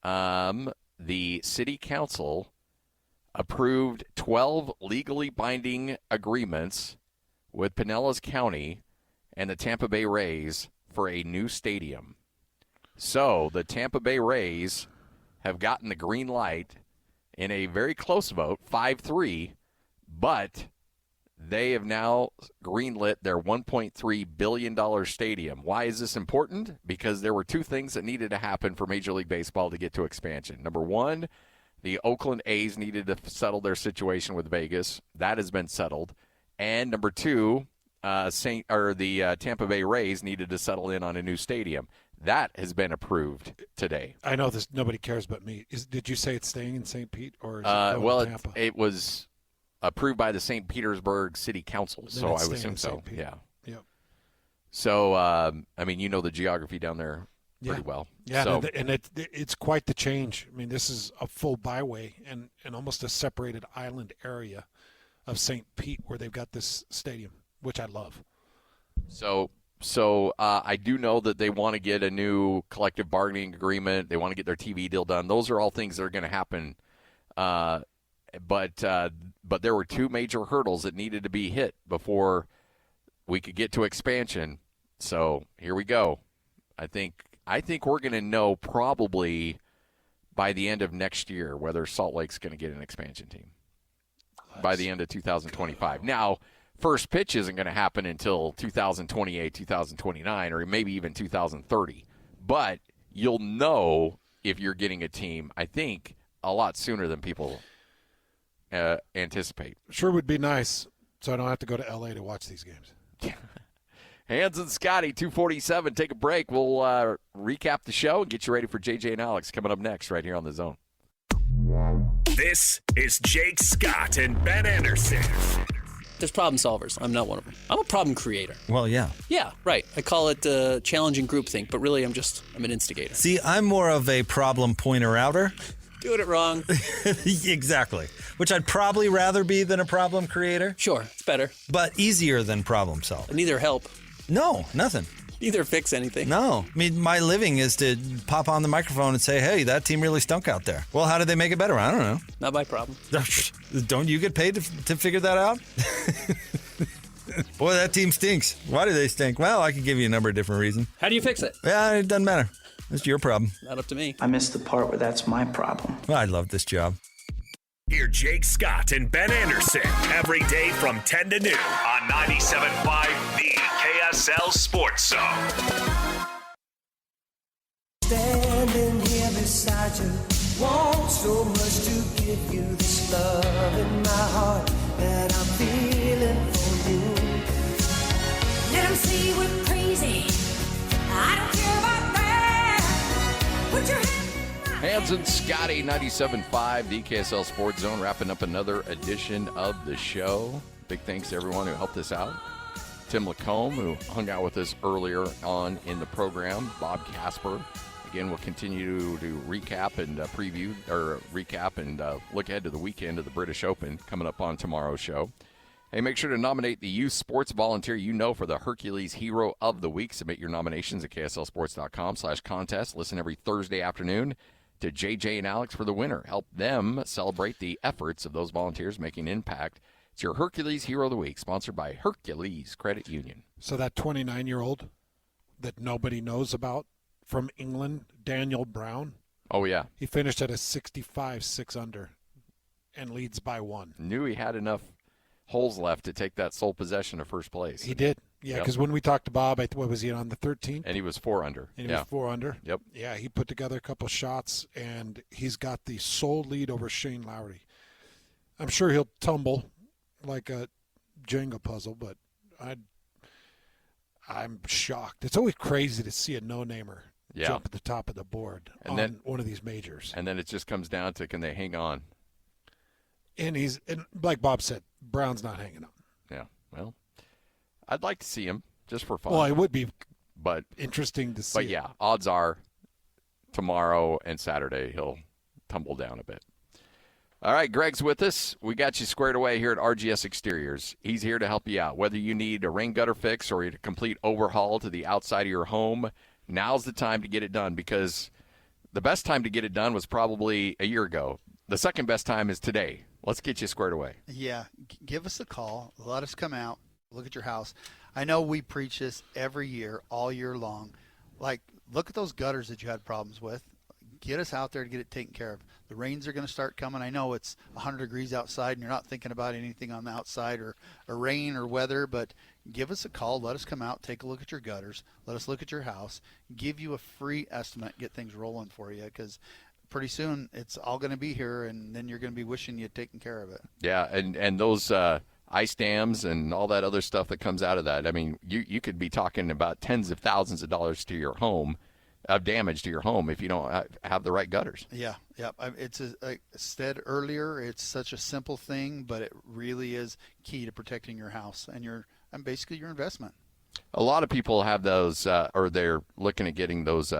the city council approved 12 legally binding agreements with Pinellas County and the Tampa Bay Rays for a new stadium. So the Tampa Bay Rays have gotten the green light in a very close vote, 5-3, but they have now greenlit their $1.3 billion stadium. Why is this important? Because there were two things that needed to happen for Major League Baseball to get to expansion. Number one, the Oakland A's needed to settle their situation with Vegas. That has been settled. And number two, the Tampa Bay Rays needed to settle in on a new stadium. That has been approved today. I know this. Nobody cares but me. Did you say it's staying in St. Pete or is it going to Tampa? It was approved by the St. Petersburg City Council, so I would assume so. Yeah. Yep. So, you know the geography down there pretty well. Yeah, so, and it's quite the change. I mean, this is a full byway and almost a separated island area of St. Pete where they've got this stadium, which I love. So I do know that they want to get a new collective bargaining agreement. They want to get their TV deal done. Those are all things that are going to happen. But there were two major hurdles that needed to be hit before we could get to expansion. So here we go. I think we're going to know probably by the end of next year whether Salt Lake's going to get an expansion team by the end of 2025. Now, first pitch isn't going to happen until 2028, 2029, or maybe even 2030. But you'll know if you're getting a team, I think, a lot sooner than people anticipate. Sure would be nice, so I don't have to go to L.A. to watch these games. Hans and Scotty, 2:47. Take a break. We'll recap the show and get you ready for JJ and Alex coming up next right here on The Zone. This is Jake Scott and Ben Anderson. There's problem solvers. I'm not one of them. I'm a problem creator. Well, yeah. Yeah, right. I call it challenging groupthink, but really I'm an instigator. See, I'm more of a problem pointer-outer. Doing it wrong. Exactly. Which I'd probably rather be than a problem creator. Sure, it's better. But easier than problem solving. Neither help. No, nothing. Neither fix anything. No. I mean, my living is to pop on the microphone and say, hey, that team really stunk out there. Well, how did they make it better? I don't know. Not my problem. Don't you get paid to figure that out? Boy, that team stinks. Why do they stink? Well, I could give you a number of different reasons. How do you fix it? Yeah, it doesn't matter. It's your problem. Not up to me. I missed the part where that's my problem. Well, I love this job. Hear Jake Scott and Ben Anderson every day from 10 to noon on 97.5 The KSL Sports Zone. Standing here beside you, want so much to give you this love in my heart that I'm feeling for you. Let 'em see we're crazy. I don't care about that. Put your hand in my Hands and Scotty, 97.5 The KSL Sports Zone, wrapping up another edition of the show. Big thanks to everyone who helped us out. Tim LaComb, who hung out with us earlier on in the program. Bob Casper. Again, we'll continue to recap and look ahead to the weekend of the British Open coming up on tomorrow's show. Hey, make sure to nominate the youth sports volunteer you know for the Hercules Hero of the Week. Submit your nominations at kslsports.com/contest. Listen every Thursday afternoon to JJ and Alex for the winner. Help them celebrate the efforts of those volunteers making impact. It's your Hercules Hero of the Week, sponsored by Hercules Credit Union. So that 29-year-old that nobody knows about from England, Daniel Brown. Oh, yeah. He finished at a 65, 6 under, and leads by 1. Knew he had enough holes left to take that sole possession of first place. He did. Yeah, because when we talked to Bob, what was he on the 13th? And he was 4 under. And he was 4 under. Yep. Yeah, he put together a couple shots, and he's got the sole lead over Shane Lowry. I'm sure he'll tumble like a Jenga puzzle, but I'm shocked. It's always crazy to see a no-namer jump at the top of the board on one of these majors. And then it just comes down to, can they hang on? And like Bob said, Brown's not hanging on. Yeah, well, I'd like to see him just for fun. Well, it would be but interesting to see. But, yeah, odds are tomorrow and Saturday he'll tumble down a bit. All right, Greg's with us. We got you squared away here at RGS Exteriors. He's here to help you out. Whether you need a rain gutter fix or a complete overhaul to the outside of your home, now's the time to get it done, because the best time to get it done was probably a year ago. The second best time is today. Let's get you squared away. Yeah, give us a call. Let us come out, look at your house. I know we preach this every year, all year long. Like, look at those gutters that you had problems with. Get us out there to get it taken care of. The rains are going to start coming. I know it's 100 degrees outside and you're not thinking about anything on the outside or rain or weather, but give us a call. Let us come out, take a look at your gutters. Let us look at your house, give you a free estimate, get things rolling for you, because pretty soon it's all going to be here, and then you're going to be wishing you'd taken care of it. Yeah, and those ice dams and all that other stuff that comes out of that, I mean, you could be talking about tens of thousands of dollars to your home, of damage to your home, if you don't have the right gutters. Yeah. It's like I said earlier, it's such a simple thing, but it really is key to protecting your house and basically your investment. A lot of people have those, or they're looking at getting those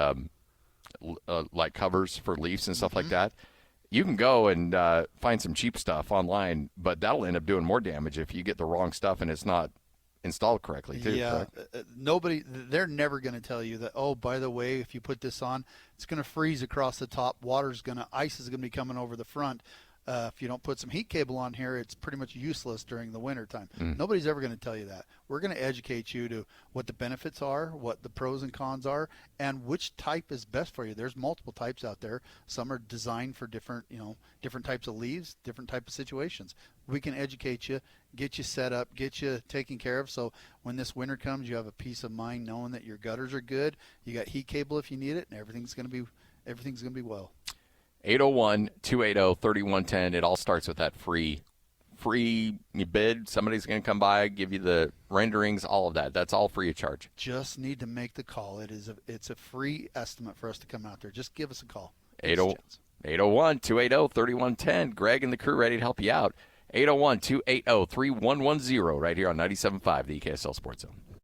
like covers for leaves and stuff like that. You can go and find some cheap stuff online, but that'll end up doing more damage if you get the wrong stuff and it's not installed correctly too. Yeah, they're never going to tell you that, oh, by the way, if you put this on, it's going to freeze across the top. Ice is going to be coming over the front. If you don't put some heat cable on here, it's pretty much useless during the wintertime. Nobody's ever going to tell you that. We're going to educate you to what the benefits are, what the pros and cons are, and which type is best for you. There's multiple types out there. Some are designed for different types of leaves, different type of situations. We can educate you, get you set up, get you taken care of, so when this winter comes, you have a peace of mind knowing that your gutters are good. You got heat cable if you need it, and everything's going to be well. 801-280-3110. It all starts with that free bid. Somebody's going to come by, give you the renderings, all of that. That's all free of charge. Just need to make the call. It's a free estimate for us to come out there. Just give us a call. 801-280-3110. Greg and the crew ready to help you out. 801-280-3110 right here on 97.5 the KSL Sports Zone.